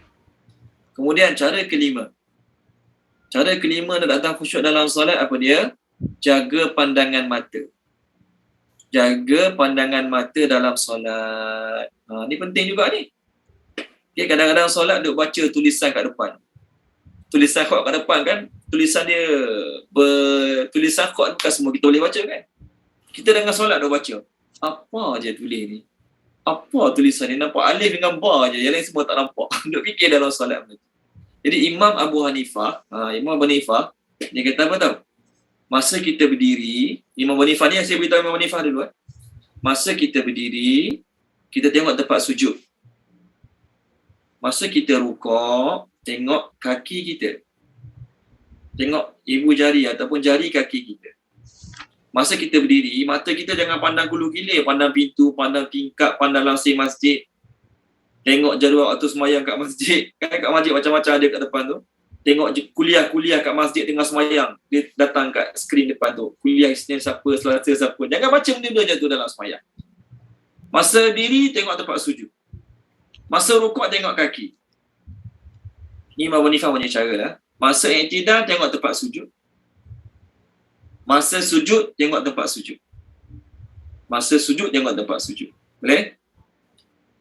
Kemudian cara kelima. Cara kelima nak datang khusyuk dalam solat apa dia? Jaga pandangan mata. Jaga pandangan mata dalam solat. Ni penting juga ni. Okay, kadang-kadang solat duk baca tulisan kat depan. Tulisan khot kat depan kan, tulisan dia tulisan khot bukan semua kita boleh baca kan. Kita dengan solat duk baca. Apa je tulis ni? Apa tulisan ni? Nampak alif dengan ba je, yang lain semua tak nampak. Duk fikir dalam solat macam tu. Jadi Imam Abu Hanifah, dia kata apa tahu? Masa kita berdiri, Imam Abu Hanifah ni, saya beritahu Imam Abu Hanifah dulu. Masa kita berdiri, kita tengok tempat sujud. Masa kita rukuk, tengok kaki kita. Tengok ibu jari ataupun jari kaki kita. Masa kita berdiri, mata kita jangan pandang gulu gilir, pandang pintu, pandang tingkap, pandang langsir masjid. Tengok jadual waktu semayang kat masjid. Kan kat masjid macam-macam ada kat depan tu. Tengok kuliah-kuliah kat masjid tengah semayang. Dia datang kat skrin depan tu. Kuliah Isnin siapa, Selasa siapa. Jangan baca benda-benda macam tu dalam semayang. Masa diri, tengok tempat sujud. Masa rukuk, tengok kaki. Ni Imam Abu Hanifah punya cara lah. Masa i'tidal, tengok tempat sujud. Masa sujud, tengok tempat sujud. Masa sujud, tengok tempat sujud. Boleh?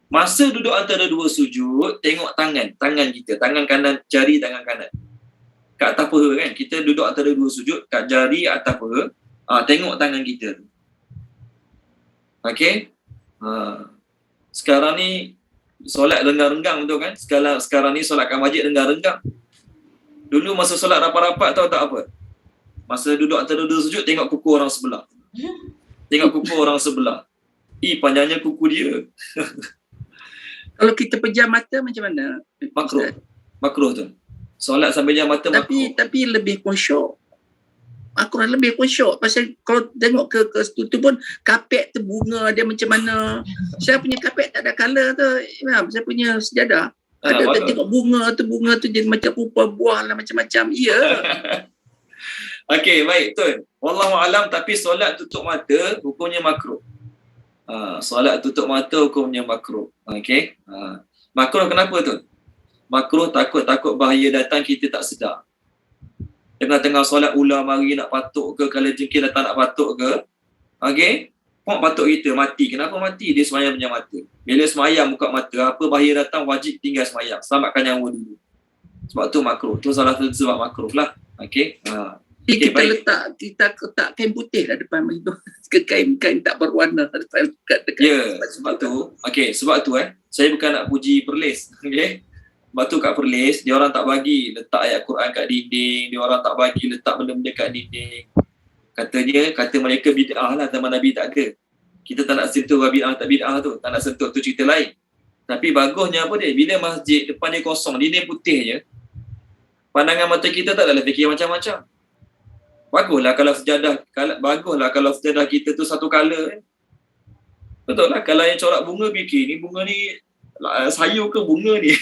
Masa duduk antara dua sujud, tengok tangan kita. Tangan kanan, jari tangan kanan. Kat atas paha kan. Kita duduk antara dua sujud, kat jari atas paha. Tengok tangan kita tu. Okey? Sekarang ni, solat renggang-renggang betul kan? Sekarang ni solat kat masjid renggang-renggang. Dulu masa solat rapat-rapat tahu tak apa? Masa duduk antara dua sujud, tengok kuku orang sebelah. Tengok kuku orang sebelah. Panjangnya kuku dia. Kalau kita pejam mata macam mana? Makruh tu. Solat sambil pejam mata makruh. Tapi lebih khusyuk. Aku lebih khusyuk. Pasal kalau tengok ke situ pun kapet tu bunga dia macam mana. Saya punya kapet tak ada colour tu. Saya punya sejadah. Ada tengok bunga tu jadi macam rupa buah lah macam-macam. Ya. Okey, baik Tun. Wallahualam, tapi solat tutup mata hukumnya makruh. Solat tutup mata hukumnya makruh. Okey. Makruh kenapa tu? Makruh takut bahaya datang kita tak sedar. Tengah-tengah solat ular mari nak patuk ke, kalau jengkil datang nak patuk ke. Okey. Pok patuk kita mati. Kenapa mati? Dia semayang punya mata. Bila semayang buka mata, apa bahaya datang wajib tinggal semayang. Selamatkan nyawa dulu. Sebab tu makruh. Tu salah satu sebab makruh lah. Okey. Okay, kita letak kain putih kat depan itu. Kain tak berwarna dekat. Ya, sebab tu. Okey, sebab tu saya bukan nak puji Perlis. Okey. Sebab tu kat Perlis, dia orang tak bagi letak ayat Quran kat dinding, dia orang tak bagi letak benda-benda kat dinding. Kata mereka bid'ah lah, zaman Nabi tak ada. Kita tak nak sentuh bid'ah tak bid'ah tu, tak nak sentuh tu cerita lain. Tapi bagusnya apa dia? Bila masjid depan dia kosong, dinding putih je, pandangan mata kita tak adalah fikir macam-macam. Baguslah kalau sejadah kita tu satu colour. Betul lah, kalau yang corak bunga fikir ni bunga ni sayur ke bunga ni.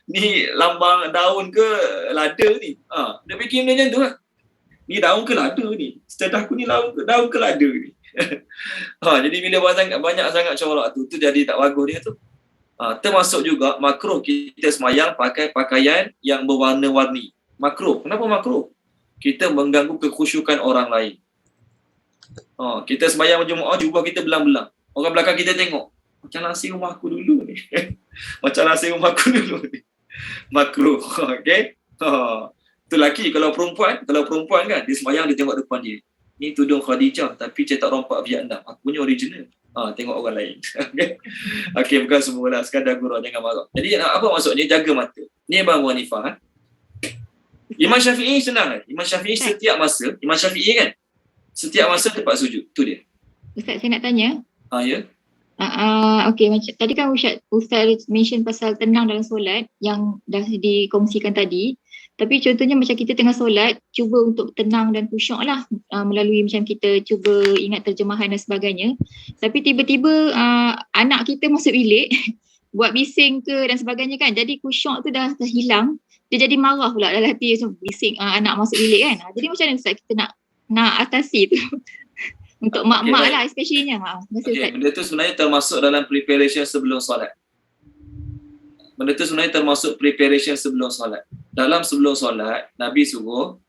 Ni lambang daun ke lada ni. Dia fikir benda macam tu lah. Ni daun ke lada ni. Sejadah aku ni daun ke lada ni. Jadi bila banyak sangat corak tu jadi tak bagus dia tu. Termasuk juga makruh kita semayang pakai pakaian yang berwarna-warni. Makruh. Kenapa makruh? Kita mengganggu kekhusyukan orang lain. Kita sembahyang berjemaah, jubah kita belang-belang. Orang belakang kita tengok. Macam nasi rumah aku dulu ni. Macam nasi rumah aku dulu ni. Makruh. Okay? Itu lelaki. Kalau perempuan kan, dia sembahyang, dia tengok depan dia. Ni tudung Khadijah, tapi cetak rompak Vietnam. Aku punya original. Tengok orang lain. Okay, bukan semualah. Sekadar gurau, jangan marah. Jadi apa maksudnya? Jaga mata. Ni Imam Abu Hanifah. Imam Syafi'i senang kan? Imam Syafi'i setiap masa tempat sujud. Tu dia. Ustaz, saya nak tanya. Ya. Okey, macam tadi kan Ustaz mention pasal tenang dalam solat yang dah dikongsikan tadi. Tapi contohnya macam kita tengah solat, cuba untuk tenang dan khusyuk lah melalui macam kita cuba ingat terjemahan dan sebagainya. Tapi tiba-tiba anak kita masuk bilik, buat bising ke dan sebagainya kan. Jadi khusyuk tu dah hilang. Dia jadi marah pula dalam hati macam bising anak masuk bilik kan. Jadi macam mana Ustaz kita nak atasi tu? Untuk mak-mak lah especially-nya. Okay, benda tu sebenarnya termasuk dalam preparation sebelum solat. Benda tu sebenarnya termasuk preparation sebelum solat. Dalam sebelum solat, Nabi suruh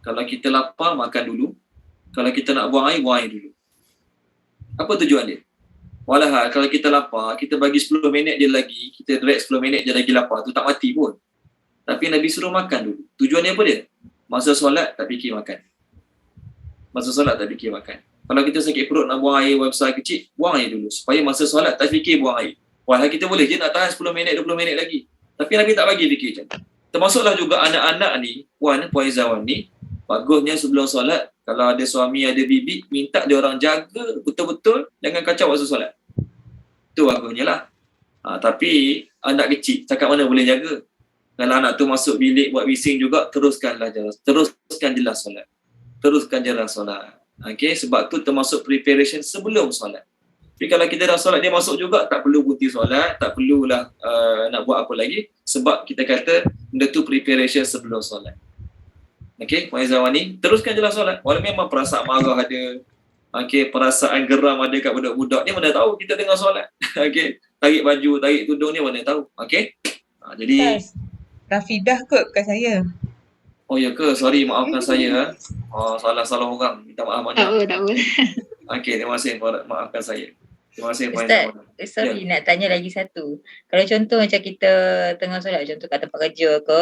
kalau kita lapar, makan dulu. Kalau kita nak buang air dulu. Apa tujuan dia? Walahal, kalau kita lapar, kita bagi 10 minit dia lagi, kita drag 10 minit dia lagi lapar, tu tak mati pun. Tapi Nabi suruh makan dulu. Tujuannya apa dia? Masa solat, tak fikir makan. Masa solat, tak fikir makan. Kalau kita sakit perut nak buang air, besar kecil, buang air dulu. Supaya masa solat, tak fikir buang air. Walahal kita boleh je nak tahan 10 minit, 20 minit lagi. Tapi Nabi tak bagi fikir macam tu. Termasuklah juga anak-anak ni, Puan Izawan ni, bagusnya sebelum solat, kalau ada suami, ada bibi, minta dia orang jaga betul-betul, jangan kacau waktu solat. Itu bagusnya lah. Tapi anak kecil, cakap mana boleh jaga? Kalau anak tu masuk bilik buat bising juga, teruskan jelas solat. Teruskan jelas solat. Okay? Sebab tu termasuk preparation sebelum solat. Tapi kalau kita dah solat, dia masuk juga, tak perlu berhenti solat, tak perlulah nak buat apa lagi. Sebab kita kata, benda tu preparation sebelum solat. Okay, Puan Izawan ni, teruskan jelas solat. Walau memang perasaan marah ada, okay, perasaan geram ada kat budak-budak, ni mana tahu kita tengah solat. Okay, tarik baju, tarik tudung ni mana tahu. Okay, jadi... Rafidah kot bukan saya. Oh ya ke? Sorry, maafkan saya. Salah orang. Minta maaf banyak. Tak apa. Okay, terima kasih. Maafkan saya. Terima kasih. Ustaz, sorry nak tanya lagi satu. Kalau contoh macam kita tengah solat, contoh kat tempat kerja ke,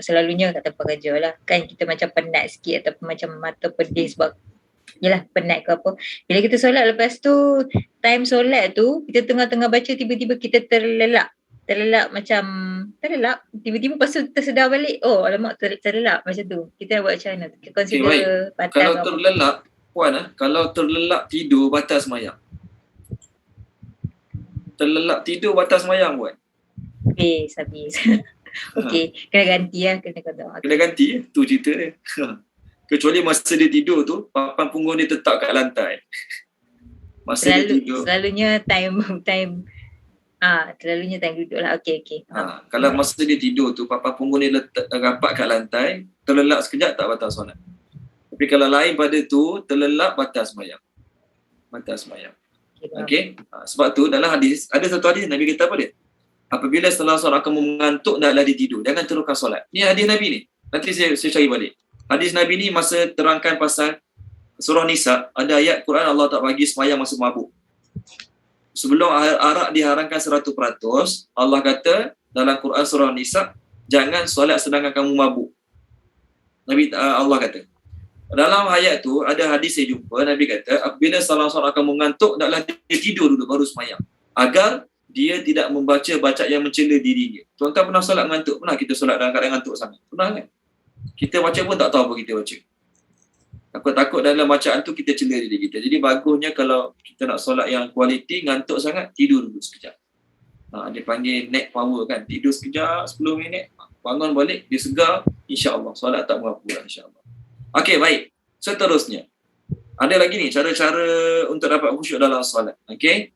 selalunya kat tempat kerja lah. Kan kita macam penat sikit ataupun macam mata pedih sebab yelah penat ke apa. Bila kita solat, lepas tu time solat tu, kita tengah-tengah baca tiba-tiba kita terlelap tiba-tiba lepas tu tersedar balik, oh alamak terlelap macam tu. Kita nak buat macam mana? Kita consider batal. Kalau terlelap, Puan, kalau terlelap tidur batas sembahyang. Terlelap tidur batas sembahyang, Puan. Habis. Okey, kena ganti lah, kena ganti, tu cerita dia. Kecuali masa dia tidur tu, papan punggung dia tetap kat lantai. Masa dia tidur. Selalunya time duduk lah. Okey. Kalau masa dia tidur tu, papan punggung dia rapat kat lantai, terlelap sekejap tak batal solat. Tapi kalau lain pada tu, terlelap batal sembahyang. Okey. Sebab tu dalam hadis, ada satu hadis Nabi kata apa dia? Apabila setelah solat kamu mengantuk, taklah dia tidur. Jangan teruskan solat. Ni hadis Nabi ni. Nanti saya cari balik. Hadis Nabi ni masa terangkan pasal surah Nisa, ada ayat Quran Allah tak bagi sembahyang masa mabuk. Sebelum arak diharamkan 100%, Allah kata dalam Quran surah Nisa, jangan solat sedangkan kamu mabuk. Allah kata. Dalam ayat tu ada hadis saya jumpa, Nabi kata apabila salah seorang kamu mengantuk, taklah dia tidur dulu baru sembahyang. Agar dia tidak membaca bacaan yang mencela dirinya. Tuan-tuan pernah solat mengantuk? Pernah kita solat dalam keadaan ngantuk sangat? Pernah kan? Kita baca pun tak tahu apa kita baca. Takut-takut dalam bacaan tu kita cela diri kita. Jadi bagusnya kalau kita nak solat yang kualiti, ngantuk sangat, tidur dulu sekejap. Dia panggil neck power kan. Tidur sekejap, 10 minit, bangun balik, dia segar, insya-Allah. Solat tak berapa lah insya-Allah. Okey, baik. Seterusnya. Ada lagi ni cara-cara untuk dapat khusyuk dalam solat. Okey.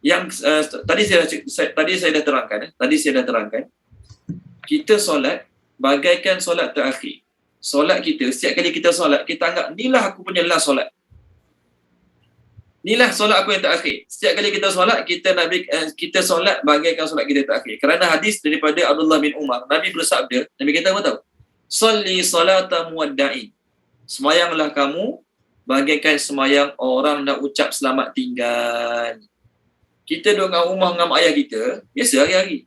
Yang tadi saya dah terangkan. Kita solat bagaikan solat terakhir. Solat kita, setiap kali kita solat, kita anggap inilah aku punya last solat. Inilah solat aku yang terakhir. Setiap kali kita solat, kita solat bagaikan solat kita terakhir. Kerana hadis daripada Abdullah bin Umar, Nabi bersabda, Nabi kata apa tahu? Salli salata muwadda'in. Semayanglah kamu bagaikan semayang orang nak ucap selamat tinggal. Kita duduk dengan rumah dengan ayah kita, biasa hari-hari.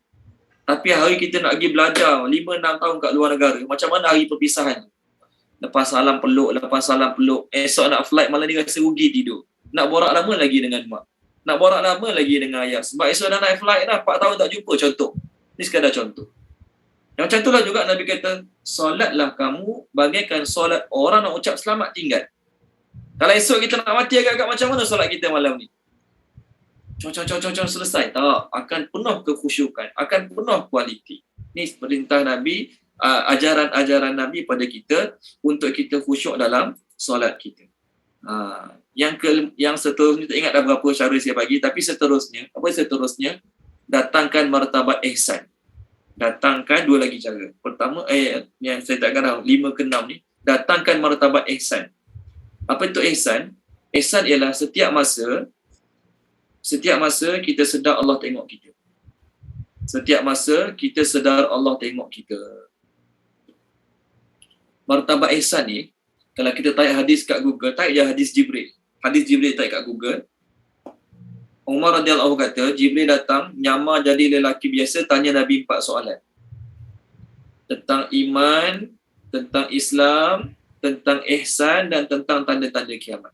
Tapi hari kita nak pergi belajar 5-6 tahun kat luar negara, macam mana hari perpisahan? Lepas salam peluk, esok nak flight malam ni rasa rugi tidur. Nak borak lama lagi dengan mak. Nak borak lama lagi dengan ayah. Sebab esok dah naik flight dah, 4 tahun tak jumpa, contoh. Ni sekadar contoh. Yang macam itulah juga Nabi kata, solatlah kamu bagaikan solat orang nak ucap selamat tinggal. Kalau esok kita nak mati agak-agak, macam mana solat kita malam ni? Selesai. Tak, akan penuh kekhusyukan, akan penuh kualiti. Ni perintah Nabi ajaran-ajaran Nabi pada kita untuk kita khusyuk dalam solat kita. Yang seterusnya, tak ingat dah berapa cara saya bagi, tapi seterusnya, datangkan martabat ihsan. Datangkan dua lagi cara. Pertama, yang saya tak kena 5 ke 6 ni, datangkan martabat ihsan. Apa itu ihsan? Ihsan ialah setiap masa kita sedar Allah tengok kita. Setiap masa kita sedar Allah tengok kita. Martabat ihsan ni, kalau kita type hadis kat Google, type je hadis Jibril. Hadis Jibril type kat Google. Umar radhiyallahu kata, Jibril datang, nyamar jadi lelaki biasa, tanya Nabi 4 soalan. Tentang iman, tentang Islam, tentang ihsan dan tentang tanda-tanda kiamat.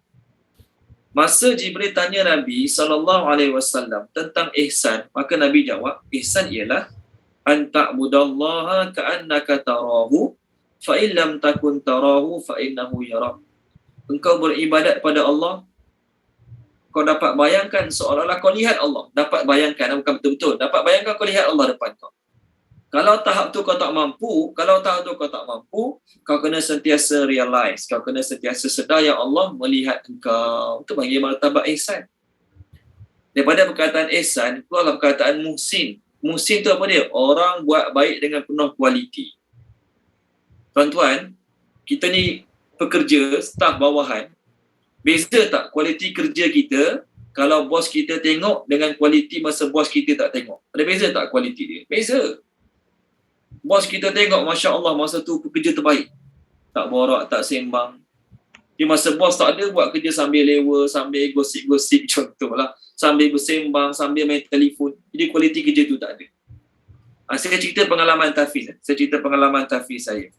Masa Jibril tanya Nabi SAW tentang ihsan, maka Nabi jawab, ihsan ialah an ta'budallaha ka'annaka tarahu fa in lam takun tarahu fa innahu yarak. Engkau beribadat pada Allah, kau dapat bayangkan seolah-olah kau lihat Allah. Dapat bayangkan, bukan betul-betul. Dapat bayangkan kau lihat Allah depan kau. Kalau tahap tu kau tak mampu, kau kena sentiasa realize, kau kena sentiasa sedar yang Allah melihat engkau. Itu bagi martabat ihsan. Daripada perkataan ihsan, keluarlah perkataan muhsin. Muhsin tu apa dia? Orang buat baik dengan penuh kualiti. Tuan-tuan, kita ni pekerja, staf bawahan, beza tak kualiti kerja kita kalau bos kita tengok dengan kualiti masa bos kita tak tengok? Ada beza tak kualiti dia? Beza. Bos kita tengok, Masya Allah, masa tu pekerja terbaik. Tak borak, tak sembang. Di masa bos tak ada, buat kerja sambil lewa, sambil gosip-gosip contohlah. Sambil bersembang, sambil main telefon. Jadi kualiti kerja tu tak ada. Saya cerita pengalaman tahfiz. Saya.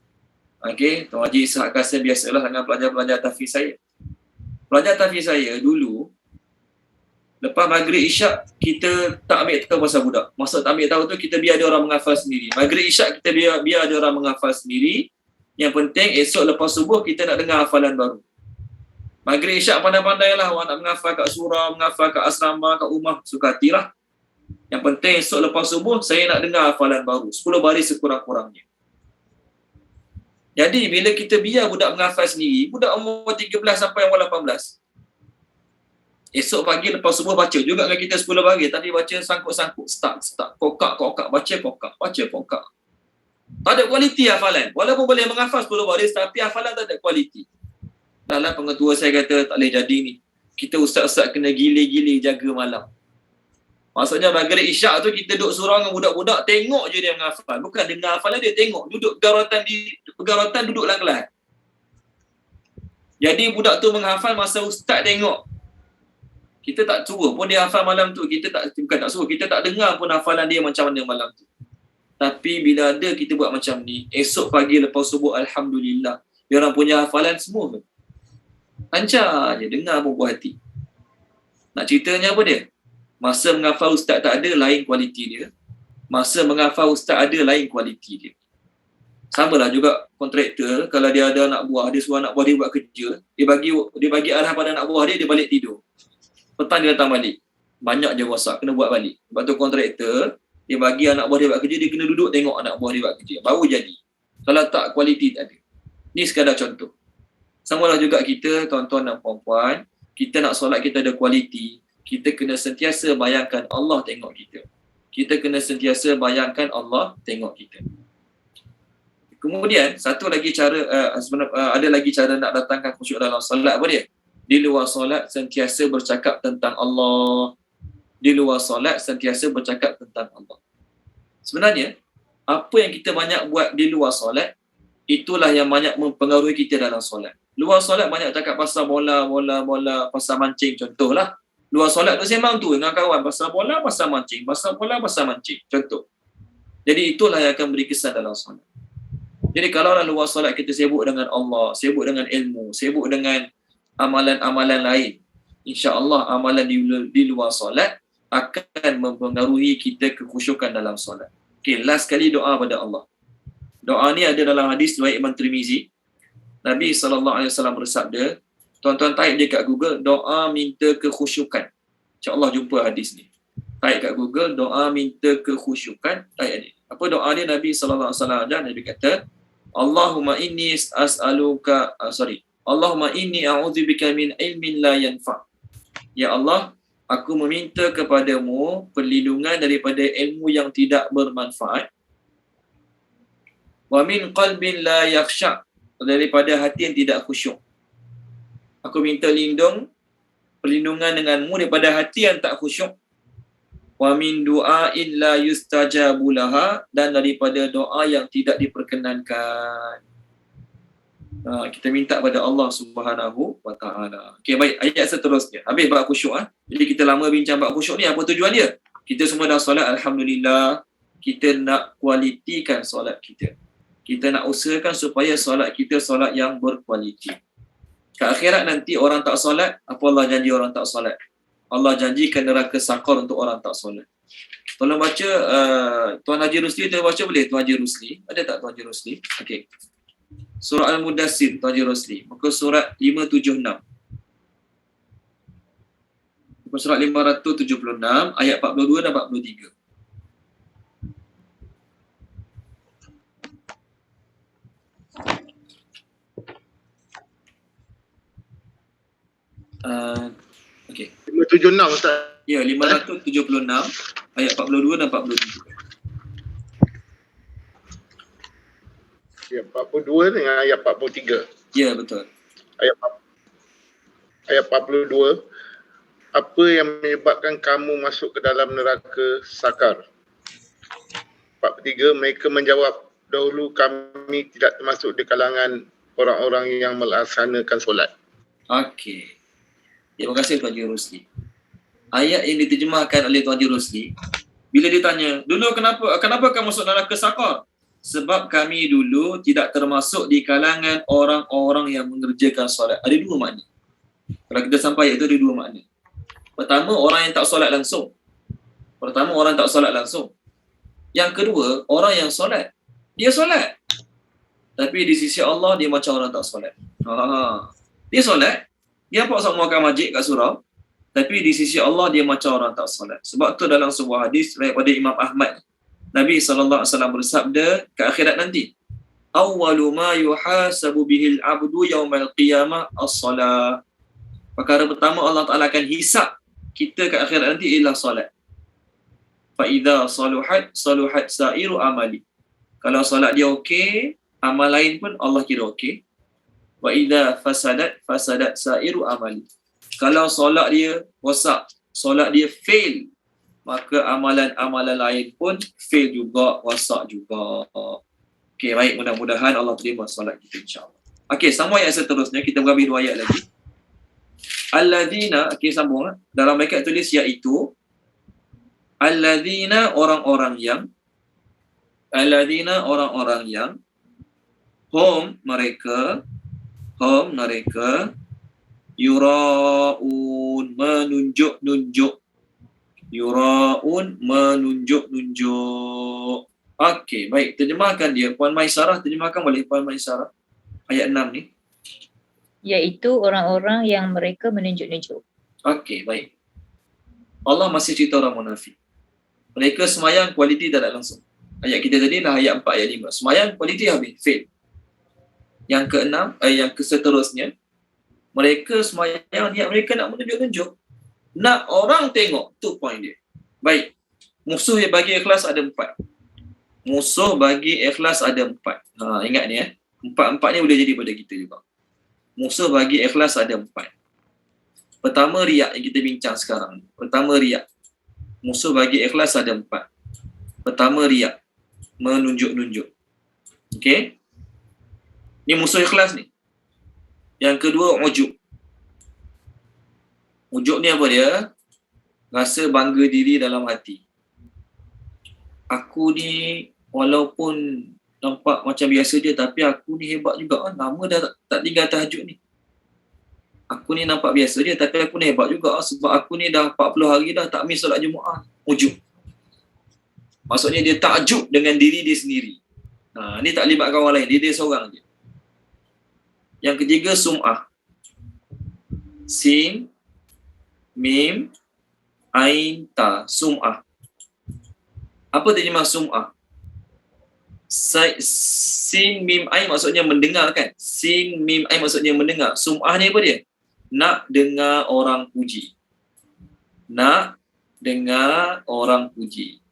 Okey, Tuan Haji Ishak Kasim biasalah dengan pelajar-pelajar tahfiz saya. Pelajar tahfiz saya dulu, lepas maghrib isyak, kita tak ambil tahu pasal budak. Maksud tak ambil tahu tu, kita biar ada orang menghafal sendiri. Maghrib isyak, kita biar ada orang menghafal sendiri. Yang penting, esok lepas subuh, kita nak dengar hafalan baru. Maghrib isyak pandai-pandai lah. Orang nak menghafal kat surau, menghafal kat asrama, kat rumah. Suka hatilah. Yang penting, esok lepas subuh, saya nak dengar hafalan baru. 10 baris sekurang-kurangnya. Jadi, bila kita biar budak menghafal sendiri, budak umur 13 sampai umur 18, esok pagi lepas subuh baca juga dengan kita 10 baris, tapi baca sangkut-sangkut, start, kokak, baca kokak. Tak ada kualiti hafalan. Walaupun boleh menghafal 10 baris, tapi hafalan tak ada kualiti. Dalam pengetua saya kata, tak boleh jadi ni. Kita ustaz-ustaz kena gile-gile jaga malam. Maksudnya maghrib isyak tu kita duduk surau dengan budak-budak, tengok je dia menghafal. Bukan dengar hafalan dia, tengok. Duduk pegaratan duduk dalam kelas. Jadi budak tu menghafal masa ustaz tengok. Kita tak suruh pun dia hafal malam tu. Kita tak dengar pun hafalan dia macam mana malam tu. Tapi bila ada kita buat macam ni, esok pagi lepas subuh, Alhamdulillah, dia orang punya hafalan semua. Lancar je, dengar pun puas hati. Nak ceritanya apa dia? Masa menghafal ustaz tak ada, lain kualiti dia. Masa menghafal ustaz ada, lain kualiti dia. Sama lah juga kontraktor, kalau dia ada anak buah, dia suruh anak buah dia buat kerja, dia bagi arah pada anak buah dia balik tidur. Petang dia datang balik. Banyak je rosak, kena buat balik. Sebab tu kontraktor, dia bagi anak buah dia buat kerja, dia kena duduk tengok anak buah dia buat kerja. Baru jadi. Kalau tak, kualiti tak ada. Ni sekadar contoh. Samalah juga kita, tuan-tuan dan puan-puan, kita nak solat kita ada kualiti, kita kena sentiasa bayangkan Allah tengok kita. Kita kena sentiasa bayangkan Allah tengok kita. Kemudian, satu lagi cara, ada lagi cara nak datangkan khusyuk dalam solat. Apa dia? Di luar solat, sentiasa bercakap tentang Allah. Di luar solat, sentiasa bercakap tentang Allah. Sebenarnya, apa yang kita banyak buat di luar solat, itulah yang banyak mempengaruhi kita dalam solat. Luar solat banyak cakap pasal bola, pasal mancing, contohlah. Luar solat tu sembang tu dengan kawan, pasal bola, pasal mancing, contoh. Jadi itulah yang akan beri kesan dalam solat. Jadi kalau dalam luar solat kita sibuk dengan Allah, sibuk dengan ilmu, sibuk dengan amalan-amalan lain, insya-Allah amalan di luar solat akan mempengaruhi kita kekhusyukan dalam solat. Okey, last kali doa pada Allah. Doa ni ada dalam hadis riwayat Imam Tirmizi. Nabi SAW bersabda, tuan-tuan type je kat Google, doa minta kekhusyukan. InsyaAllah jumpa hadis ni. Type kat Google, doa minta kekhusyukan. Apa doa dia? Nabi SAW dan Nabi kata, Allahumma inni as'aluka, Allahumma inni a'udzubika min ilmin la yanfa'. Ya Allah, aku meminta kepadamu perlindungan daripada ilmu yang tidak bermanfaat. Wa min qalbin la yakhsha', daripada hati yang tidak khusyuk. Aku minta perlindungan denganmu daripada hati yang tak khusyuk. Wa min du'ain la yustajabu laha, dan daripada doa yang tidak diperkenankan. Kita minta pada Allah Subhanahu wa taala. Okey, baik, ayat seterusnya. Habis bab khusyuk Jadi kita lama bincang bab khusyuk ni, apa tujuan dia? Kita semua dah solat, alhamdulillah. Kita nak kualitikan solat kita. Kita nak usahakan supaya solat kita solat yang berkualiti. Ke akhirat nanti orang tak solat, apa Allah janji orang tak solat? Allah janjikan neraka sakar untuk orang tak solat. Tolong baca, Tuan Haji Rusli, kita baca boleh? Tuan Haji Rusli, ada tak Tuan Haji Rusli? Okey. Surah Al-Mudassir, Tuan Haji Rusli. Muka surat 576. Muka surat 576, ayat 42 dan 43. Okey. 576 Ustaz. Ya, 576 ayat 42 dan 43. Ya, 42 dengan ayat 43. Ya, betul. Ayat 42. Apa yang menyebabkan kamu masuk ke dalam neraka sakar? 43. Mereka menjawab, dahulu kami tidak termasuk di kalangan orang-orang yang melaksanakan solat. Okey. Terima kasih Tuan Haji Rusli. Ayat yang diterjemahkan oleh Tuan Haji Rusli, bila ditanya, dulu kenapa kamu masuk neraka sakar? Sebab kami dulu tidak termasuk di kalangan orang-orang yang mengerjakan solat. Ada dua makna. Kalau kita sampai ayat itu, ada dua makna. Pertama, orang yang tak solat langsung. Yang kedua, orang yang solat. Dia solat. Tapi di sisi Allah, dia macam orang tak solat. Dia solat. Dia nampak sama makan majid kat surau. Tapi di sisi Allah, dia macam orang tak solat. Sebab tu dalam sebuah hadis daripada Imam Ahmad, Nabi SAW bersabda ke akhirat nanti, awwalu ma yuhasabu bihil abdu yawmal qiyamah as-salah. Perkara pertama Allah Ta'ala akan hisap kita ke akhirat nanti ialah solat. Fa idza saluhat sa'iru amali. Kalau solat dia okey, amal lain pun Allah kira okey. Wa idza fasadat sa'iru amali. Kalau solat dia rosak, solat dia fail, maka amalan-amalan lain pun fail juga, rosak juga. Okey, baik, mudah-mudahan Allah terima solat kita insya-Allah. Okey, sambung ayat seterusnya, kita berambil dua ayat lagi. Alladzina, okey sambung. Dalam bracket tulis iaitu alladzina orang-orang yang hum mereka yura'un menunjuk. Okey, baik, terjemahkan dia. Puan Maisarah, terjemahkan boleh Puan Maisarah. Ayat 6 ni. Iaitu orang-orang yang mereka menunjuk-nunjuk. Okey, baik. Allah masih cerita orang munafik. Mereka semayang kualiti tak ada langsung. Ayat kita tadi dah ayat 4, ayat 5. Semayang kualiti habis, fail. Yang ke-6, yang seterusnya, mereka semayang, niat mereka nak menunjuk-nunjuk. Nak orang tengok, tu point dia. Baik. Musuh yang bagi ikhlas ada 4. Ingat ni 4 ni boleh jadi pada kita juga. Musuh bagi ikhlas ada 4. Pertama, riak yang kita bincang sekarang. Musuh bagi ikhlas ada 4. Pertama, riak. Menunjuk-nunjuk. Okey? Ni musuh ikhlas ni. Yang kedua, ujub. Ujub ni apa dia? Rasa bangga diri dalam hati. Aku ni walaupun nampak macam biasa je, tapi aku ni hebat juga. Lama dah tak tinggal tahajud ni. Aku ni nampak biasa je, tapi aku ni hebat juga. Sebab aku ni dah 40 hari dah tak miss solat Jumaat. Ujub. Maksudnya dia takjub dengan diri dia sendiri. Ni tak libatkan orang lain. Dia seorang je. Yang ketiga, sum'ah. Sin, mim, ain, ta. Sum'ah. Apa terjemah sum'ah? Sin mim ain maksudnya mendengar kan? Sin mim ain maksudnya mendengar. Sum'ah ni apa dia? Nak dengar orang puji. Nak dengar orang puji.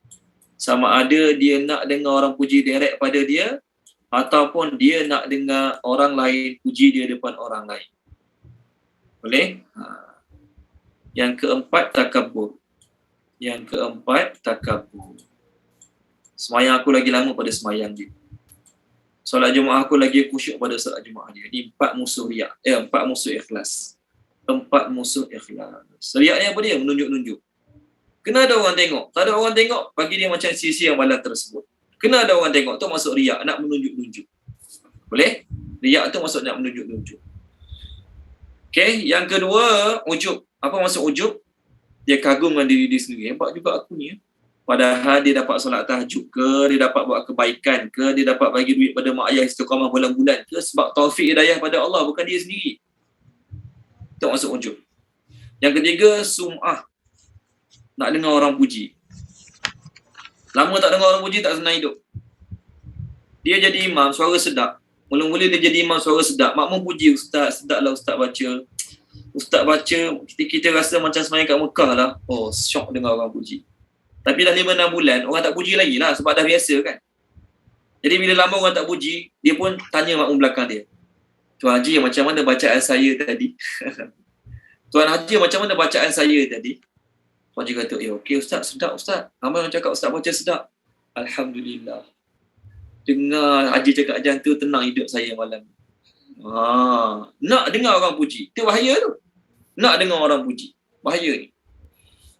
Sama ada dia nak dengar orang puji direct pada dia ataupun dia nak dengar orang lain puji dia depan orang lain. Boleh? Yang keempat, takabur. Yang keempat, takabur. Semayang aku lagi lama pada semayang dia. Solat Jumaat aku lagi khusyuk pada solat Jumaat dia. Ini 4 musuh riak. 4 musuh ikhlas. 4 musuh ikhlas. Riak ni apa dia? Menunjuk-nunjuk. Kena ada orang tengok. Tak ada orang tengok, bagi dia macam sia-sia amalan tersebut. Kena ada orang tengok, tu masuk riak, nak menunjuk-nunjuk. Boleh? Riak tu masuk nak menunjuk-nunjuk. Okay, yang kedua, ujub. Apa maksud ujub? Dia kagum dengan diri dia sendiri. Hebat juga aku ni. Padahal dia dapat solat tahajud ke, dia dapat buat kebaikan ke, dia dapat bagi duit pada mak ayah istiqamah bulan-bulan ke, sebab taufik hidayah pada Allah, bukan dia sendiri. Itu maksud ujub. Yang ketiga, sum'ah. Nak dengar orang puji. Lama tak dengar orang puji, tak senang hidup. Dia jadi imam, suara sedap. Mula-mula dia jadi imam, suara sedap. Makmum puji, ustaz, sedap lah ustaz baca. Ustaz baca, kita rasa macam semayang kat Mekah lah. Oh, syok dengar orang puji. Tapi dah 5-6 bulan, orang tak puji lagi lah sebab dah biasa kan. Jadi bila lama orang tak puji, dia pun tanya makmum belakang dia. Tuan Haji, macam mana bacaan saya tadi? Tuan Haji, macam mana bacaan saya tadi? Tuan Haji kata, okey ustaz, sedap ustaz. Ramai orang cakap ustaz baca sedap. Alhamdulillah. Dengar Haji cakap macam tu, tenang hidup saya malam. Nak dengar orang puji. Itu bahaya tu. Nak dengar orang puji. Bahaya ni.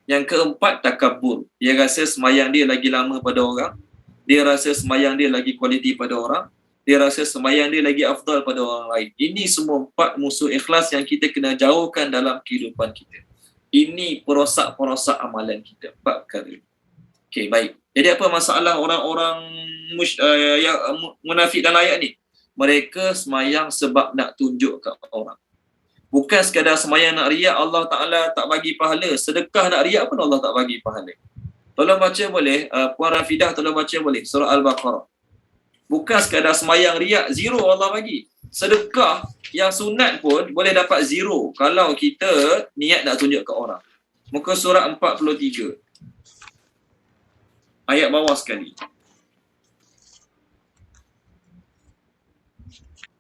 Yang keempat, takabur. Dia rasa semayang dia lagi lama pada orang. Dia rasa semayang dia lagi kualiti pada orang. Dia rasa semayang dia lagi afdal pada orang lain. Ini semua 4 musuh ikhlas yang kita kena jauhkan dalam kehidupan kita. Ini perosak-perosak amalan kita. 4 perkara. Okey, baik. Jadi apa masalah orang-orang yang munafik dan layak ni? Mereka semayang sebab nak tunjuk kat orang. Bukan sekadar semayang nak riak, Allah Ta'ala tak bagi pahala. Sedekah nak riak pun Allah tak bagi pahala. Tolong baca boleh, Puan Rafidah tolong baca boleh, surah Al-Baqarah. Bukan sekadar semayang riak, zero Allah bagi. Sedekah yang sunat pun boleh dapat zero kalau kita niat nak tunjuk ke orang. Muka surat 43. Ayat bawah sekali.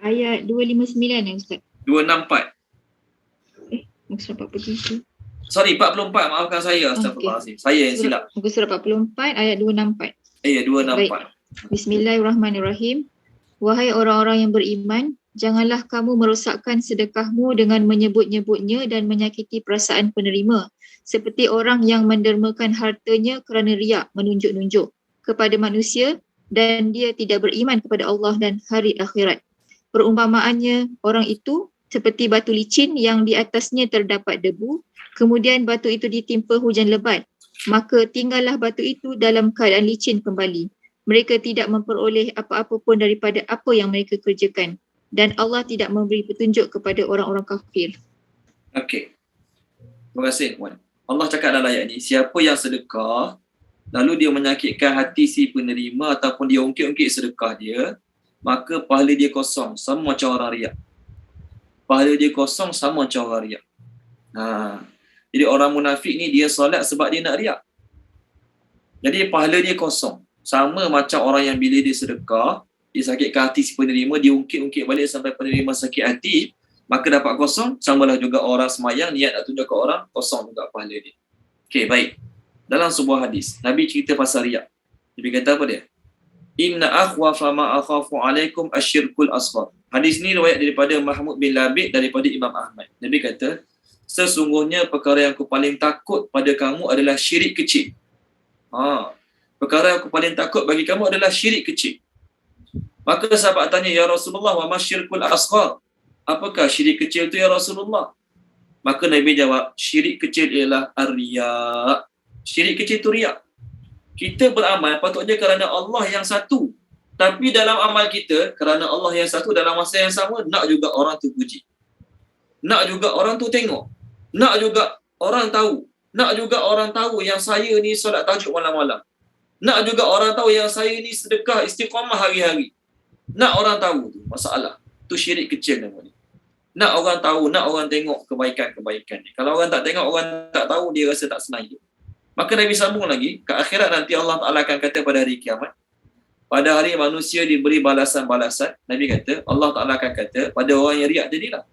Ayat 259 ya Ustaz? 264. Muka surat 43. Sorry, 44. Maafkan saya. Astagfirullahaladzim. Saya yang silap. Muka surat 44 ayat 264. 264. Baik. Bismillahirrahmanirrahim. Wahai orang-orang yang beriman, janganlah kamu merosakkan sedekahmu dengan menyebut-nyebutnya dan menyakiti perasaan penerima, seperti orang yang mendermakan hartanya kerana riak, menunjuk-nunjuk kepada manusia dan dia tidak beriman kepada Allah dan hari akhirat. Perumpamaannya orang itu seperti batu licin yang di atasnya terdapat debu, kemudian batu itu ditimpa hujan lebat, maka tinggallah batu itu dalam keadaan licin kembali. Mereka tidak memperoleh apa-apa pun daripada apa yang mereka kerjakan, dan Allah tidak memberi petunjuk kepada orang-orang kafir. Okey. Terima kasih Puan. Allah cakap dalam ayat ni, siapa yang sedekah lalu dia menyakitkan hati si penerima ataupun dia ungkit-ungkit sedekah dia, maka pahala dia kosong, sama macam orang riak. Pahala dia kosong sama macam orang riak. Jadi orang munafik ni dia solat sebab dia nak riak. Jadi pahala dia kosong. Sama macam orang yang bila dia sedekah, dia sakitkan hati si penerima, dia ungkit-ungkit balik sampai penerima sakit hati, maka dapat kosong. Samalah juga orang semayang, niat nak tunjuk ke orang, kosong juga pahala dia. Okey, baik. Dalam sebuah hadis, Nabi cerita pasal riak. Nabi kata apa dia? Inna akhwafa ma akhafu alaikum asyirkul asghar. Hadis ni riwayat daripada Mahmud bin Labid daripada Imam Ahmad. Nabi kata, sesungguhnya perkara yang aku paling takut pada kamu adalah syirik kecil. Perkara yang aku paling takut bagi kamu adalah syirik kecil. Maka sahabat tanya, ya Rasulullah, wa masyirkul asghar? Apakah syirik kecil tu ya Rasulullah? Maka Nabi jawab, syirik kecil ialah ar-riya. Syirik kecil tu riak. Kita beramal patutnya kerana Allah yang satu. Tapi dalam amal kita, kerana Allah yang satu, dalam masa yang sama, nak juga orang tu puji. Nak juga orang tu tengok. Nak juga orang tahu. Nak juga orang tahu yang saya ni solat tahajud malam-malam. Nak juga orang tahu yang saya ni sedekah istiqamah hari-hari. Nak orang tahu tu masalah. Tu syirik kecil namanya. Nak orang tahu, nak orang tengok kebaikan-kebaikan ni. Kalau orang tak tengok, orang tak tahu, dia rasa tak senang hidup. Maka Nabi sambung lagi, ke akhirat nanti Allah Ta'ala akan kata pada hari kiamat, pada hari manusia diberi balasan-balasan, Nabi kata, Allah Ta'ala akan kata pada orang yang riak tadilah,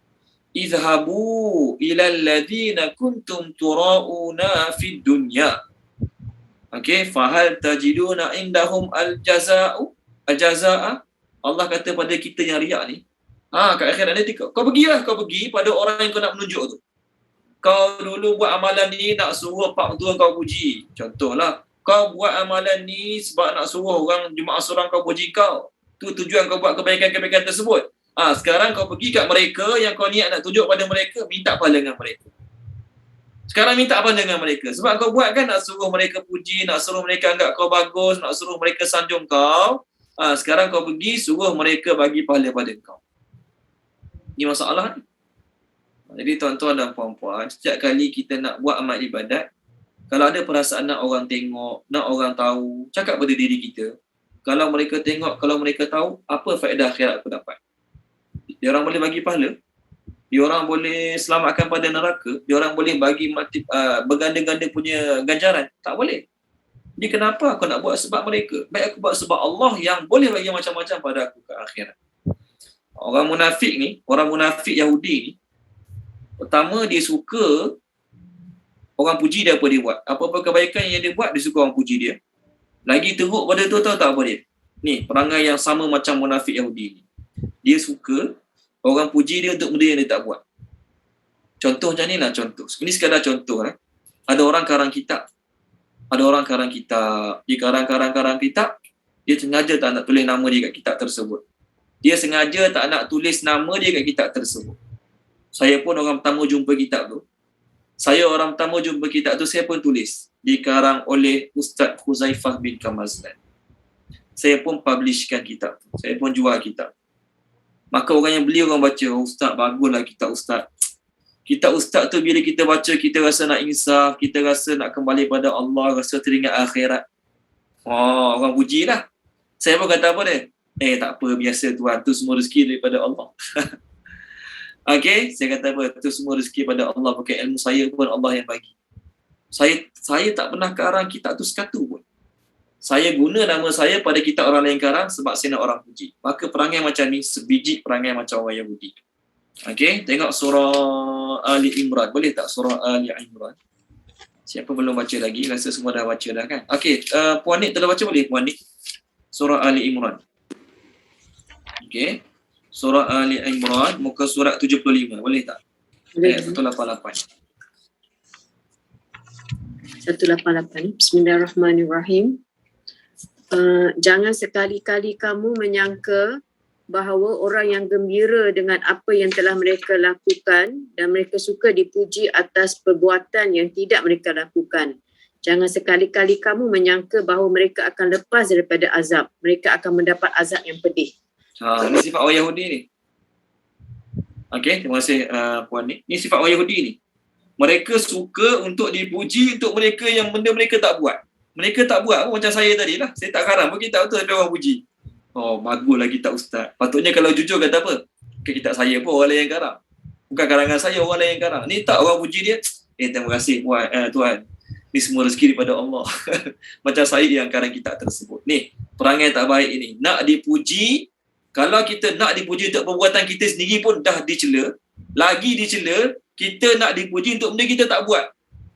izhabu ilal ladina kuntum tura'una fid dunya. Okey, fahal tajiduna indahum al-jaza'a? Allah kata pada kita yang riak ni, kat akhirat nanti kau pergi pada orang yang kau nak menunjuk tu. Kau dulu buat amalan ni nak suruh pak mentua kau puji. Contohlah, kau buat amalan ni sebab nak suruh orang jemaah surau kau puji kau. Tu tujuan kau buat kebaikan-kebaikan tersebut. Sekarang kau pergi kat mereka yang kau niat nak tunjuk pada mereka, minta pahala dengan mereka. Sekarang minta pahala dengan mereka. Sebab kau buat kan nak suruh mereka puji, nak suruh mereka anggap kau bagus, nak suruh mereka sanjung kau. Sekarang kau pergi suruh mereka bagi pahala pada kau. Ini masalah ni. Jadi tuan-tuan dan puan-puan, setiap kali kita nak buat amal ibadat, kalau ada perasaan nak orang tengok, nak orang tahu, cakap pada diri kita, kalau mereka tengok, kalau mereka tahu, apa faedah akhirat aku dapat? Dia orang boleh bagi pahala, dia orang boleh selamatkan pada neraka, dia orang boleh bagi berganda-ganda punya ganjaran, tak boleh. Jadi kenapa aku nak buat sebab mereka? Baik aku buat sebab Allah yang boleh bagi macam-macam pada aku ke akhirat. Orang munafik ni, orang munafik Yahudi ni, pertama dia suka orang puji dia apa dia buat. Apa-apa kebaikan yang dia buat, dia suka orang puji dia. Lagi teruk pada tu, tahu tak apa dia? Ni, perangai yang sama macam munafik Yahudi ni. Dia suka orang puji dia untuk benda yang dia tak buat. Contoh macam ni lah contoh. Ini sekadar contoh. Ada orang karang kitab. Dia karang kitab, dia sengaja tak nak tulis nama dia kat kitab tersebut. Dia sengaja tak nak tulis nama dia kat kitab tersebut. Saya pun orang pertama jumpa kitab tu. Saya pun tulis. Dikarang oleh Ustaz Huzaifah bin Kamazlan. Saya pun publishkan kitab tu. Saya pun jual kitab. Maka orang yang beli, orang baca, Ustaz, baguslah kitab Ustaz. Kitab Ustaz tu bila kita baca, kita rasa nak insaf, kita rasa nak kembali pada Allah, rasa teringat akhirat. Orang puji lah. Saya pun kata apa dia? Tak apa, biasa Tuhan. Tu semua rezeki daripada Allah. Okey, saya kata apa? Itu semua rezeki pada Allah. Pakai ilmu saya pun Allah yang bagi. Saya tak pernah karang kitab tu sekatu pun. Saya guna nama saya pada kitab orang lain karang sebab saya nak orang puji. Maka perangai macam ni, sebiji perangai macam orang Yahudi. Okey, tengok surah Ali Imran. Boleh tak surah Ali Imran? Siapa belum baca lagi? Rasa semua dah baca dah kan? Okey, Puan Nik telah baca boleh? Puan Nik? Surah Ali Imran. Okey. Surah Ali Imran, muka surat 75. Boleh tak? Ayat 188. 188. Bismillahirrahmanirrahim. Jangan sekali-kali kamu menyangka bahawa orang yang gembira dengan apa yang telah mereka lakukan dan mereka suka dipuji atas perbuatan yang tidak mereka lakukan. Jangan sekali-kali kamu menyangka bahawa mereka akan lepas daripada azab. Mereka akan mendapat azab yang pedih. Ini sifat orang Yahudi ni. Okey, terima kasih Puan ni. Ini sifat orang Yahudi ni. Mereka suka untuk dipuji untuk mereka yang benda mereka tak buat. Mereka tak buat pun macam saya tadi lah. Saya tak karang pun kitab tu, tapi orang puji. Baguslah kitab Ustaz. Patutnya kalau jujur kata apa? Kitab saya pun orang lain yang karang. Bukan karangan saya, orang lain yang karang. Ni tak, orang puji dia. Terima kasih Tuhan. Ni semua rezeki daripada Allah. Macam saya yang karang kitab tersebut. Ni, perangai tak baik ini. Nak dipuji. Kalau kita nak dipuji untuk perbuatan kita sendiri pun dah dicela. Lagi dicela, kita nak dipuji untuk benda kita tak buat.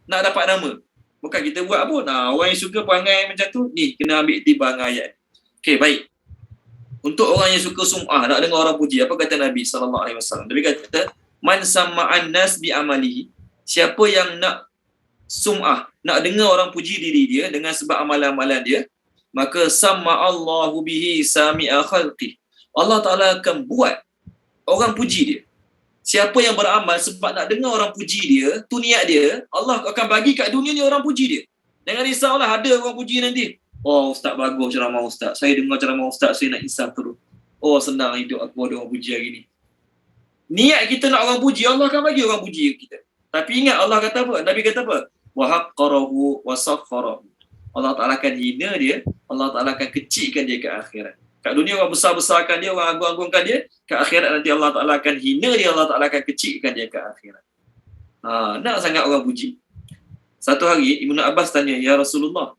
Nak dapat nama. Bukan kita buat pun. Orang yang suka perangai macam tu, ni kena ambil tiba dengan ayat. Okey, baik. Untuk orang yang suka sum'ah, nak dengar orang puji, apa kata Nabi SAW? Nabi kata, man samma'an nas bi amalihi. Siapa yang nak sum'ah, nak dengar orang puji diri dia dengan sebab amalan-amalan dia, maka samma'allahu bihi sami'a khalqih. Allah Ta'ala akan buat orang puji dia. Siapa yang beramal sebab nak dengar orang puji dia, tu niat dia, Allah akan bagi kat dunia ni orang puji dia. Jangan risaulah, ada orang puji nanti. Ustaz bagus ceramah Ustaz. Saya dengar ceramah Ustaz, saya nak insaf terus. Senang hidup aku ada orang puji hari ni. Niat kita nak orang puji, Allah akan bagi orang puji kita. Tapi ingat Allah kata apa? Nabi kata apa? Wa haqqarahu wa saffarahu. Allah Ta'ala akan hina dia, Allah Ta'ala akan kecilkan dia ke akhirat. Kat dunia orang besar-besarkan dia, orang agung-agungkan dia, ke akhirat nanti Allah Ta'ala akan hina dia, Allah Ta'ala akan kecilkan dia ke akhirat. Nak sangat orang puji. Satu hari Ibnu Abbas tanya, "Ya Rasulullah,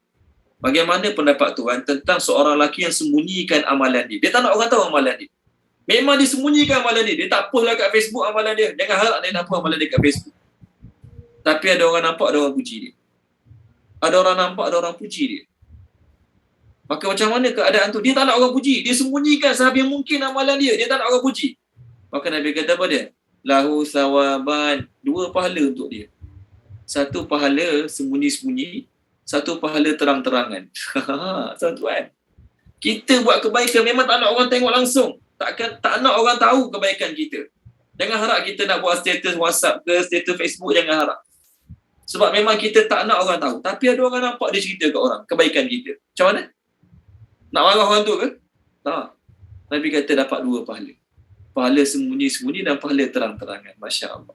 bagaimana pendapat Tuhan tentang seorang lelaki yang sembunyikan amalan dia? Dia tak nak orang tahu amalan dia. Memang dia sembunyikan amalan dia. Dia tak post lah kat Facebook amalan dia. Jangan harap dia nak post amalan dia kat Facebook. Tapi ada orang nampak, ada orang puji dia. Ada orang nampak, ada orang puji dia. Maka macam mana keadaan tu? Dia tak nak orang puji. Dia sembunyikan sehabis mungkin amalan dia. Dia tak nak orang puji. Maka Nabi kata apa dia? Lahu sawaban. 2 pahala untuk dia. 1 pahala sembunyi-sembunyi. 1 pahala terang-terangan. Tuan-tuan. Kita buat kebaikan memang tak nak orang tengok langsung. Tak nak orang tahu kebaikan kita. Jangan harap kita nak buat status WhatsApp ke, status Facebook, jangan harap. Sebab memang kita tak nak orang tahu. Tapi ada orang nampak dia cerita kat orang kebaikan kita. Macam mana? Nak marah orang tu ke? Tak. Nabi kata dapat 2 pahala. Pahala sembunyi-sembunyi dan pahala terang-terangan. Masya Allah.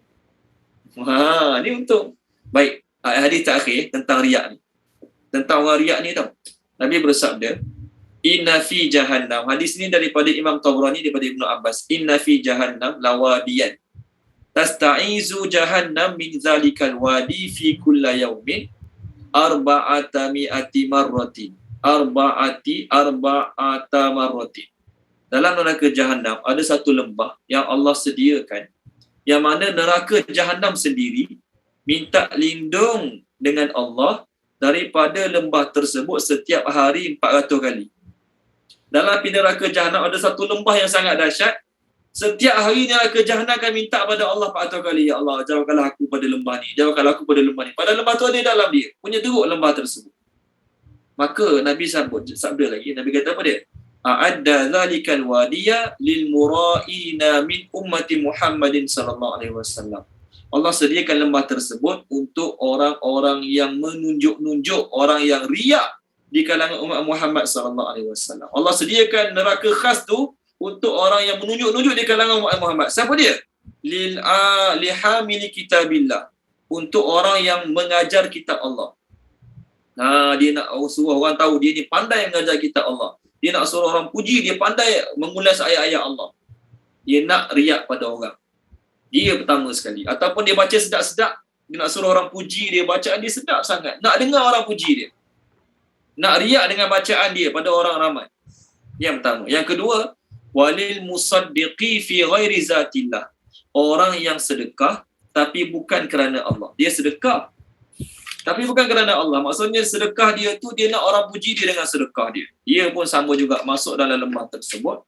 Ni untuk. Baik. Hadis terakhir tentang riak ni. Tentang orang riak ni tau. Nabi bersabda, Inna fi jahannam. Hadis ni daripada Imam Tabrani, daripada Ibnu Abbas. Inna fi jahannam lawadiyan. Tasta'izu jahannam min zalikal wadi fi kulla yawmin arba'ata mi'ati marratin. Arba'ata marratin. Dalam neraka Jahannam ada satu lembah yang Allah sediakan, yang mana neraka Jahannam sendiri minta lindung dengan Allah daripada lembah tersebut setiap hari 400 kali. Dalam api neraka Jahannam ada satu lembah yang sangat dahsyat. Setiap hari neraka Jahannam akan minta pada Allah 400 kali, ya Allah, jauhkanlah aku pada lembah ni, jauhkanlah aku pada lembah ni. Padahal lembah tu ada dalam dia, punya teruk lembah tersebut. Maka Nabi sabda lagi, Nabi kata apa dia? A'adda zalikal wadiya lil mura'ina min ummati Muhammadin sallallahu alaihi wasallam. Allah sediakan lembah tersebut untuk orang-orang yang menunjuk-nunjuk, orang yang riak di kalangan umat Muhammad sallallahu alaihi wasallam. Allah sediakan neraka khas tu untuk orang yang menunjuk-nunjuk di kalangan umat Muhammad. Siapa dia? Lihamili kitabillah. Untuk orang yang mengajar kitab Allah. Dia nak suruh orang tahu dia ni pandai mengajar kitab Allah. Dia nak suruh orang puji, dia pandai mengulas ayat-ayat Allah. Dia nak riak pada orang. Dia pertama sekali. Ataupun dia baca sedap-sedap, dia nak suruh orang puji dia, bacaan dia sedap sangat. Nak dengar orang puji dia. Nak riak dengan bacaan dia pada orang ramai. Yang pertama. Yang kedua, walil musaddiqi fi ghairi zatillah. Orang yang sedekah tapi bukan kerana Allah. Dia sedekah tapi bukan kerana Allah. Maksudnya sedekah dia tu, dia nak orang puji dia dengan sedekah dia. Dia pun sama juga masuk dalam lembah tersebut.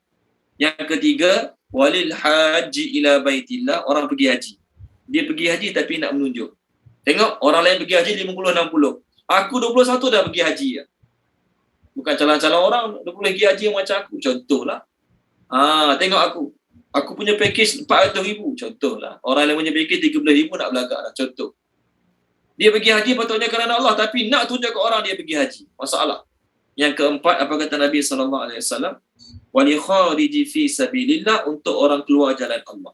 Yang ketiga, walil haji ila baitillah. Orang pergi haji. Dia pergi haji tapi nak menunjuk. Tengok, orang lain pergi haji 50-60. Aku 21 dah pergi haji. Bukan calon-calon orang 20 pergi haji macam aku. Contohlah. Tengok aku. Aku punya package 400,000. Contohlah. Orang lain punya package 13,000 nak belagak lah. Contoh. Dia pergi haji patutnya kerana Allah, tapi nak tunjuk ke orang dia pergi haji. Masalah. Yang keempat, apa kata Nabi SAW? Wali khariji fi sabilillah, untuk orang keluar jalan Allah.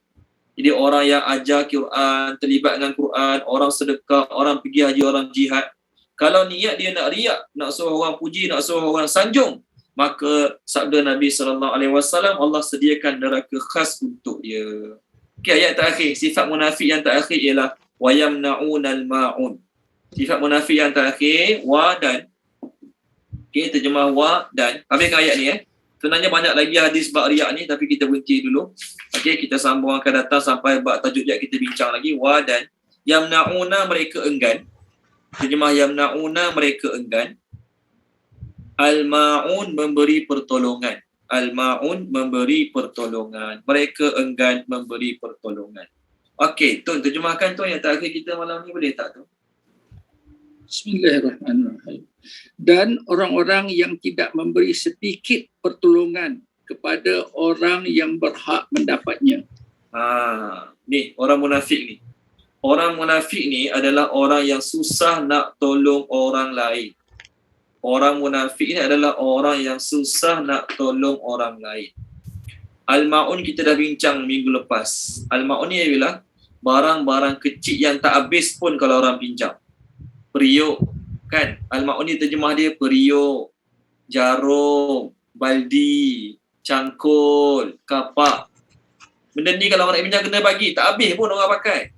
Jadi orang yang ajar Quran, terlibat dengan Quran, orang sedekah, orang pergi haji, orang jihad. Kalau niat dia nak riak, nak suruh orang puji, nak suruh orang sanjung, maka sabda Nabi SAW, Allah sediakan neraka khas untuk dia. Okay, ayat terakhir, sifat munafik yang terakhir ialah wa yamna'unal ma'un. Sifat munafik yang terakhir wa dan. Okey, terjemah wa dan. Habiskan ayat ni Sebenarnya banyak lagi hadis bab riak ni, tapi kita berhenti dulu. Okey, kita sambung akan datang sampai bab tajuk yang kita bincang lagi, wa dan. Yamna'una, mereka enggan. Terjemah yamna'una, mereka enggan. Al-ma'un, memberi pertolongan. Al-ma'un, memberi pertolongan. Mereka enggan memberi pertolongan. Okey, Tun, terjemahkan Tun yang terakhir kita malam ni, boleh tak Tun? Bismillahirrahmanirrahim. Dan orang-orang yang tidak memberi sedikit pertolongan kepada orang yang berhak mendapatnya. Ni, orang munafik ni. Orang munafik ni adalah orang yang susah nak tolong orang lain. Orang munafik ni adalah orang yang susah nak tolong orang lain. Al-ma'un kita dah bincang minggu lepas. Al-ma'un ni ialah barang-barang kecil yang tak habis pun kalau orang pinjam. Periuk, Kan? Al-ma'un ni terjemah dia periuk, jarum, baldi, cangkul, kapak. Benda ni kalau orang nak pinjam kena bagi. Tak habis pun orang pakai.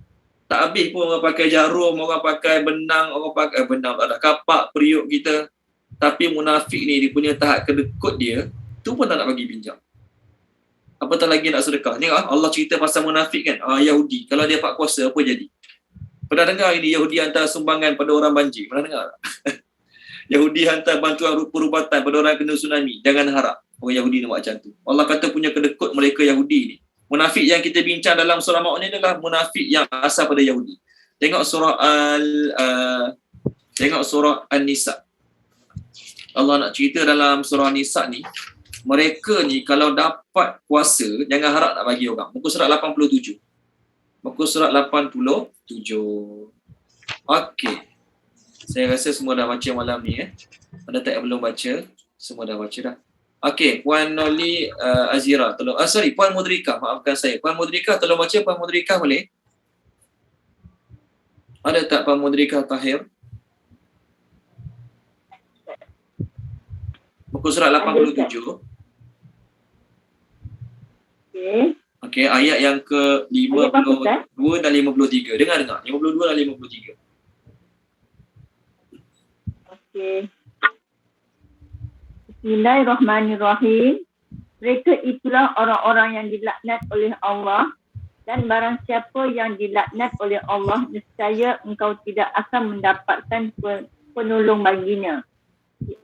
Tak habis pun orang pakai jarum, orang pakai benang, orang pakai benang tak ada, kapak, periuk kita. Tapi munafik ni dia punya tahap kedekut dia, tu pun tak nak bagi pinjam. Apatah lagi nak sedekah. Ni Allah cerita pasal munafik kan. Yahudi. Kalau dia pak kuasa apa jadi? Pernah dengar ini Yahudi hantar sumbangan pada orang banjir? Pernah dengar tak? Yahudi hantar bantuan perubatan pada orang kena tsunami. Jangan harap orang Yahudi ni buat macam tu. Allah kata punya kedekut mereka Yahudi ni. Munafik yang kita bincang dalam surah Ma'un ni adalah munafik yang asal pada Yahudi. Tengok surah An-Nisa. Allah nak cerita dalam surah An-Nisa ni, mereka ni kalau dapat kuasa jangan harap nak bagi orang. Muka surat 87. Muka surat 87. Okey. Saya rasa semua dah baca malam ni Ada tak yang belum baca? Semua dah baca dah. Okey, Puan Noli Azira tolong. Puan Mudrika, maafkan saya. Puan Mudrika tolong baca. Puan Mudrika boleh? Ada tak Puan Mudrika Tahir? Muka surat 87. Okey, ayat yang ke 52 dan 53. Dengar. 52 dan 53. Okey. Bismillahirrahmanirrahim. Mereka itulah orang-orang yang dilaknat oleh Allah, dan barang siapa yang dilaknat oleh Allah, nescaya engkau tidak akan mendapatkan penolong baginya.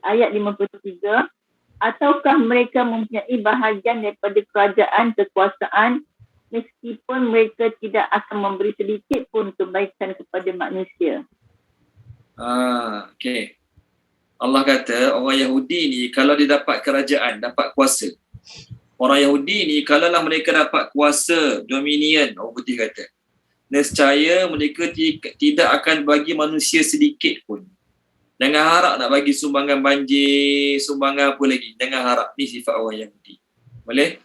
Ayat 53. Ataukah mereka mempunyai bahagian daripada kerajaan kekuasaan, meskipun mereka tidak akan memberi sedikit pun kebaikan kepada manusia. Okey. Allah kata orang Yahudi ni kalau dia dapat kerajaan, dapat kuasa. Orang Yahudi ni kalaulah mereka dapat kuasa, dominion, orang putih kata, nescaya mereka tidak akan bagi manusia sedikit pun. Jangan harap nak bagi sumbangan banjir, sumbangan apa lagi. Jangan harap. Ni sifat orang Yahudi. Boleh?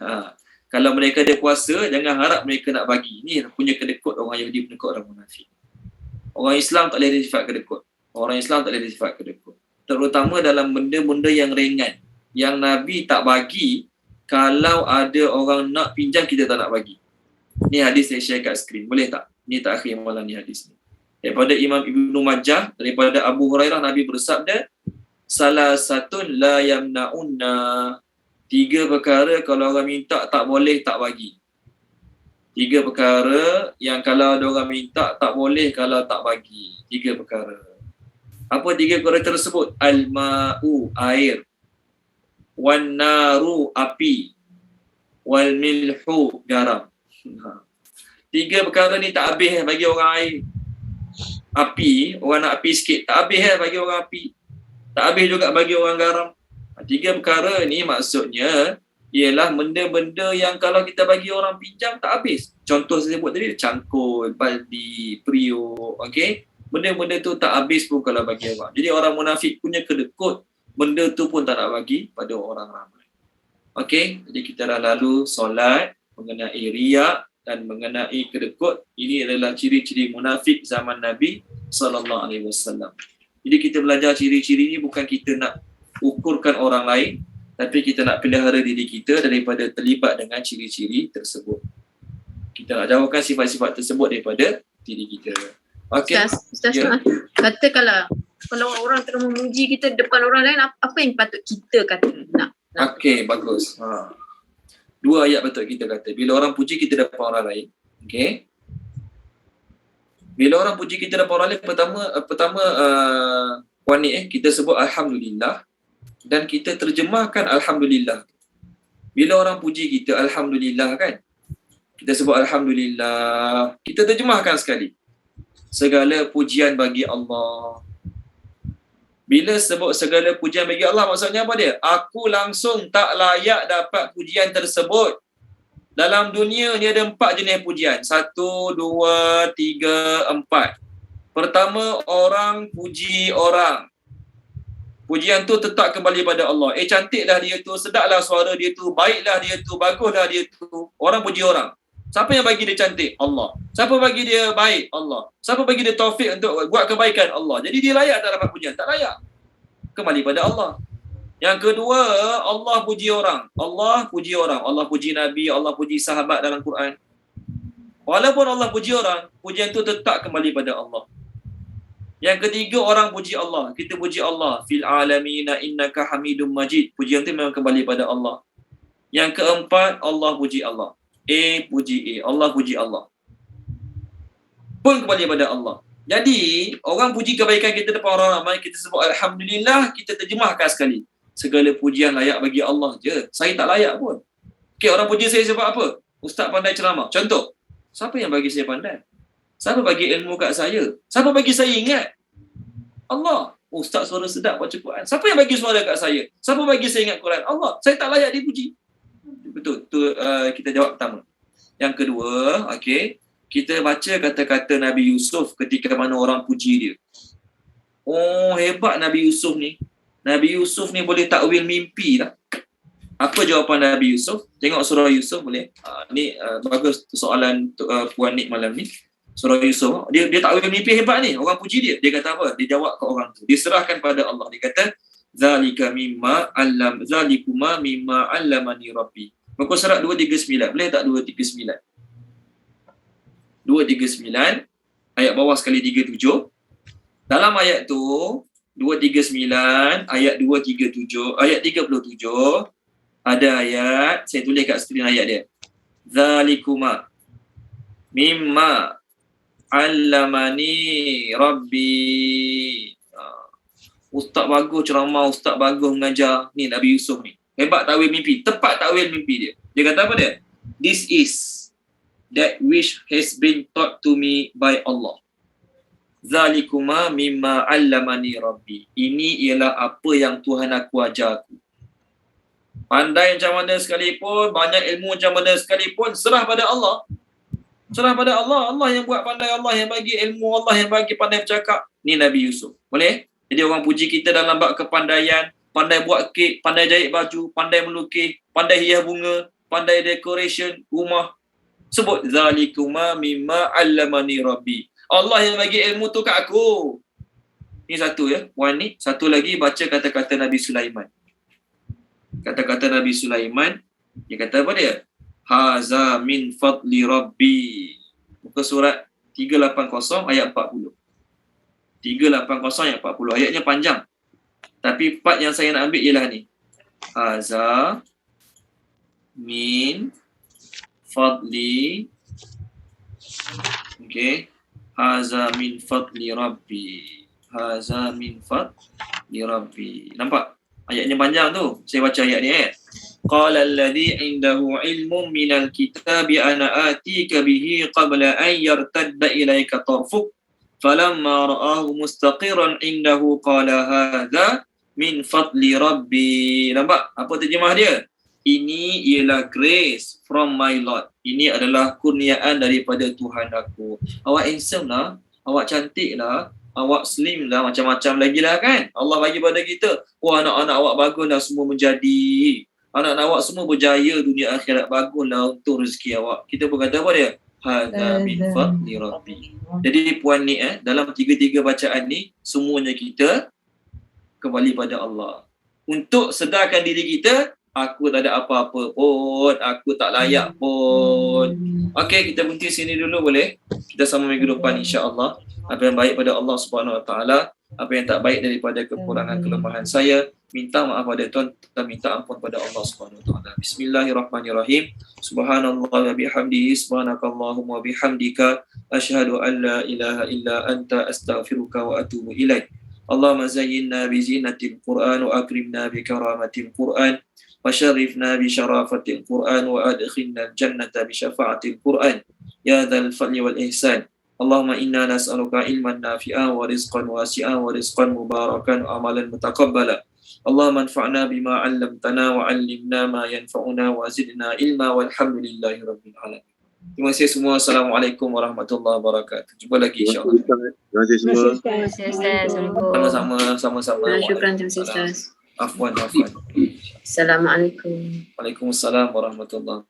Kalau mereka ada kuasa, jangan harap mereka nak bagi. Ni punya kedekut orang Yahudi, kedekut orang munafik. Orang Islam tak boleh ada sifat kedekut. Orang Islam tak boleh ada sifat kedekut. Terutama dalam benda-benda yang ringan. Yang Nabi tak bagi, kalau ada orang nak pinjam, kita tak nak bagi. Ni hadis saya share kat skrin. Boleh tak? Ni takhir malam ni hadis ni. Daripada Imam Ibnu Majah, daripada Abu Hurairah, Nabi bersabda, salah satu la yamna'unna. 3 perkara kalau orang minta tak boleh tak bagi. 3 perkara yang kalau ada orang minta tak boleh kalau tak bagi. 3 perkara. Apa 3 perkara tersebut? Al-ma'u, air. Wan naru, api. Wal milhu, garam. 3 perkara ni tak habis bagi orang air. Api, orang nak api sikit, tak habis bagi orang api. Tak habis juga bagi orang garam. 3 perkara ni maksudnya ialah benda-benda yang kalau kita bagi orang pinjam tak habis. Contoh saya sebut tadi, cangkul, baldi, periuk, okey. Benda-benda tu tak habis pun kalau bagi orang. Jadi orang munafik punya kedekut, benda tu pun tak nak bagi pada orang ramai. Okey, jadi kita dah lalu solat mengenai riak dan mengenai kedekut. Ini adalah ciri-ciri munafik zaman Nabi SAW. Jadi kita belajar ciri-ciri ni bukan kita nak ukurkan orang lain, tapi kita nak pelihara diri kita daripada terlibat dengan ciri-ciri tersebut. Kita nak jauhkan sifat-sifat tersebut daripada diri kita. Okey. Ustaz, kata kalau orang terus memuji kita depan orang lain, apa yang patut kita kata? Okey, bagus. 2 ayat betul kita kata. Bila orang puji kita depan orang lain, okey. Bila orang puji kita depan orang lain, pertama kita sebut alhamdulillah dan kita terjemahkan alhamdulillah. Bila orang puji kita alhamdulillah kan, kita sebut alhamdulillah, kita terjemahkan sekali. Segala pujian bagi Allah. Bila sebut segala pujian bagi Allah, maksudnya apa dia? Aku langsung tak layak dapat pujian tersebut. Dalam dunia ni ada 4 jenis pujian. 1, 2, 3, 4. Pertama, orang puji orang. Pujian tu tetap kembali pada Allah. Cantiklah dia tu, sedaplah suara dia tu, baiklah dia tu, baguslah dia tu. Orang puji orang. Siapa yang bagi dia cantik? Allah. Siapa bagi dia baik? Allah. Siapa bagi dia taufik untuk buat kebaikan? Allah. Jadi dia layak tak dapat pujian? Tak layak. Kembali pada Allah. Yang kedua, Allah puji orang. Allah puji orang. Allah puji Nabi, Allah puji sahabat dalam Quran. Walaupun Allah puji orang, pujian itu tetap kembali pada Allah. Yang ketiga, orang puji Allah. Kita puji Allah. Fil alamina innaka hamidum majid. Pujian itu memang kembali pada Allah. Yang keempat, Allah puji Allah. A puji A. Allah puji Allah. Pun kembali pada Allah. Jadi, orang puji kebaikan kita depan orang ramai, kita sebut Alhamdulillah, kita terjemahkan sekali. Segala pujian layak bagi Allah je. Saya tak layak pun. Okay, orang puji saya sebab apa? Ustaz pandai ceramah. Contoh, siapa yang bagi saya pandai? Siapa bagi ilmu kat saya? Siapa bagi saya ingat? Allah. Ustaz suara sedap baca Quran. Siapa yang bagi suara kat saya? Siapa bagi saya ingat Quran? Allah. Saya tak layak dipuji. Betul. Tu kita jawab pertama. Yang kedua, okey, kita baca kata-kata Nabi Yusuf ketika mana orang puji dia. Oh, hebat Nabi Yusuf ni. Nabi Yusuf ni boleh takwil mimpi lah. Apa jawapan Nabi Yusuf? Tengok surah Yusuf boleh. Ni bagus soalan Puan Nik malam ni. Surah Yusuf. Dia takwil mimpi hebat ni. Orang puji dia. Dia kata apa? Dia jawab ke orang tu. Dia serahkan pada Allah. Dia kata, zalikuma mimma allamani rabbi. Muka surat 239. Boleh tak 239? 239 ayat bawah sekali 37. Dalam ayat tu 239 ayat 237 ayat 37 ada ayat, saya tulis kat skrin ayat dia. Zalikuma mimma allamani rabbi. Ustaz bagus ceramah, ustaz bagus mengajar. Ni Nabi Yusuf ni. Hebat takwil mimpi, tepat takwil mimpi dia. Dia kata apa dia? This is that which has been taught to me by Allah. Zalikuma mimma allamani rabbi. Ini ialah apa yang Tuhan aku ajar aku. Pandai macam mana sekalipun, banyak ilmu macam mana sekalipun, serah pada Allah. Serah pada Allah. Allah yang buat pandai, Allah yang bagi ilmu, Allah yang bagi pandai bercakap. Ni Nabi Yusuf. Boleh? Jadi orang puji kita dalam bab kepandaian, pandai buat kek, pandai jahit baju, pandai melukis, pandai hias bunga, pandai decoration rumah. Sebut zalikuma mimma allamani rabbi. Allah yang bagi ilmu tu kat aku. Ni satu ya, Puan ni. Satu lagi baca kata-kata Nabi Sulaiman. Kata-kata Nabi Sulaiman, dia kata apa dia? Haza min fadli rabbi. Muka surat 380 ayat 40. 380 ayat 40. Ayatnya panjang. Tapi part yang saya nak ambil ialah ni. Haza min fadli. Okey. Haza min fadli rabbi. Haza min fadli rabbi. Nampak? Ayatnya panjang tu. Saya baca ayat ni. Qala alladhi indahu ilmun minal kitabi ana atika bihi qabla an yartadda ilayka tarfuk. Falamma ra'ahu mustaqiran indahu qala hadha min fadli rabbi. Nampak? Apa terjemah dia? Ini ialah grace from my Lord. Ini adalah kurniaan daripada Tuhan aku. Awak handsome lah. Awak cantik lah. Awak slim lah. Macam-macam lagi lah kan. Allah bagi pada kita. Wah, anak-anak awak bagus lah semua menjadi. Anak-anak awak semua berjaya dunia akhirat. Bagus lah untuk rezeki awak. Kita pun kata apa dia? Hadha min fadli rabbi. Jadi Puan ni dalam tiga-tiga bacaan ni, semuanya kita kembali pada Allah. Untuk sedarkan diri kita, aku tak ada apa-apa pun, aku tak layak pun. Okey, kita berhenti sini dulu boleh? Kita sama minggu depan insya-Allah. Apa yang baik pada Allah Subhanahu Wa Taala, apa yang tak baik daripada kekurangan kelemahan saya, minta maaf pada Tuhan dan minta ampun pada Allah Subhanahu Wa Taala. Bismillahirrahmanirrahim. Subhanallah wa bihamdihi, subhanakallahumma wa bihamdika, asyhadu an la ilaha illa anta, astaghfiruka wa atubu ilaik. Allahumma zayyinna bi zinatil Qur'an wa akrimna bi karamatil Qur'an. وشرفنا بشرافة القرآن وأدخلنا الجنة بشفاعة القرآن يا ذا الفضل والإحسان. اللهم إنا نسألك علما نافعا ورزقا واسعا ورزقا مباركا وعملا متقبلا. اللهم انفعنا بما علمتنا وعلمنا ما ينفعنا وزدنا علما والحمد لله رب العالمين. Terima kasih semua. Assalamualaikum warahmatullahi wabarakatuh. Jumpa lagi insya-Allah. Terima kasih semua. Terima kasih Ustaz. Sama-sama. Syukran, terima kasih Ustaz. Afwan. Assalamualaikum. Waalaikumsalam warahmatullahi wabarakatuh.